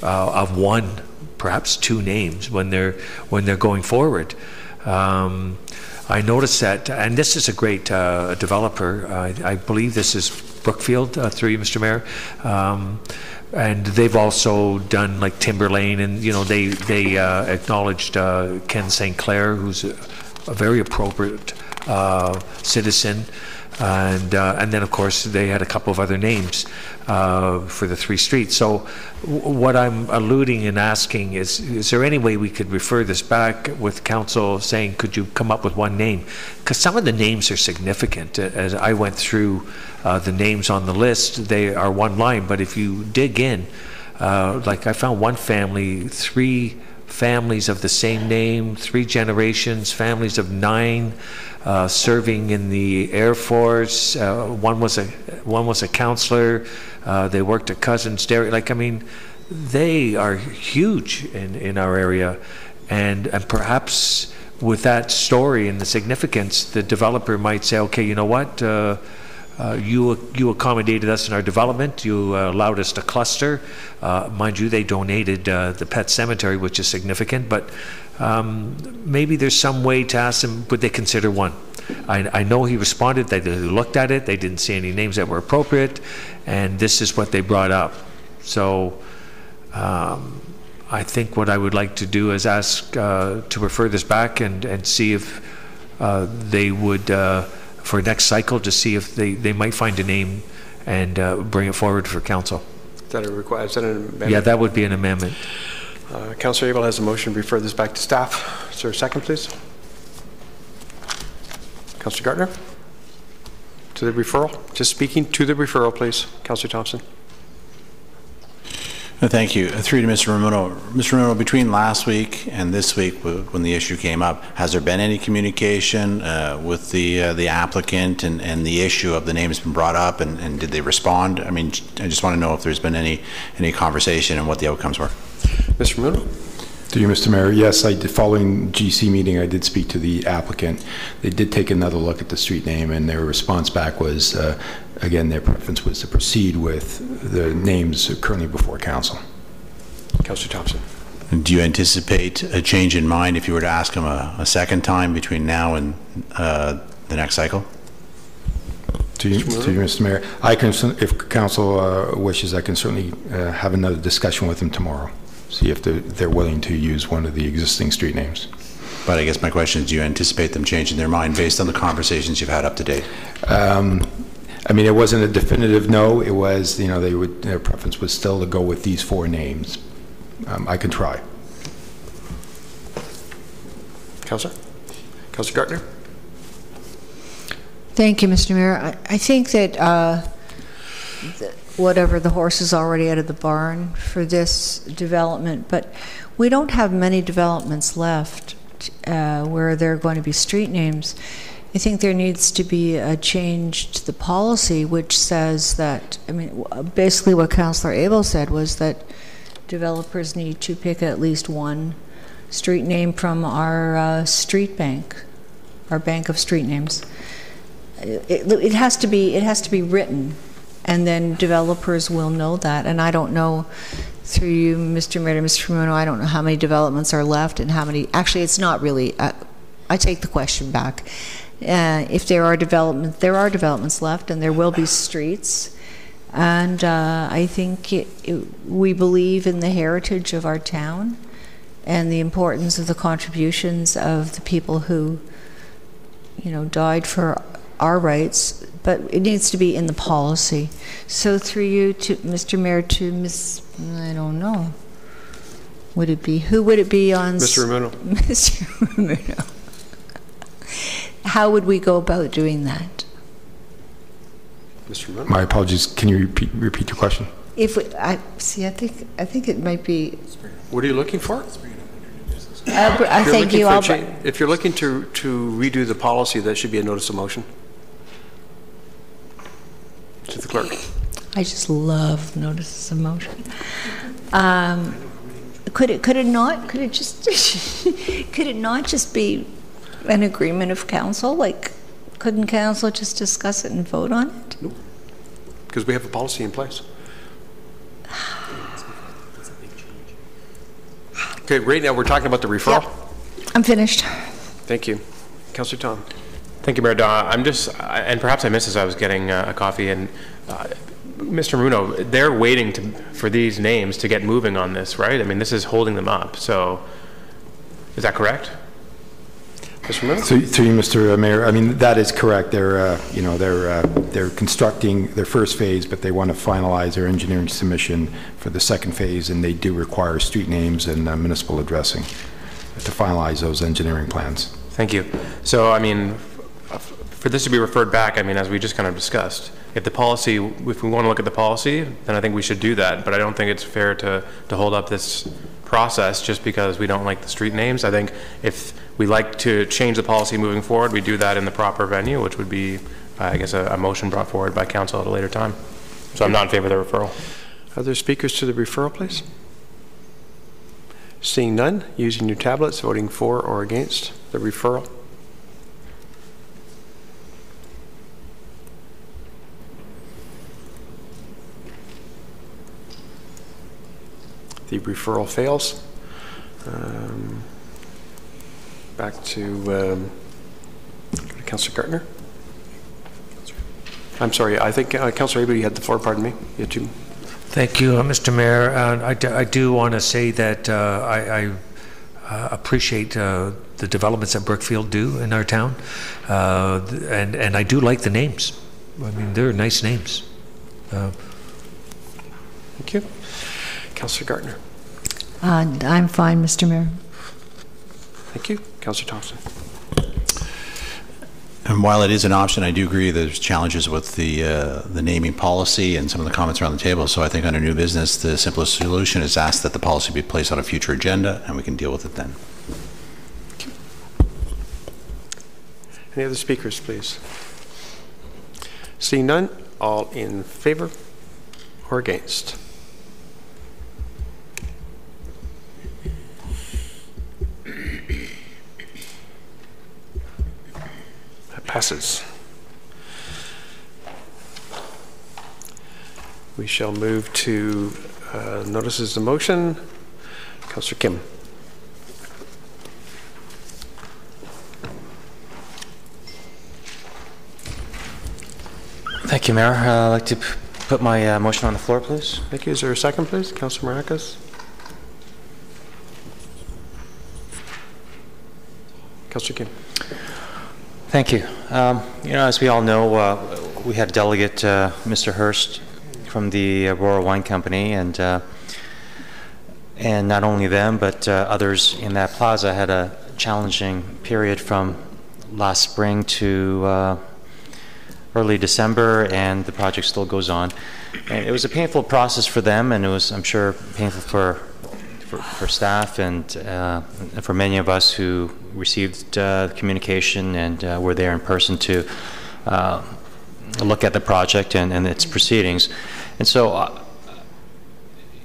of one, perhaps two names when they're going forward. I noticed that, and this is a great developer. I believe this is Brookfield, through you, Mr. Mayor. And they've also done like Timber Lane, and they acknowledged Ken St. Clair, who's a very appropriate citizen. And then, of course, they had a couple of other names for the 3 streets. So what I'm alluding and asking is there any way we could refer this back with council saying, could you come up with one name? Because some of the names are significant. As I went through the names on the list, they are one line. But if you dig in, like I found one family, 3 families of the same name, 3 generations, families of 9, serving in the Air Force. One was a counselor. They worked at Cousins Dairy. Like, I mean, they are huge in our area, and perhaps with that story and the significance, the developer might say, okay, you know what? You accommodated us in our development. You allowed us to cluster. Mind you, they donated the pet cemetery, which is significant, but maybe there's some way to ask them, would they consider one? I know he responded that they looked at it, they didn't see any names that were appropriate, and this is what they brought up. So I think what I would like to do is ask to refer this back and see if they would, for next cycle, to see if they might find a name and bring it forward for council. Is that an amendment? Yeah, that would be an amendment. Councillor Abel has a motion to refer this back to staff. Is there a second, please? Councillor Gardner? To the referral? Just speaking to the referral, please. Councillor Thompson. Thank you. Through to Mr. Ramuno. Mr. Ramuno, between last week and this week, when the issue came up, has there been any communication with the applicant and the issue of the name has been brought up, and did they respond? I mean, I just want to know if there's been any conversation and what the outcomes were. Mr. Ramuno. To you, Mr. Mayor. Yes, I did. Following GC meeting, I did speak to the applicant. They did take another look at the street name, and their response back was, again, their preference was to proceed with the names currently before council. Councillor Thompson. Do you anticipate a change in mind if you were to ask them a second time between now and the next cycle? To you, Mr. Mayor. I can, if council wishes, I can certainly have another discussion with them tomorrow. See if they're willing to use one of the existing street names. But I guess my question is, do you anticipate them changing their mind based on the conversations you've had up to date? I mean, it wasn't a definitive no. It was, their preference was still to go with these 4 names. I can try. Councillor Gardner. Thank you, Mr. Mayor. I think that whatever, the horse is already out of the barn for this development, but we don't have many developments left where there are going to be street names. I think there needs to be a change to the policy which says that, I mean, basically what Councillor Abel said was that developers need to pick at least one street name from our street bank, our bank of street names. It has to be written, and then developers will know that. And I don't know, through you, Mr. Mayor, Mr. Ramuno, I don't know how many developments are left and how many. Actually, it's not really. I take the question back. If there are developments left, and there will be streets. And I think we believe in the heritage of our town and the importance of the contributions of the people who, died for our rights, but it needs to be in the policy. So through you to Mr. Mayor, to Ms. I don't know. Would it be, who would it be on? Mr. Ramuno. Mr. Ramuno. How would we go about doing that? Mr. Ramuno. My apologies. Can you repeat your question? If I think it might be. What are you looking for? Thank you. If you're looking to redo the policy, that should be a notice of motion to the clerk. I just love notices of motion. Could it not just be an agreement of council? Like, couldn't council just discuss it and vote on it? Nope. Because we have a policy in place. Okay, right now we're talking about the referral. Yep. I'm finished. Thank you. Councillor Tom. Thank you, Mayor Daw. I'm just, and perhaps I missed as I was getting a coffee, and Mr. Maruno, they're waiting for these names to get moving on this, right? I mean, this is holding them up. So, is that correct? Mr. Maruno? Through you, Mr. Mayor, I mean, that is correct. They're, they're constructing their first phase, but they want to finalize their engineering submission for the second phase, and they do require street names and municipal addressing to finalize those engineering plans. Thank you. So, I mean, for this to be referred back, I mean, as we just kind of discussed, if the policy, if we want to look at the policy, then I think we should do that. But I don't think it's fair to hold up this process just because we don't like the street names. I think if we like to change the policy moving forward, we do that in the proper venue, which would be, I guess, a motion brought forward by council at a later time. So I'm not in favor of the referral. Other speakers to the referral, please? Seeing none, using your tablets, voting for or against the referral. The referral fails. Back to Councillor Gartner. I'm sorry, I think Councillor Abel, you had the floor, pardon me. You had two. Thank you, Mr. Mayor. I do want to say that I appreciate the developments that Brookfield do in our town, and I do like the names. I mean, they're nice names. Thank you. Councillor Gartner. I'm fine, Mr. Mayor. Thank you. Councillor Thompson. And while it is an option, I do agree there's challenges with the naming policy and some of the comments around the table. So I think under new business, the simplest solution is ask that the policy be placed on a future agenda, and we can deal with it then. Any other speakers, please? Seeing none, all in favor or against? Passes. We shall move to notices of motion. Councillor Kim. Thank you, Mayor. I'd like to put my motion on the floor, please. Thank you. Is there a second, please? Councillor Maracas. Councillor Kim. Thank you. As we all know, we had Delegate Mr. Hurst from the Aurora Wine Company, and not only them, but others in that plaza had a challenging period from last spring to early December, and the project still goes on. And it was a painful process for them, and it was, I'm sure, painful for staff and for many of us who received communication and were there in person to look at the project and its proceedings. And so,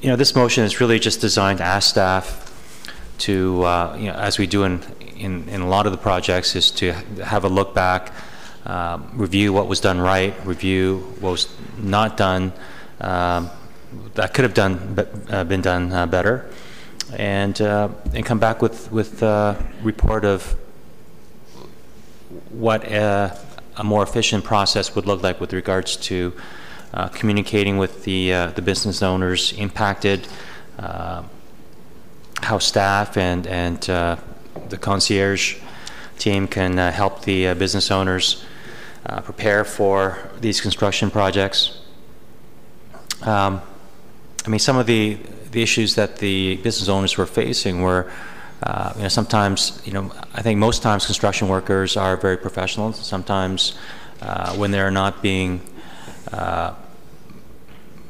this motion is really just designed to ask staff to, as we do in a lot of the projects, is to have a look back, review what was done right, review what was not done that could have been done better, and come back with a report of what a more efficient process would look like with regards to communicating with the business owners impacted, how staff and the concierge team can help the business owners prepare for these construction projects. Some of the issues that the business owners were facing were, sometimes, I think most times construction workers are very professional. Sometimes when they're not being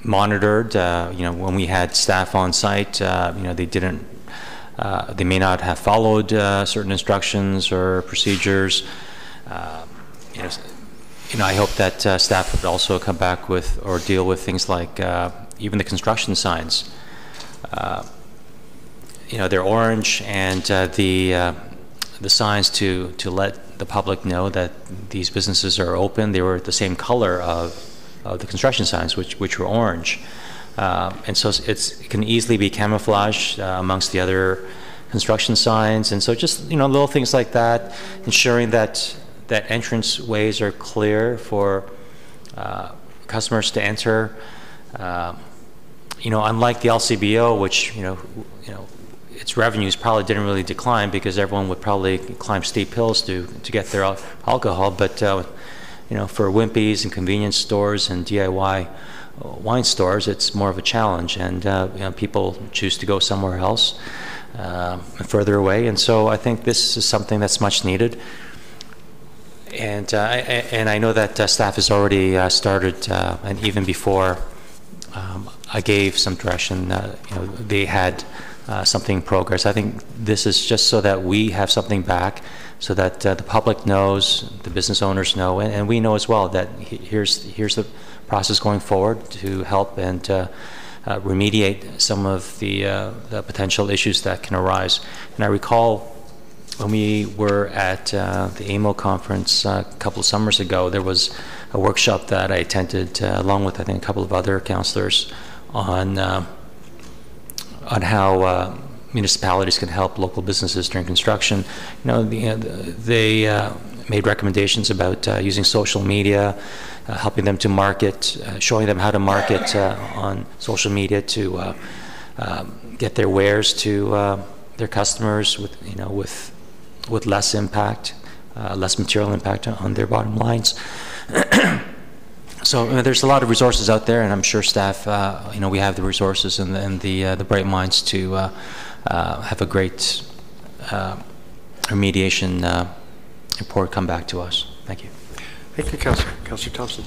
monitored, when we had staff on site, they didn't they may not have followed certain instructions or procedures. I hope that staff would also come back with or deal with things like even the construction signs. They're orange, and the signs to let the public know that these businesses are open, they were the same color of the construction signs, which were orange. And so it can easily be camouflaged amongst the other construction signs. And so just, little things like that, ensuring that entrance ways are clear for customers to enter. Unlike the LCBO, which, its revenues probably didn't really decline because everyone would probably climb steep hills to get their alcohol. But, for Wimpy's and convenience stores and DIY wine stores, it's more of a challenge, and people choose to go somewhere else, further away. And so I think this is something that's much needed. And I know that staff has already started, and even before I gave some direction, they had something in progress. I think this is just so that we have something back, so that the public knows, the business owners know, and we know as well that here's the process going forward to help and remediate some of the potential issues that can arise. And I recall when we were at the AMO conference a couple of summers ago, there was a workshop that I attended along with, I think, a couple of other councillors on how municipalities can help local businesses during construction. They made recommendations about using social media, helping them to market, showing them how to market on social media to get their wares to their customers with less impact, less material impact on their bottom lines. So there's a lot of resources out there, and I'm sure staff, we have the resources and the bright minds to have a great remediation report come back to us. Thank you. Thank you, Councillor. Councillor Thompson.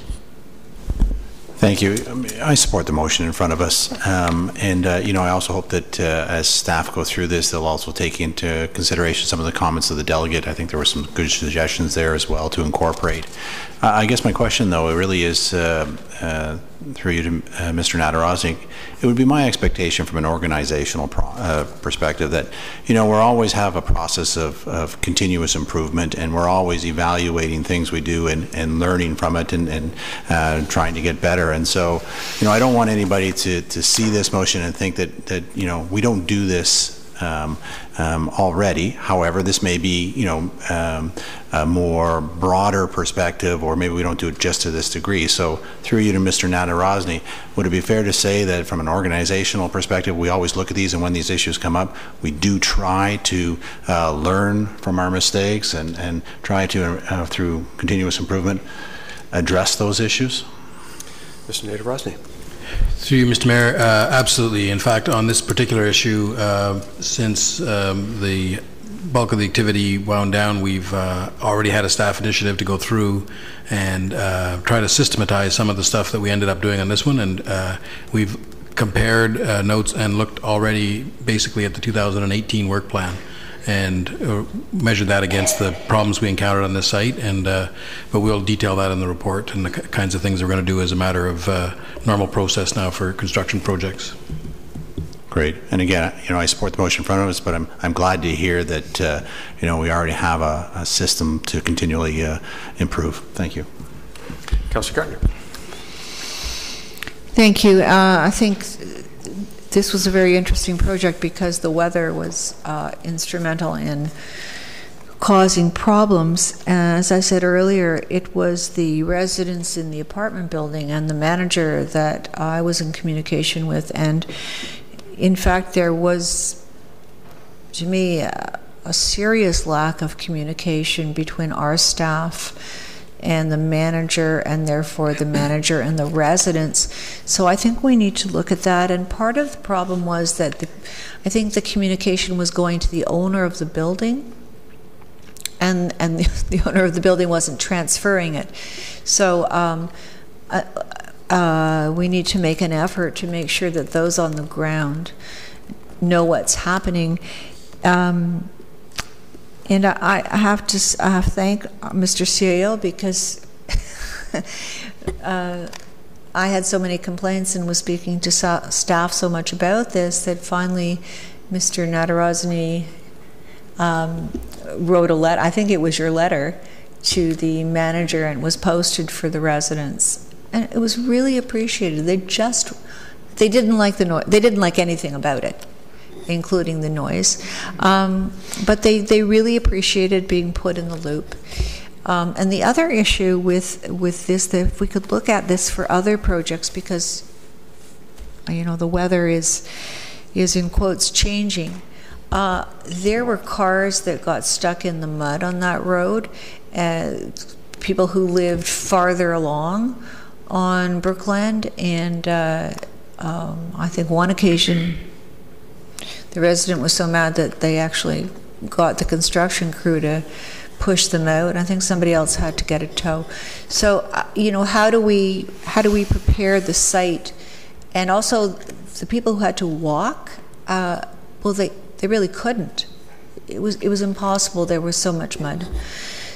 Thank you. I support the motion in front of us. I also hope that as staff go through this, they'll also take into consideration some of the comments of the delegate. I think there were some good suggestions there as well to incorporate. I guess my question, though, it really is through you to Mr. Nadarozny. It would be my expectation from an organizational perspective that, we'll always have a process of continuous improvement, and we're always evaluating things we do and learning from it and trying to get better. And so, I don't want anybody to see this motion and think that we don't do this already. However, this may be, a more broader perspective, or maybe we don't do it just to this degree. So through you to Mr. Nadarozny, would it be fair to say that from an organizational perspective, we always look at these, and when these issues come up, we do try to learn from our mistakes and try to, through continuous improvement, address those issues? Mr. Nadarozny. Through you, Mr. Mayor, absolutely. In fact, on this particular issue, since the bulk of the activity wound down, we've already had a staff initiative to go through and try to systematize some of the stuff that we ended up doing on this one. And we've compared notes and looked already basically at the 2018 work plan and measured that against the problems we encountered on this site. And but we'll detail that in the report and the kinds of things that we're going to do as a matter of normal process now for construction projects. Great. And again, I support the motion in front of us, but I'm glad to hear that we already have a system to continually improve. Thank you. Councillor Gardner. Thank you. I think this was a very interesting project because the weather was instrumental in causing problems. As I said earlier, it was the residents in the apartment building and the manager that I was in communication with, and in fact there was, to me, a serious lack of communication between our staff and the manager, and therefore the manager and the residents. So I think we need to look at that. And part of the problem was that I think the communication was going to the owner of the building, and the owner of the building wasn't transferring it. So we need to make an effort to make sure that those on the ground know what's happening. And I have to thank Mr. CAO because I had so many complaints and was speaking to staff so much about this that finally Mr. Nadarozny wrote a letter, I think it was your letter, to the manager and was posted for the residents. And it was really appreciated. They didn't like the noise. They didn't like anything about it, including the noise. But they really appreciated being put in the loop. And the other issue with this, that if we could look at this for other projects, because the weather is in quotes changing. There were cars that got stuck in the mud on that road. People who lived farther along on Brookland, and I think one occasion the resident was so mad that they actually got the construction crew to push them out. I think somebody else had to get a tow. So, how do we prepare the site? And also, the people who had to walk, they really couldn't. It was impossible. There was so much mud.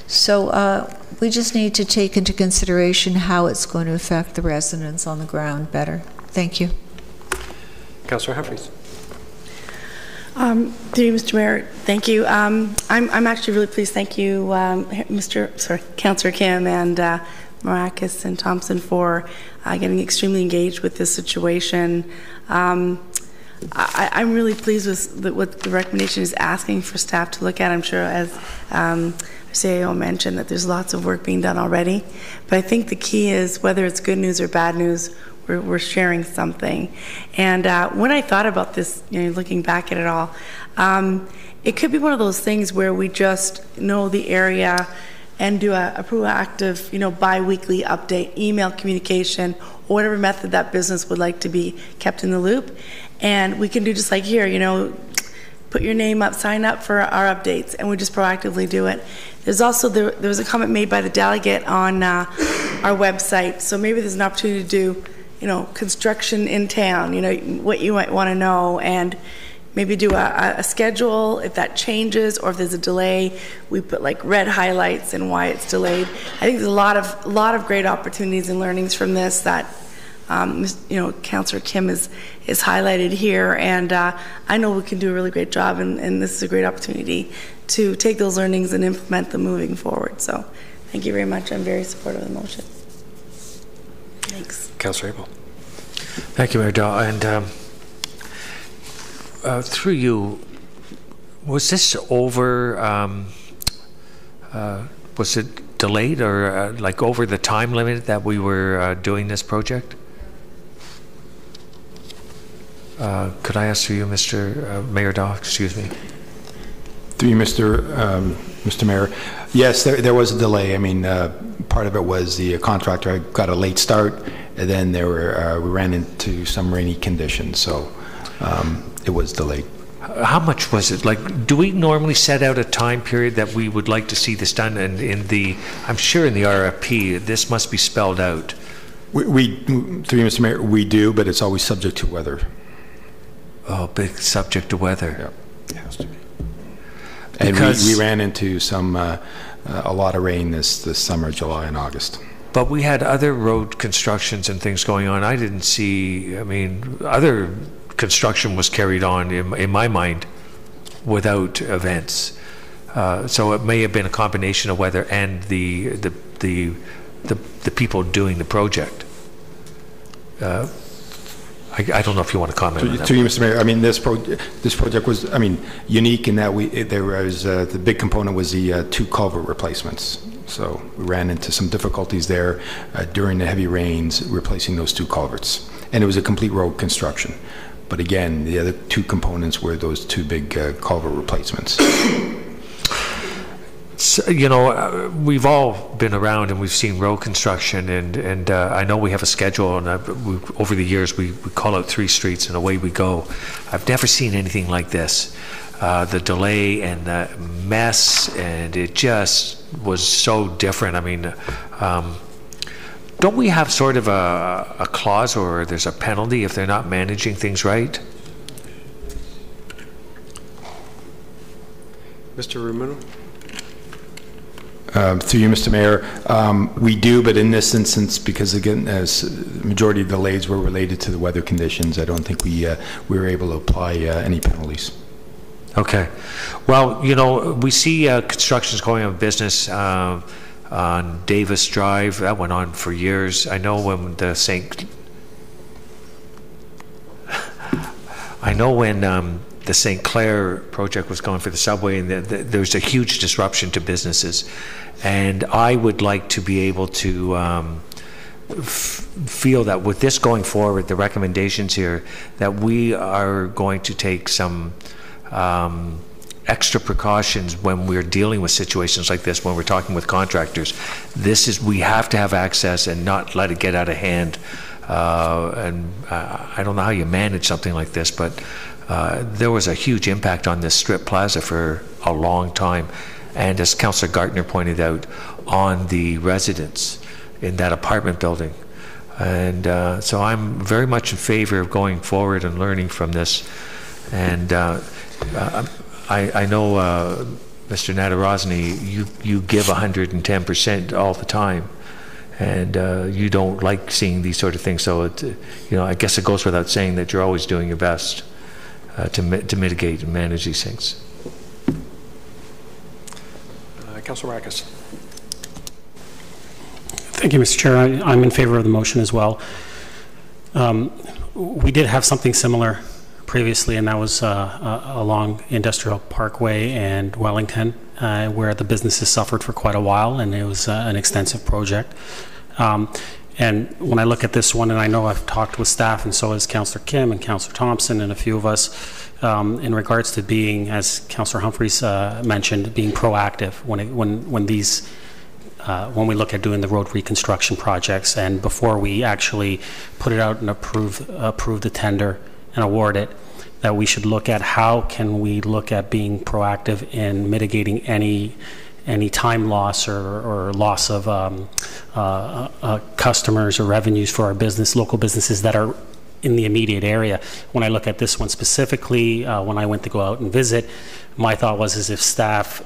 So we just need to take into consideration how it's going to affect the residents on the ground better. Thank you. Councillor Humphries. Through you, Mr. Mayor, thank you. I'm actually really pleased. Thank you, Councillor Kim and Marakis and Thompson for getting extremely engaged with this situation. I'm really pleased with what the recommendation is asking for staff to look at. I'm sure, as CAO mentioned, that there's lots of work being done already. But I think the key is, whether it's good news or bad news, we're sharing something. And when I thought about this, looking back at it all, it could be one of those things where we just know the area and do a proactive, bi-weekly update, email communication, or whatever method that business would like to be kept in the loop. And we can do just like here, put your name up, sign up for our updates, and we just proactively do it. There's also, there was a comment made by the delegate on our website, so maybe there's an opportunity to do, construction in town, what you might want to know, and maybe do a schedule if that changes, or if there's a delay, we put like red highlights and why it's delayed. I think there's a lot of great opportunities and learnings from this that Councillor Kim is highlighted here, and I know we can do a really great job, and this is a great opportunity to take those learnings and implement them moving forward. So thank you very much. I'm very supportive of the motion. Thanks. Councillor Abel. Thank you, Mayor Dahl. And through you, was this over, was it delayed or like over the time limit that we were doing this project? Could I ask for you, Mr. Mayor Dahl, excuse me? Through you, Mr. Mayor. Yes, there was a delay. I mean, part of it was the contractor got a late start, and then we ran into some rainy conditions, so it was delayed. How much was it? Like, do we normally set out a time period that we would like to see this done? And I'm sure in the RFP, this must be spelled out. Through you, Mr. Mayor, we do, but it's always subject to weather. Oh, big subject to weather. Yeah, it has to be. And we ran into a lot of rain this summer, July and August. But we had other road constructions and things going on. I didn't see, other construction was carried on in my mind without events. So it may have been a combination of weather and the people doing the project. I don't know if you want to comment on that. To you, Mr. Mayor, this project was, unique in that there was the big component was the 2 culvert replacements. So we ran into some difficulties there during the heavy rains, replacing those 2 culverts, and it was a complete road construction. But again, the other 2 components were those 2 big culvert replacements. So, we've all been around and we've seen road construction, and I know we have a schedule, and over the years we call out 3 streets and away we go. I've never seen anything like this. The delay and the mess, and it just was so different. Don't we have sort of a clause, or there's a penalty if they're not managing things right? Mr. Rumino? Through you, Mr. Mayor, we do, but in this instance, because again, as the majority of delays were related to the weather conditions, I don't think we were able to apply any penalties. Okay. Well, you know, we see constructions going on business on Davis Drive. That went on for years. I know when the St. Clair project was going for the subway, and there's a huge disruption to businesses. And I would like to be able to feel that with this going forward, the recommendations here, that we are going to take some extra precautions when we're dealing with situations like this, when we're talking with contractors. We have to have access and not let it get out of hand. I don't know how you manage something like this, but there was a huge impact on this strip plaza for a long time. And as Councillor Gartner pointed out, on the residents in that apartment building. And so I'm very much in favor of going forward and learning from this. And I know, Mr. Nadarozny, you give 110% all the time. And you don't like seeing these sort of things. So, I guess it goes without saying that you're always doing your best to mitigate and manage these things. Councilor Marcus. Thank you, Mr. Chair. I'm in favor of the motion as well. We did have something similar previously, and that was along Industrial Parkway and Wellington, where the businesses suffered for quite a while, and it was an extensive project. And when I look at this one, and I know I've talked with staff, and so has Councillor Kim and Councillor Thompson and a few of us, in regards to being, as Councillor Humphreys mentioned, being proactive when we look at doing the road reconstruction projects, and before we actually put it out and approve the tender and award it, that we should look at how can we look at being proactive in mitigating any time loss or loss of customers or revenues for our local businesses that are in the immediate area. When I look at this one specifically, when I went to go out and visit, my thought was as if staff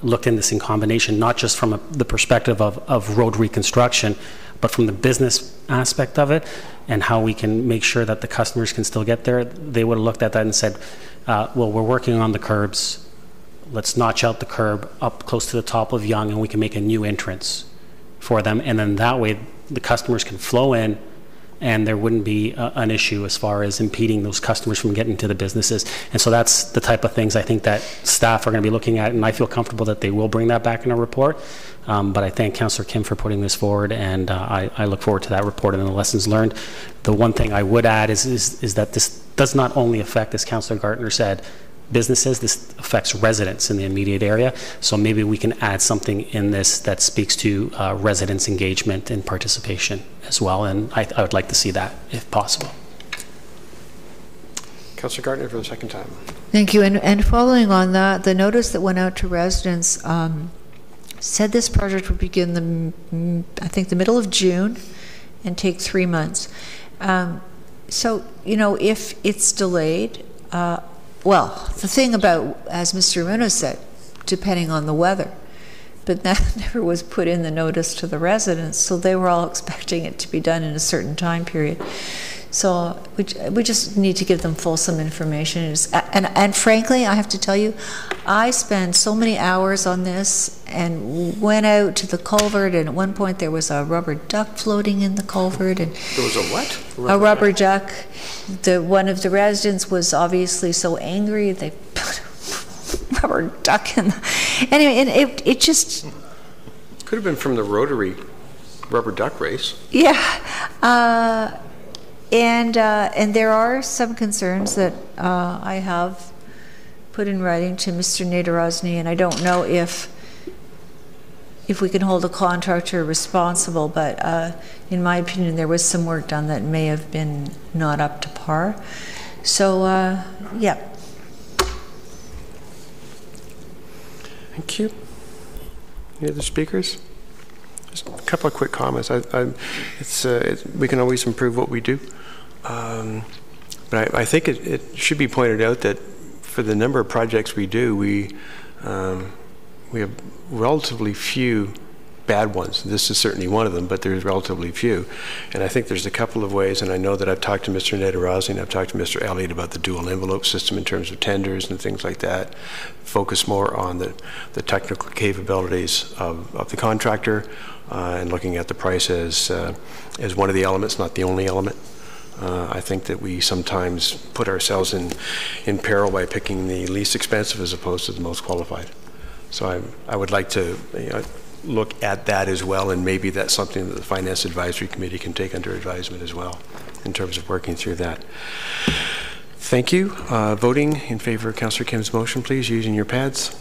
looked in this in combination, not just from the perspective of road reconstruction, but from the business aspect of it and how we can make sure that the customers can still get there. They would have looked at that and said, well, we're working on the curbs. Let's notch out the curb up close to the top of Yonge, and we can make a new entrance for them. And then that way the customers can flow in, and there wouldn't be an issue as far as impeding those customers from getting to the businesses. And so that's the type of things I think that staff are going to be looking at, and I feel comfortable that they will bring that back in a report. But I thank Councillor Kim for putting this forward, and I look forward to that report and the lessons learned. The one thing I would add is that this does not only affect, as Councillor Gartner said, businesses, this affects residents in the immediate area. So maybe we can add something in this that speaks to residents' engagement and participation as well. And I would like to see that if possible. Councillor Gartner for the second time. Thank you. And following on that, the notice that went out to residents said this project would begin I think the middle of June and take 3 months. So, if it's delayed, well, the thing about, as Mr. Rumino said, depending on the weather, but that never was put in the notice to the residents, so they were all expecting it to be done in a certain time period. So we just need to give them fulsome information. And frankly, I have to tell you, I spent so many hours on this and went out to the culvert, and at one point there was a rubber duck floating in the culvert. And there was a what? A rubber duck. One of the residents was obviously so angry they put a rubber duck in anyway, and it just could have been from the Rotary rubber duck race. Yeah. And there are some concerns that I have put in writing to Mr. Nadarozny, and I don't know if we can hold a contractor responsible, but in my opinion, there was some work done that may have been not up to par. So, yeah. Thank you. Any other speakers? Just a couple of quick comments. We can always improve what we do. But I think it should be pointed out that for the number of projects we do, we have relatively few bad ones. This is certainly one of them, but there's relatively few. And I think there's a couple of ways, and I know that I've talked to Mr. Nedarozny and I've talked to Mr. Elliott about the dual envelope system in terms of tenders and things like that. Focus more on the technical capabilities of the contractor and looking at the price as one of the elements, not the only element. I think that we sometimes put ourselves in peril by picking the least expensive as opposed to the most qualified. So I would like to look at that as well, and maybe that's something that the Finance Advisory Committee can take under advisement as well in terms of working through that. Thank you. Voting in favor of Councillor Kim's motion, please, using your pads.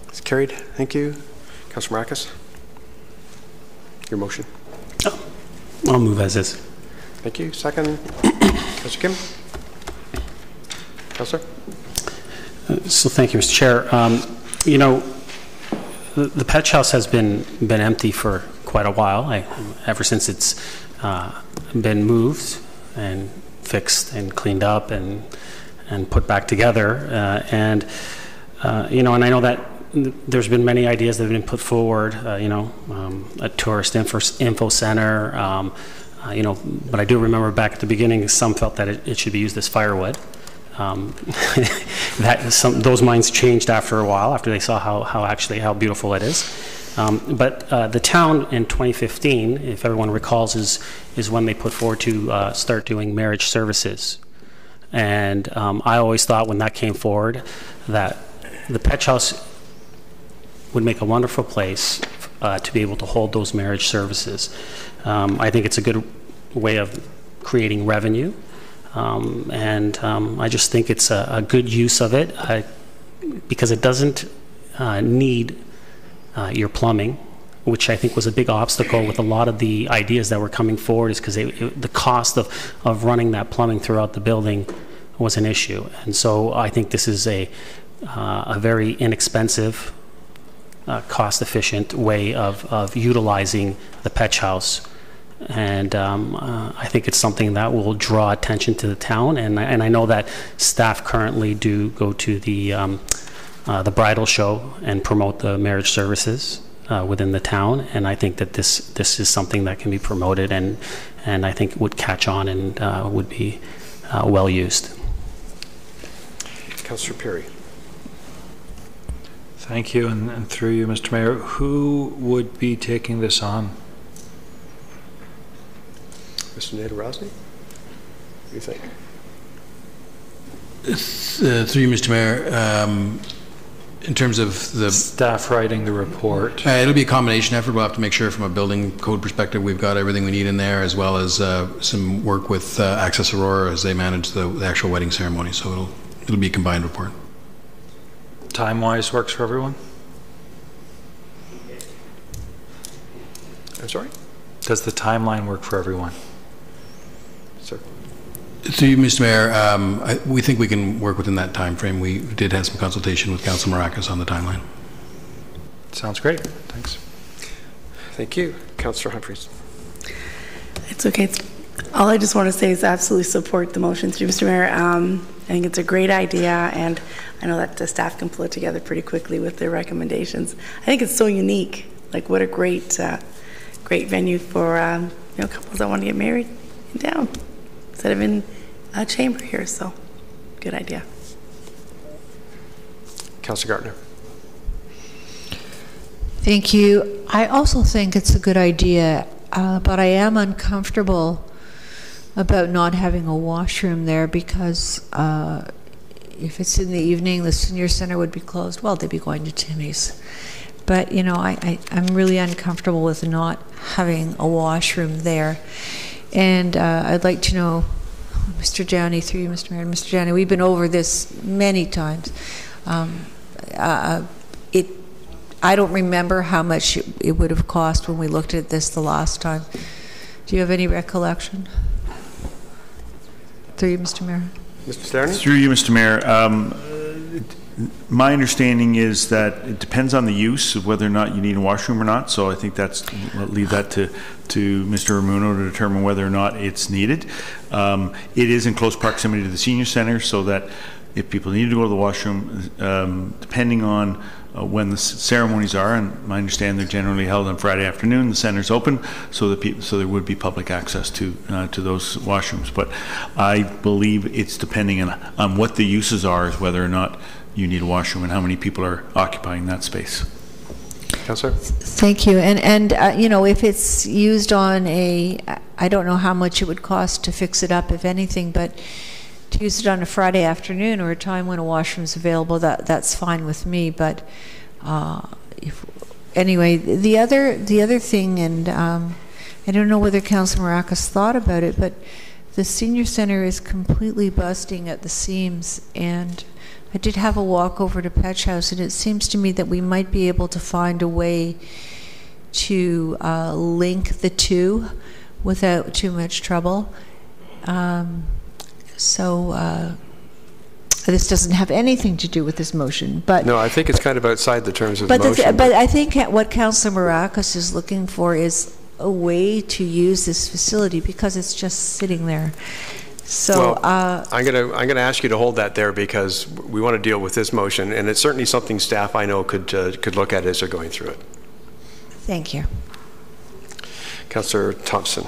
It's carried. Thank you. Councillor Marcus, your motion. I'll move as is. Thank you. Second, Councillor Kim. Councillor. So thank you, Mr. Chair. You know, the Petch House has been empty for quite a while. Ever since it's been moved and fixed and cleaned up and put back together. You know, and I know that there's been many ideas that have been put forward. You know, a tourist info center. You know, but I do remember back at the beginning, some felt that it should be used as firewood. Those minds changed after a while, after they saw how beautiful it is. But the town in 2015, if everyone recalls, is when they put forward to start doing marriage services. And I always thought when that came forward that the Petch House would make a wonderful place to be able to hold those marriage services. I think it's a good way of creating revenue, and I just think it's a good use of it because it doesn't need your plumbing, which I think was a big obstacle with a lot of the ideas that were coming forward, is because the cost of running that plumbing throughout the building was an issue. And so I think this is a very inexpensive, cost-efficient way of utilizing the Petch House. And I think it's something that will draw attention to the town. And I know that staff currently do go to the bridal show and promote the marriage services within the town. And I think that this is something that can be promoted and I think would catch on and would be well used. Councillor Perry. Thank you, and through you, Mr. Mayor, who would be taking this on? Mr. Nedarozny, what do you think? Through you, Mr. Mayor, in terms of the staff writing the report, it'll be a combination effort. We'll have to make sure from a building code perspective we've got everything we need in there, as well as some work with Access Aurora as they manage the actual wedding ceremony. So it'll be a combined report. Time-wise works for everyone? I'm sorry? Does the timeline work for everyone? Sir. Through you, Mr. Mayor, we think we can work within that time frame. We did have some consultation with Council Maracas on the timeline. Sounds great. Thanks. Thank you. Councillor Humphreys. It's okay. All I just want to say is absolutely support the motion through Mr. Mayor. I think it's a great idea, and I know that the staff can pull it together pretty quickly with their recommendations. I think it's so unique. Like, what a great venue for couples that want to get married in town instead of in a chamber here. So, good idea. Councillor Gartner. Thank you. I also think it's a good idea, but I am uncomfortable about not having a washroom there because if it's in the evening, the senior center would be closed. Well, they'd be going to Timmy's. But, you know, I'm really uncomfortable with not having a washroom there. And I'd like to know, Mr. Downey, through you, Mr. Mayor, Mr. Downey, we've been over this many times. I don't remember how much it would have cost when we looked at this the last time. Do you have any recollection? Through you, Mr. Mayor. Mr. Sterny? Through you, Mr. Mayor. My understanding is that it depends on the use of whether or not you need a washroom or not. So I think I'll leave that to Mr. Ramuno to determine whether or not it's needed. It is in close proximity to the senior center, so that if people need to go to the washroom, depending on when the ceremonies are, and I understand they're generally held on Friday afternoon, the center's open, so there would be public access to those washrooms. But I believe it's depending on what the uses are, as whether or not you need a washroom and how many people are occupying that space. Councillor? Thank you. And you know, if it's used on I don't know how much it would cost to fix it up, if anything, but to use it on a Friday afternoon or a time when a washroom's available, that's fine with me. But anyway, the other thing, and I don't know whether Councillor Maracas thought about it, but the senior center is completely busting at the seams, and I did have a walk over to Petch House, and it seems to me that we might be able to find a way to link the two without too much trouble. This doesn't have anything to do with this motion, but no, I think it's kind of outside the terms of the motion. But I think what Councillor Maracas is looking for is a way to use this facility because it's just sitting there. So well, I'm gonna ask you to hold that there because we want to deal with this motion, and it's certainly something staff I know could look at as they're going through it. Thank you. Councillor Thompson.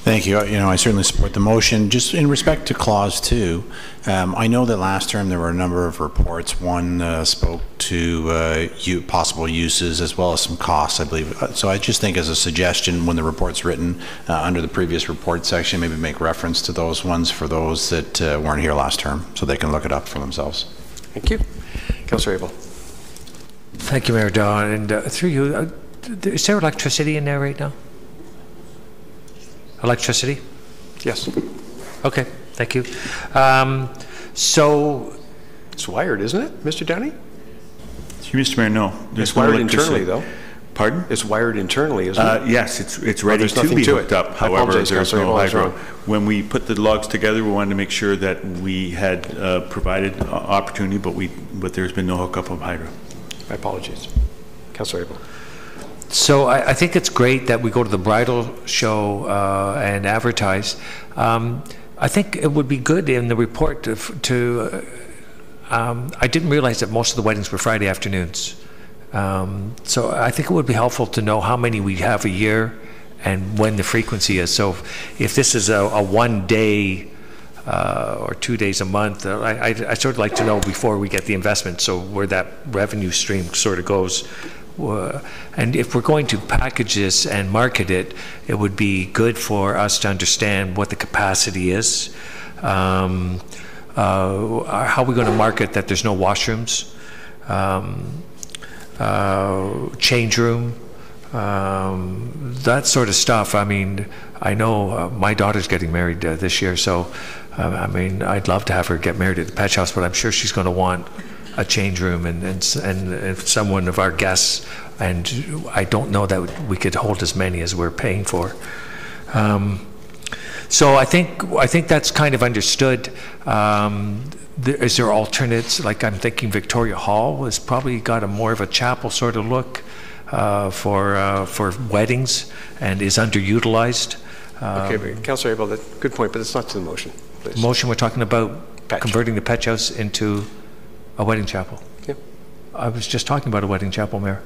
Thank you. You know, I certainly support the motion. Just in respect to Clause 2, I know that last term there were a number of reports. One spoke to possible uses as well as some costs, I believe. So I just think as a suggestion, when the report's written under the previous report section, maybe make reference to those ones for those that weren't here last term so they can look it up for themselves. Thank you. Councillor Abel. Thank you, Mayor Dawn. And through you, is there electricity in there right now? Electricity? Yes. Okay, thank you. So it's wired, isn't it, Mr. Downey? Mr. Mayor, no. It's wired internally, though. Pardon? It's wired internally, isn't it? Yes, it's ready to be hooked up. However, there's no hydro. When we put the logs together, we wanted to make sure that we had provided opportunity, but there's been no hookup of hydro. My apologies. Councillor Abel. So I think it's great that we go to the bridal show and advertise. I think it would be good in the report I didn't realize that most of the weddings were Friday afternoons. So I think it would be helpful to know how many we have a year and when the frequency is. So if this is a 1 day or 2 days a month, I sort of like to know before we get the investment, so where that revenue stream sort of goes. And if we're going to package this and market it, it would be good for us to understand what the capacity is. How are we going to market that there's no washrooms, change room, that sort of stuff. I mean, I know my daughter's getting married this year, so I mean, I'd love to have her get married at the Petch House, but I'm sure she's going to want a change room and someone of our guests, and I don't know that we could hold as many as we're paying for. So I think that's kind of understood. Is there alternates? Like I'm thinking Victoria Hall has probably got a more of a chapel sort of look for weddings and is underutilized. Okay, but Councillor Abel, good point, but it's not to the motion. Please. Motion, we're talking about converting the Petch House into a wedding chapel. Yeah. I was just talking about a wedding chapel, Mayor.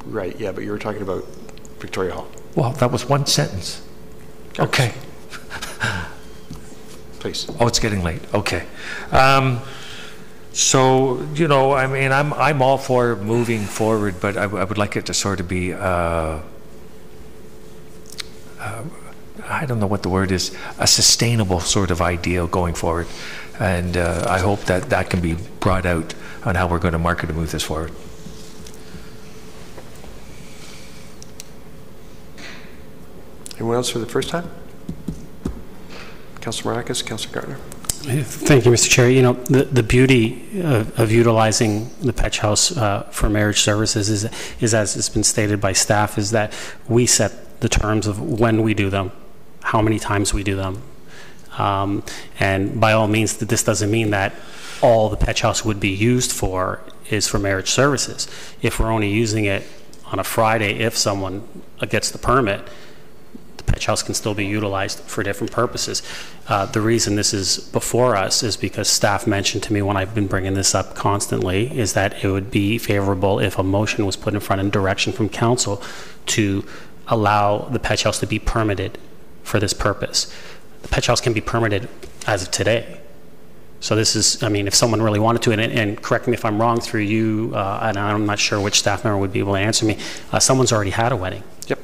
Right, yeah, but you were talking about Victoria Hall. Well, that was one sentence. Okay. Please. Oh, it's getting late. Okay. So, you know, I mean, I'm all for moving forward, but I would like it to sort of be, I don't know what the word is, a sustainable sort of ideal going forward. And I hope that that can be brought out on how we're going to market and move this forward. Anyone else for the first time? Councillor Maracas, Councillor Gardner. Thank you, Mr. Chair. You know, the beauty of utilizing the Petch House for marriage services is, as it's been stated by staff, is that we set the terms of when we do them, how many times we do them. And by all means, this doesn't mean that all the Petch House would be used for is for marriage services. If we're only using it on a Friday, if someone gets the permit, the Petch House can still be utilized for different purposes. The reason this is before us is because staff mentioned to me when I've been bringing this up constantly is that it would be favorable if a motion was put in front and direction from council to allow the Petch House to be permitted for this purpose. The Petch House can be permitted as of today. So this is, I mean, if someone really wanted to, and correct me if I'm wrong through you, and I'm not sure which staff member would be able to answer me, someone's already had a wedding. Yep.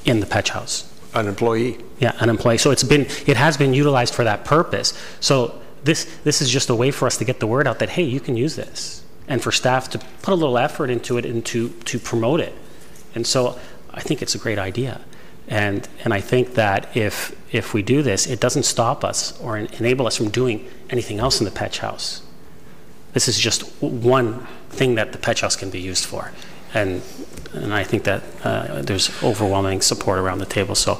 In the Petch House. An employee. Yeah, an employee. So it has been utilized for that purpose. So this is just a way for us to get the word out that, hey, you can use this. And for staff to put a little effort into it and to promote it. And so I think it's a great idea. And I think that if we do this, it doesn't stop us or enable us from doing anything else in the Petch House. This is just one thing that the Petch House can be used for. And I think that there's overwhelming support around the table. So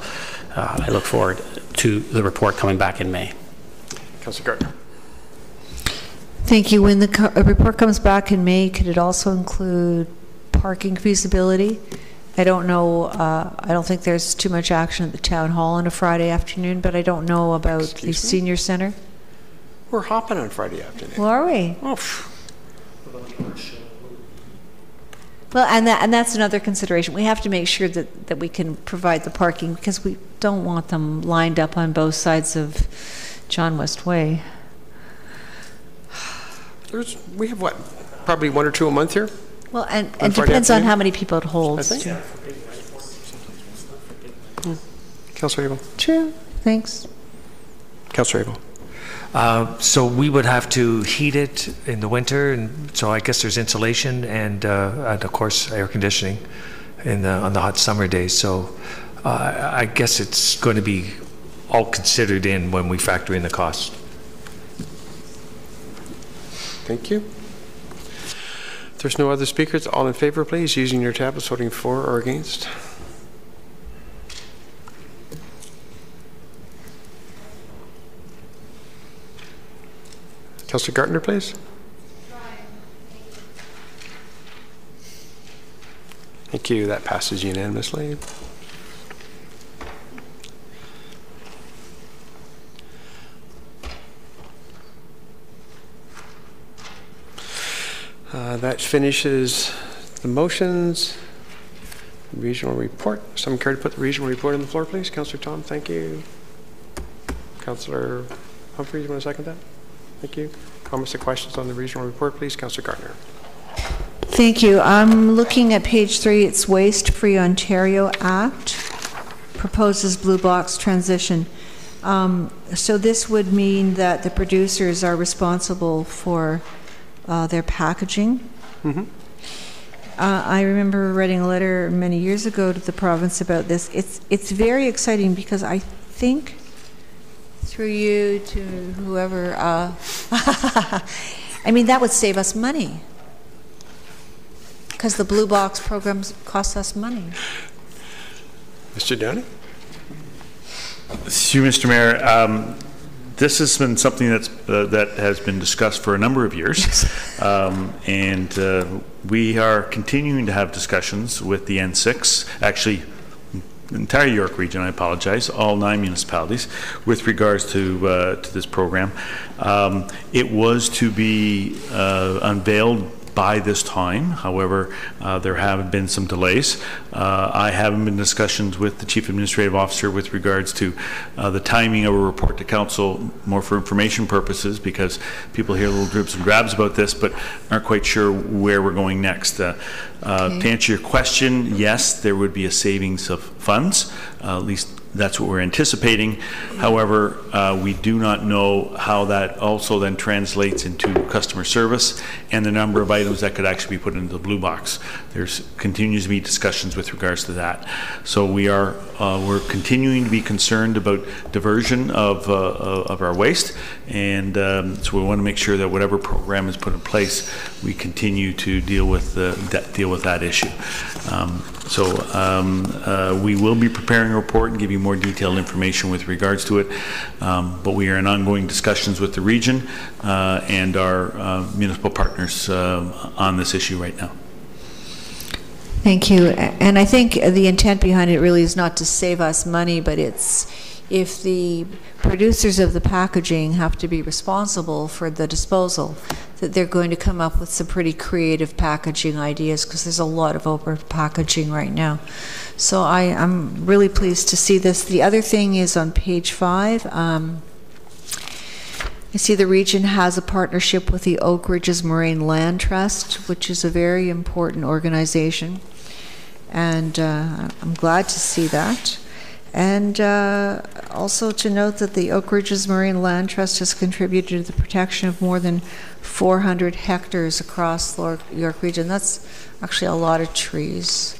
I look forward to the report coming back in May. Councillor Gardner. Thank you. When the report comes back in May, could it also include parking feasibility? I don't know, I don't think there's too much action at the town hall on a Friday afternoon, but I don't know about the senior center. We're hopping on Friday afternoon. Well, are we? Oh. Well, and that's another consideration. We have to make sure that we can provide the parking because we don't want them lined up on both sides of John West Way. We have what, probably 1 or 2 a month here? Well, and it depends on how many people it holds. I think. Councillor Abel. True. Thanks. Councillor Abel. So we would have to heat it in the winter, and so I guess there's insulation and of course air conditioning on the hot summer days. So I guess it's going to be all considered in when we factor in the cost. Thank you. If there's no other speakers, all in favor, please, using your tablets, voting for or against. Councillor Gardner, please. Thank you. That passes unanimously. That finishes the motions. Regional report. Someone care to put the regional report on the floor, please? Councillor Tom, thank you. Councillor Humphreys, you want to second that? Thank you. Comments or questions on the regional report, please? Councillor Gardner. Thank you. I'm looking at page 3. It's Waste Free Ontario Act. Proposes blue box transition. So this would mean that the producers are responsible for their packaging. Mm-hmm. I remember writing a letter many years ago to the province about this. It's very exciting because I think through you to whoever, I mean, that would save us money because the blue box programs cost us money. Mr. Downey? Through Mr. Mayor, this has been something that has been discussed for a number of years, and we are continuing to have discussions with the N6, actually the entire York region, I apologize, all 9 municipalities, with regards to this program. It was to be unveiled by this time. However, there have been some delays. I have been in discussions with the Chief Administrative Officer with regards to the timing of a report to Council, more for information purposes, because people hear little dribs and drabs about this, but aren't quite sure where we're going next. To answer your question, yes, there would be a savings of funds, at least that's what we're anticipating. However, we do not know how that also then translates into customer service and the number of items that could actually be put into the blue box. There's continues to be discussions with regards to that. So we're continuing to be concerned about diversion of our waste, and so we want to make sure that whatever program is put in place, we continue to deal with that issue. So we will be preparing a report and give you more detailed information with regards to it, but we are in ongoing discussions with the region and our municipal partners on this issue right now. Thank you. And I think the intent behind it really is not to save us money, but it's if the producers of the packaging have to be responsible for the disposal, that they're going to come up with some pretty creative packaging ideas, because there's a lot of over packaging right now. So I'm really pleased to see this. The other thing is on page 5. I see the region has a partnership with the Oak Ridges Moraine Land Trust, which is a very important organization. And I'm glad to see that. And also to note that the Oak Ridges Moraine Land Trust has contributed to the protection of more than 400 hectares across the York region. That's actually a lot of trees.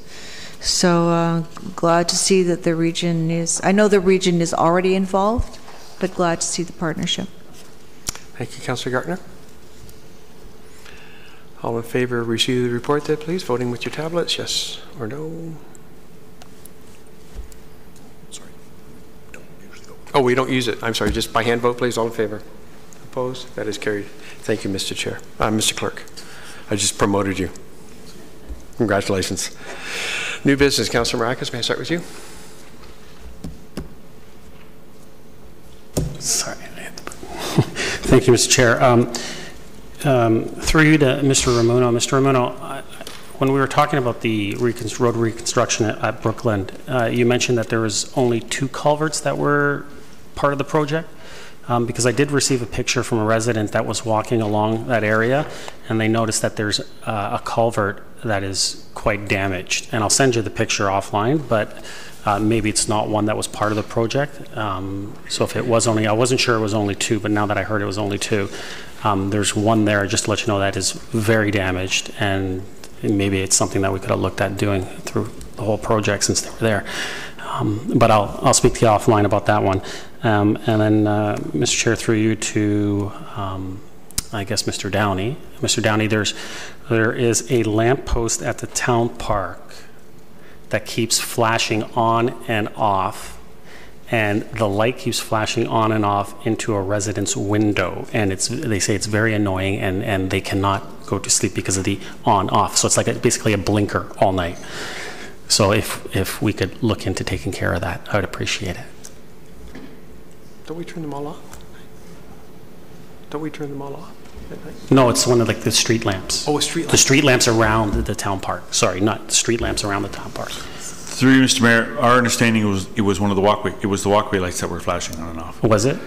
So glad to see that the region is, I know the region is already involved, but glad to see the partnership. Thank you, Councillor Gartner. All in favor of receiving the report there, please, voting with your tablets, yes or no. Oh, we don't use it. I'm sorry, just by hand vote, please. All in favor? Opposed? That is carried. Thank you, Mr. Chair. Mr. Clerk, I just promoted you. Congratulations. New business, Councillor Maracas, may I start with you? Sorry. Thank you, Mr. Chair. Through you to Mr. Ramuno. Mr. Ramuno, when we were talking about the road reconstruction at Brookland, you mentioned that there was only 2 culverts that were part of the project, because I did receive a picture from a resident that was walking along that area, and they noticed that there's a culvert that is quite damaged. And I'll send you the picture offline, but maybe it's not one that was part of the project. So if it was only, I wasn't sure it was only 2, but now that I heard it was only 2, there's one there, just to let you know, that is very damaged, and maybe it's something that we could have looked at doing through the whole project since they were there. But I'll speak to you offline about that one. And then, Mr. Chair, through you to, I guess, Mr. Downey. Mr. Downey, there is a lamppost at the town park that keeps flashing on and off, and the light keeps flashing on and off into a resident's window, and they say it's very annoying, and they cannot go to sleep because of the on-off. So it's like basically a blinker all night. So if we could look into taking care of that, I would appreciate it. Don't we turn them all off? Don't we turn them all off at night? No, it's one of like the street lamps. Oh, a street lamp. The street lamps around the town park. Sorry, not the street lamps around the town park. Through you, Mr. Mayor, our understanding was it was one of the walkway. It was the walkway lights that were flashing on and off. Was it?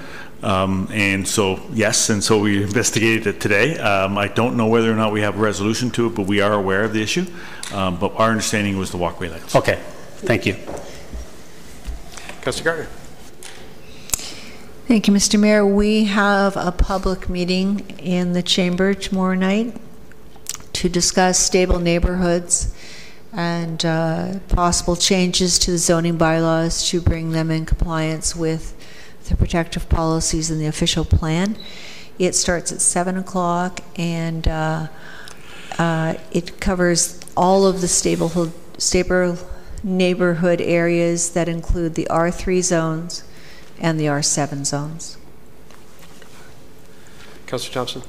And so yes, and so we investigated it today. I don't know whether or not we have a resolution to it, but we are aware of the issue. But our understanding was the walkway lights. Okay, thank you. Councillor Gartner. Thank you, Mr. Mayor. We have a public meeting in the chamber tomorrow night to discuss stable neighborhoods and possible changes to the zoning bylaws to bring them in compliance with the protective policies in the official plan. It starts at 7 o'clock, and it covers all of the stable neighborhood areas that include the R3 zones and the R7 zones. Councillor Thompson.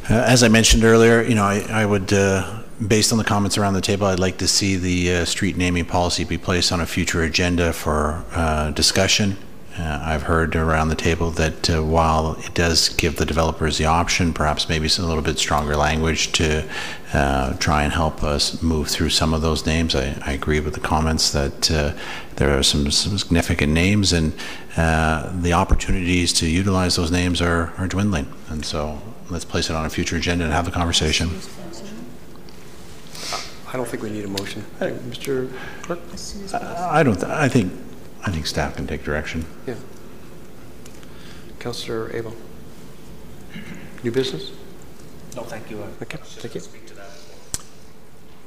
As I mentioned earlier, I would, based on the comments around the table, I'd like to see the street naming policy be placed on a future agenda for discussion. I've heard around the table that while it does give the developers the option, perhaps maybe some a little bit stronger language to try and help us move through some of those names. I agree with the comments that there are some significant names, and the opportunities to utilize those names are dwindling. And so let's place it on a future agenda and have the conversation. I don't think we need a motion. Mr. Clerk? I think staff can take direction. Yeah. Councillor Abel. New business? No, thank you. Okay, thank you. Speak to that.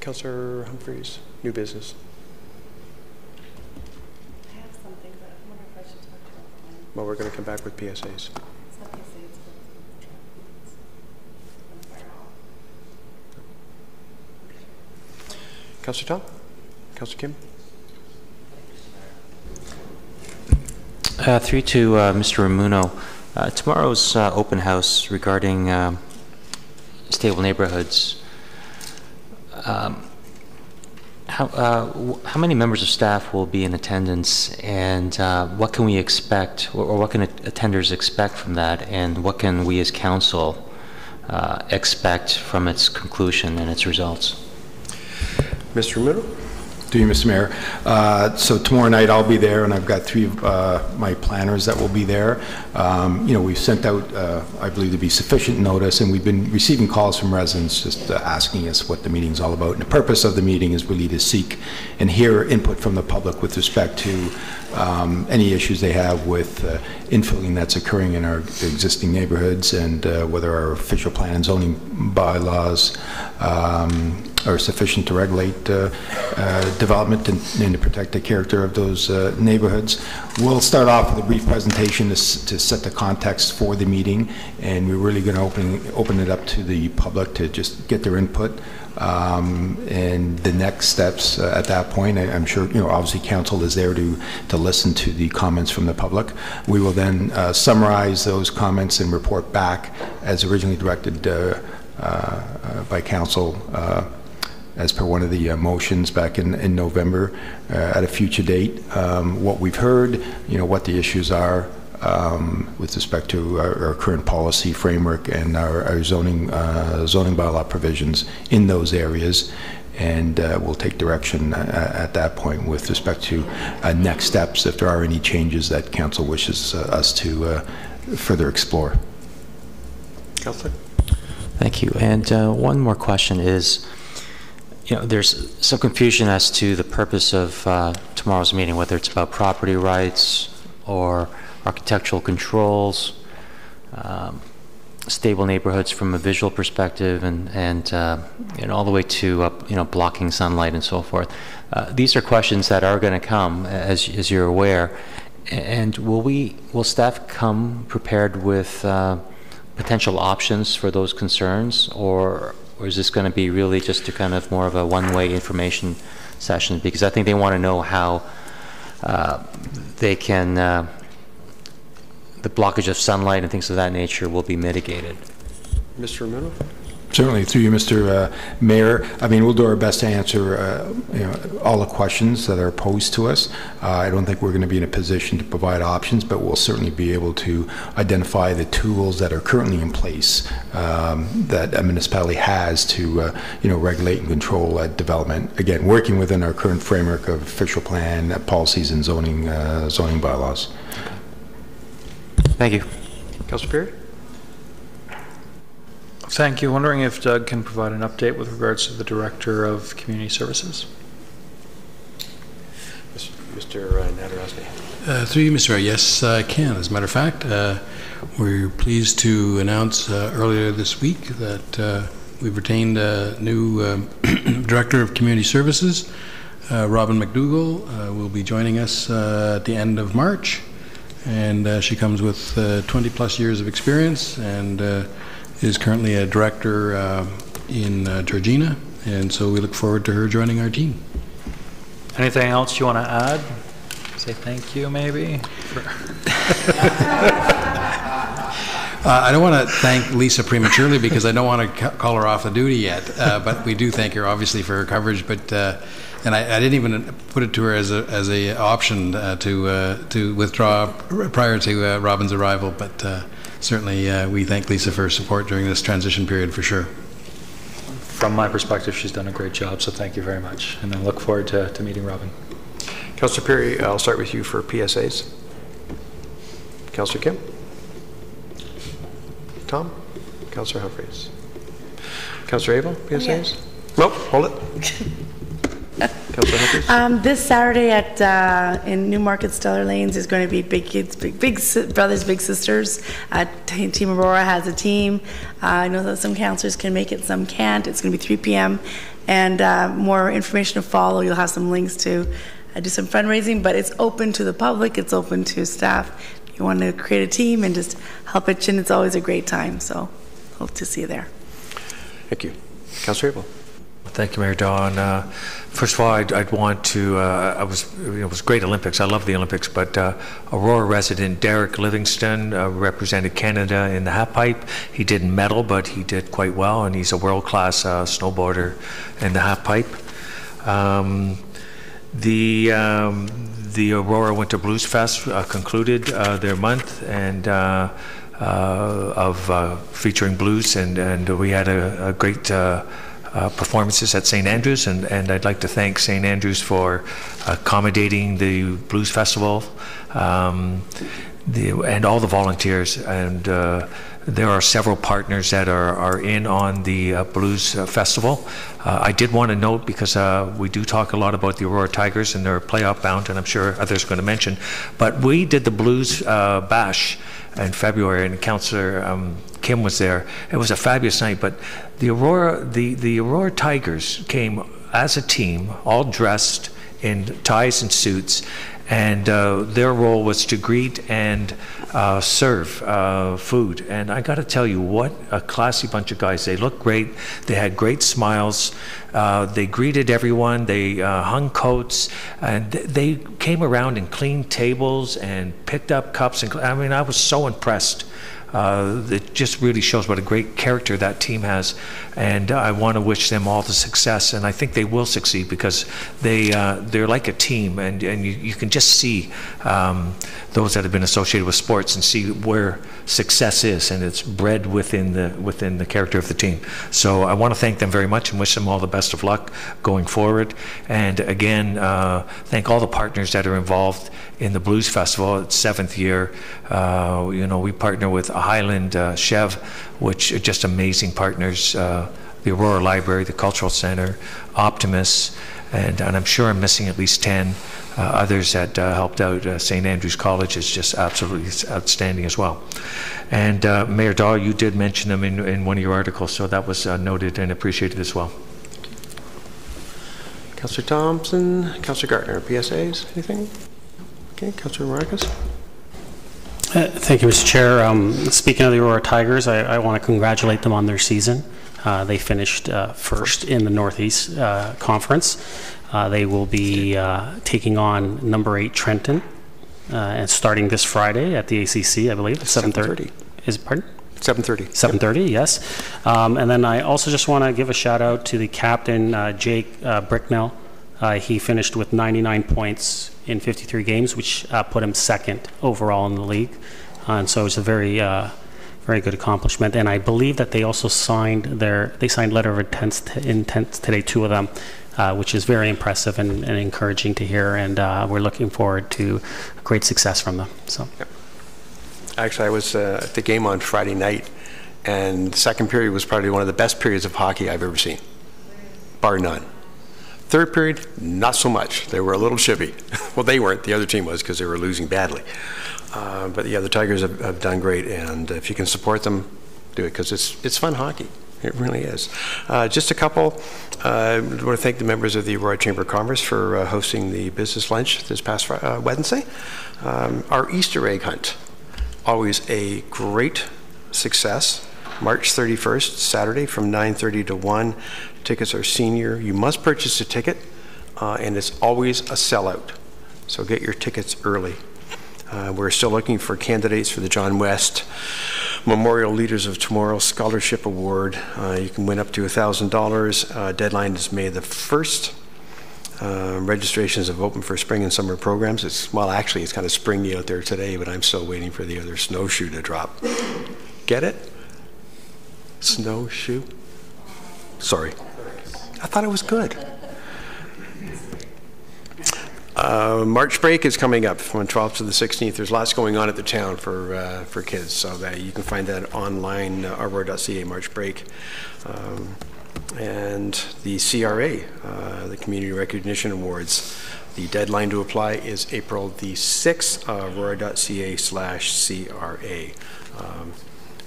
Councillor Humphreys, new business. I have something, but I wonder if I should talk to you. Well, we're going to come back with PSAs. Councillor Tom? Councillor Kim? Through to Mr. Ramuno. Tomorrow's open house regarding stable neighborhoods. How many members of staff will be in attendance, and what can we expect, or what can attenders expect from that, and what can we as council expect from its conclusion and its results? Mr. Ramuno? To you, Mr. Mayor. So tomorrow night I'll be there, and I've got 3 of my planners that will be there. We've sent out, I believe, to be sufficient notice, and we've been receiving calls from residents just asking us what the meeting's all about. And the purpose of the meeting is really to seek and hear input from the public with respect to any issues they have with infilling that's occurring in our existing neighborhoods, and whether our official plan and zoning bylaws are sufficient to regulate development and to protect the character of those neighborhoods. We'll start off with a brief presentation to set the context for the meeting, and we're really going to open it up to the public to just get their input. And the next steps at that point, I'm sure, obviously council is there to listen to the comments from the public. We will then summarize those comments and report back as originally directed by council as per one of the motions back in November at a future date, what we've heard, what the issues are with respect to our current policy framework and our zoning bylaw provisions in those areas, and we'll take direction at that point with respect to next steps if there are any changes that council wishes us to further explore. Councillor? Thank you. And one more question is, there's some confusion as to the purpose of tomorrow's meeting, whether it's about property rights or architectural controls, stable neighborhoods from a visual perspective, and all the way to blocking sunlight and so forth. These are questions that are going to come, as you're aware. And will staff come prepared with potential options for those concerns, or is this going to be really just a kind of more of a one-way information session? Because I think they want to know how they can, the blockage of sunlight and things of that nature will be mitigated. Mr. Ramuno? Certainly, through you, Mr. Mayor. I mean, we'll do our best to answer all the questions that are posed to us. I don't think we're going to be in a position to provide options, but we'll certainly be able to identify the tools that are currently in place that a municipality has to, regulate and control development. Again, working within our current framework of official plan, policies, and zoning bylaws. Thank you. Councillor Perry? Thank you. Wondering if Doug can provide an update with regards to the Director of Community Services. Mr. Nadarosny. Through you, Mr. Mayor. Yes, I can. As a matter of fact, we're pleased to announce earlier this week that we've retained a new Director of Community Services. Robin McDougall will be joining us at the end of March, and she comes with 20 plus years of experience and is currently a director in Georgina, and so we look forward to her joining our team. Anything else you want to add? Say thank you, maybe? I don't want to thank Lisa prematurely because I don't want to call her off the duty yet, but we do thank her obviously for her coverage. But and I didn't even put it to her as a option to withdraw prior to Robin's arrival, but certainly we thank Lisa for her support during this transition period for sure. From my perspective, she's done a great job, so thank you very much, and I look forward to meeting Robin. Councillor Perry, I'll start with you for PSAs. Councillor Kim? Tom? Councillor Humphreys? Councillor Abel, PSAs? Nope, hold it. Councillor Humphreys? This Saturday in Newmarket Stellar Lanes is going to be Big Kids, Big Brothers, Big Sisters. Team Aurora has a team. I know that some councillors can make it, some can't. It's going to be 3 p.m. and more information to follow. You'll have some links to do some fundraising, but it's open to the public. It's open to staff. If you want to create a team and just help pitch in, it's always a great time. So hope to see you there. Thank you. Councillor Abel? Thank you, Mayor Dawn. First of all, I'd want to, it was great Olympics. I love the Olympics, but Aurora resident Derek Livingston represented Canada in the half pipe. He didn't medal, but he did quite well, and he's a world-class snowboarder in the half pipe. The Aurora Winter Blues Fest concluded their month and of featuring blues, and we had a great performances at St. Andrews, and I'd like to thank St. Andrews for accommodating the Blues Festival and all the volunteers. And there are several partners that are in on the Blues Festival. I did want to note, because we do talk a lot about the Aurora Tigers and they're playoff bound, and I'm sure others are going to mention, but we did the Blues Bash in February, and Councillor Kim was there. It was a fabulous night, but the Aurora Tigers came as a team, all dressed in ties and suits, and their role was to greet and serve food. And I got to tell you, what a classy bunch of guys. They looked great. They had great smiles. They greeted everyone. They hung coats, and they came around and cleaned tables and picked up cups. And I mean, I was so impressed. It just really shows what a great character that team has, and I want to wish them all the success, and I think they will succeed, because they're like a team, and you can just see those that have been associated with sports and see where success is, and it's bred within the character of the team. So I want to thank them very much and wish them all the best of luck going forward, and again thank all the partners that are involved in the Blues Festival. It's 7th year. We partner with Highland Chev, which are just amazing partners, the Aurora Library, the Cultural Center, Optimus, and I'm sure I'm missing at least 10 others that helped out. St. Andrews College is just absolutely outstanding as well. And Mayor Dahl, you did mention them in one of your articles, so that was noted and appreciated as well. Councillor Thompson, Councillor Gartner, PSAs, anything? Okay, Councillor Marcus. Thank you, Mr. Chair. Speaking of the Aurora Tigers, I want to congratulate them on their season. They finished first in the Northeast Conference. They will be taking on number 8 Trenton, and starting this Friday at the ACC, I believe, at 7:30. Is it, pardon? 7:30. 7:30, yes. And then I also just want to give a shout out to the captain, Jake Bricknell. He finished with 99 points in 53 games, which put him 2nd overall in the league. And so it's a very good accomplishment. And I believe that they also signed letter of intent today, 2 of them, which is very impressive and encouraging to hear. And we're looking forward to great success from them. So. Yep. Actually, I was at the game on Friday night, and the second period was probably one of the best periods of hockey I've ever seen, bar none. Third period, not so much. They were a little chivvy. Well, they weren't. The other team was, because they were losing badly. But yeah, the Tigers have done great, and if you can support them, do it, because it's fun hockey. It really is. Just a couple. I want to thank the members of the Aurora Chamber of Commerce for hosting the business lunch this past Wednesday. Our Easter egg hunt, always a great success. March 31st, Saturday, from 9:30 to 1. Tickets are senior. You must purchase a ticket, and it's always a sellout. So get your tickets early. We're still looking for candidates for the John West Memorial Leaders of Tomorrow Scholarship Award. You can win up to $1,000. Deadline is May the 1st. Registrations have opened for spring and summer programs. Actually, it's kind of springy out there today, but I'm still waiting for the other snowshoe to drop. Get it? Snowshoe? Sorry. I thought it was good. March break is coming up from the 12th to the 16th. There's lots going on at the town for kids, so that you can find that online, aurora.ca March break. And the CRA, the Community Recognition Awards, the deadline to apply is April the 6th, aurora.ca/CRA.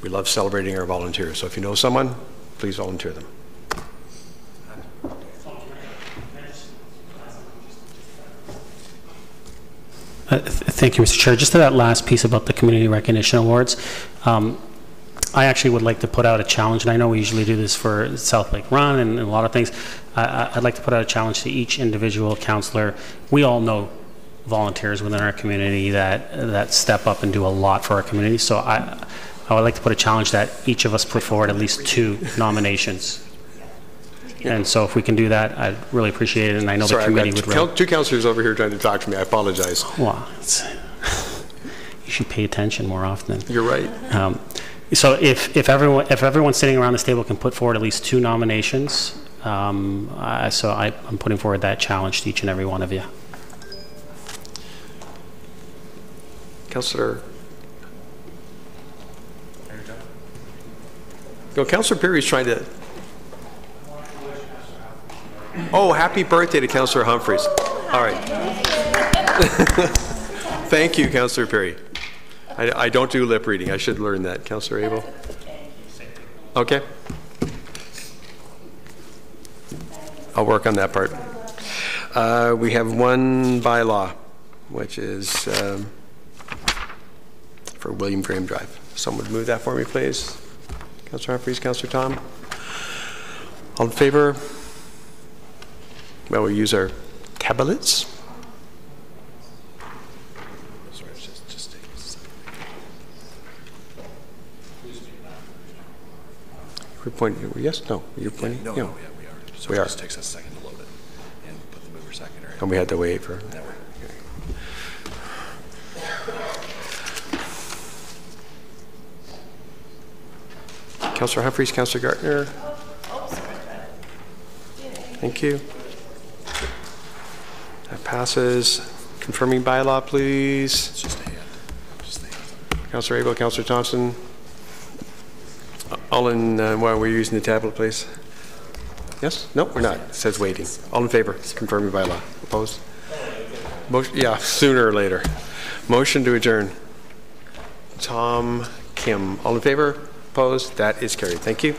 We love celebrating our volunteers, so if you know someone, please volunteer them. Thank you, Mr. Chair. Just to that last piece about the Community Recognition Awards, I actually would like to put out a challenge, and I know we usually do this for South Lake Run and a lot of things. I'd like to put out a challenge to each individual councillor. We all know volunteers within our community that step up and do a lot for our community. So I would like to put a challenge that each of us put forward at least 2 nominations. And so if we can do that, I'd really appreciate it, and I know the committee would really... 2 councillors over here trying to talk to me. I apologize. Well, you should pay attention more often. You're right. So if everyone sitting around this table can put forward at least 2 nominations, I'm putting forward that challenge to each and every one of you. Councillor... No, Councillor Perry's trying to... Oh, happy birthday to Councillor Humphreys. All right. Thank you, Councillor Perry. I don't do lip reading. I should learn that. Councillor Abel? Okay. I'll work on that part. We have one bylaw, which is for William Graham Drive. Someone would move that for me, please. Councillor Humphreys, Councillor Tom. All in favor? Well, we use our tablets. Sorry, just take a second. We're pointing. Yes? No. You're pointing. No, yeah, we are. So we it are. just takes us a second to load it and put the mover secondary. And we had to wait for. Councillor Humphreys, Councillor Gartner. Thank you. That passes. Confirming bylaw, please. It's just a hand. Councillor Abel, Councillor Thompson. All in, while we're using the tablet, please. Yes? No, we're not. It says waiting. All in favor. Confirming bylaw. Opposed? Motion, yeah, sooner or later. Motion to adjourn. Tom, Kim. All in favor? Opposed? That is carried. Thank you.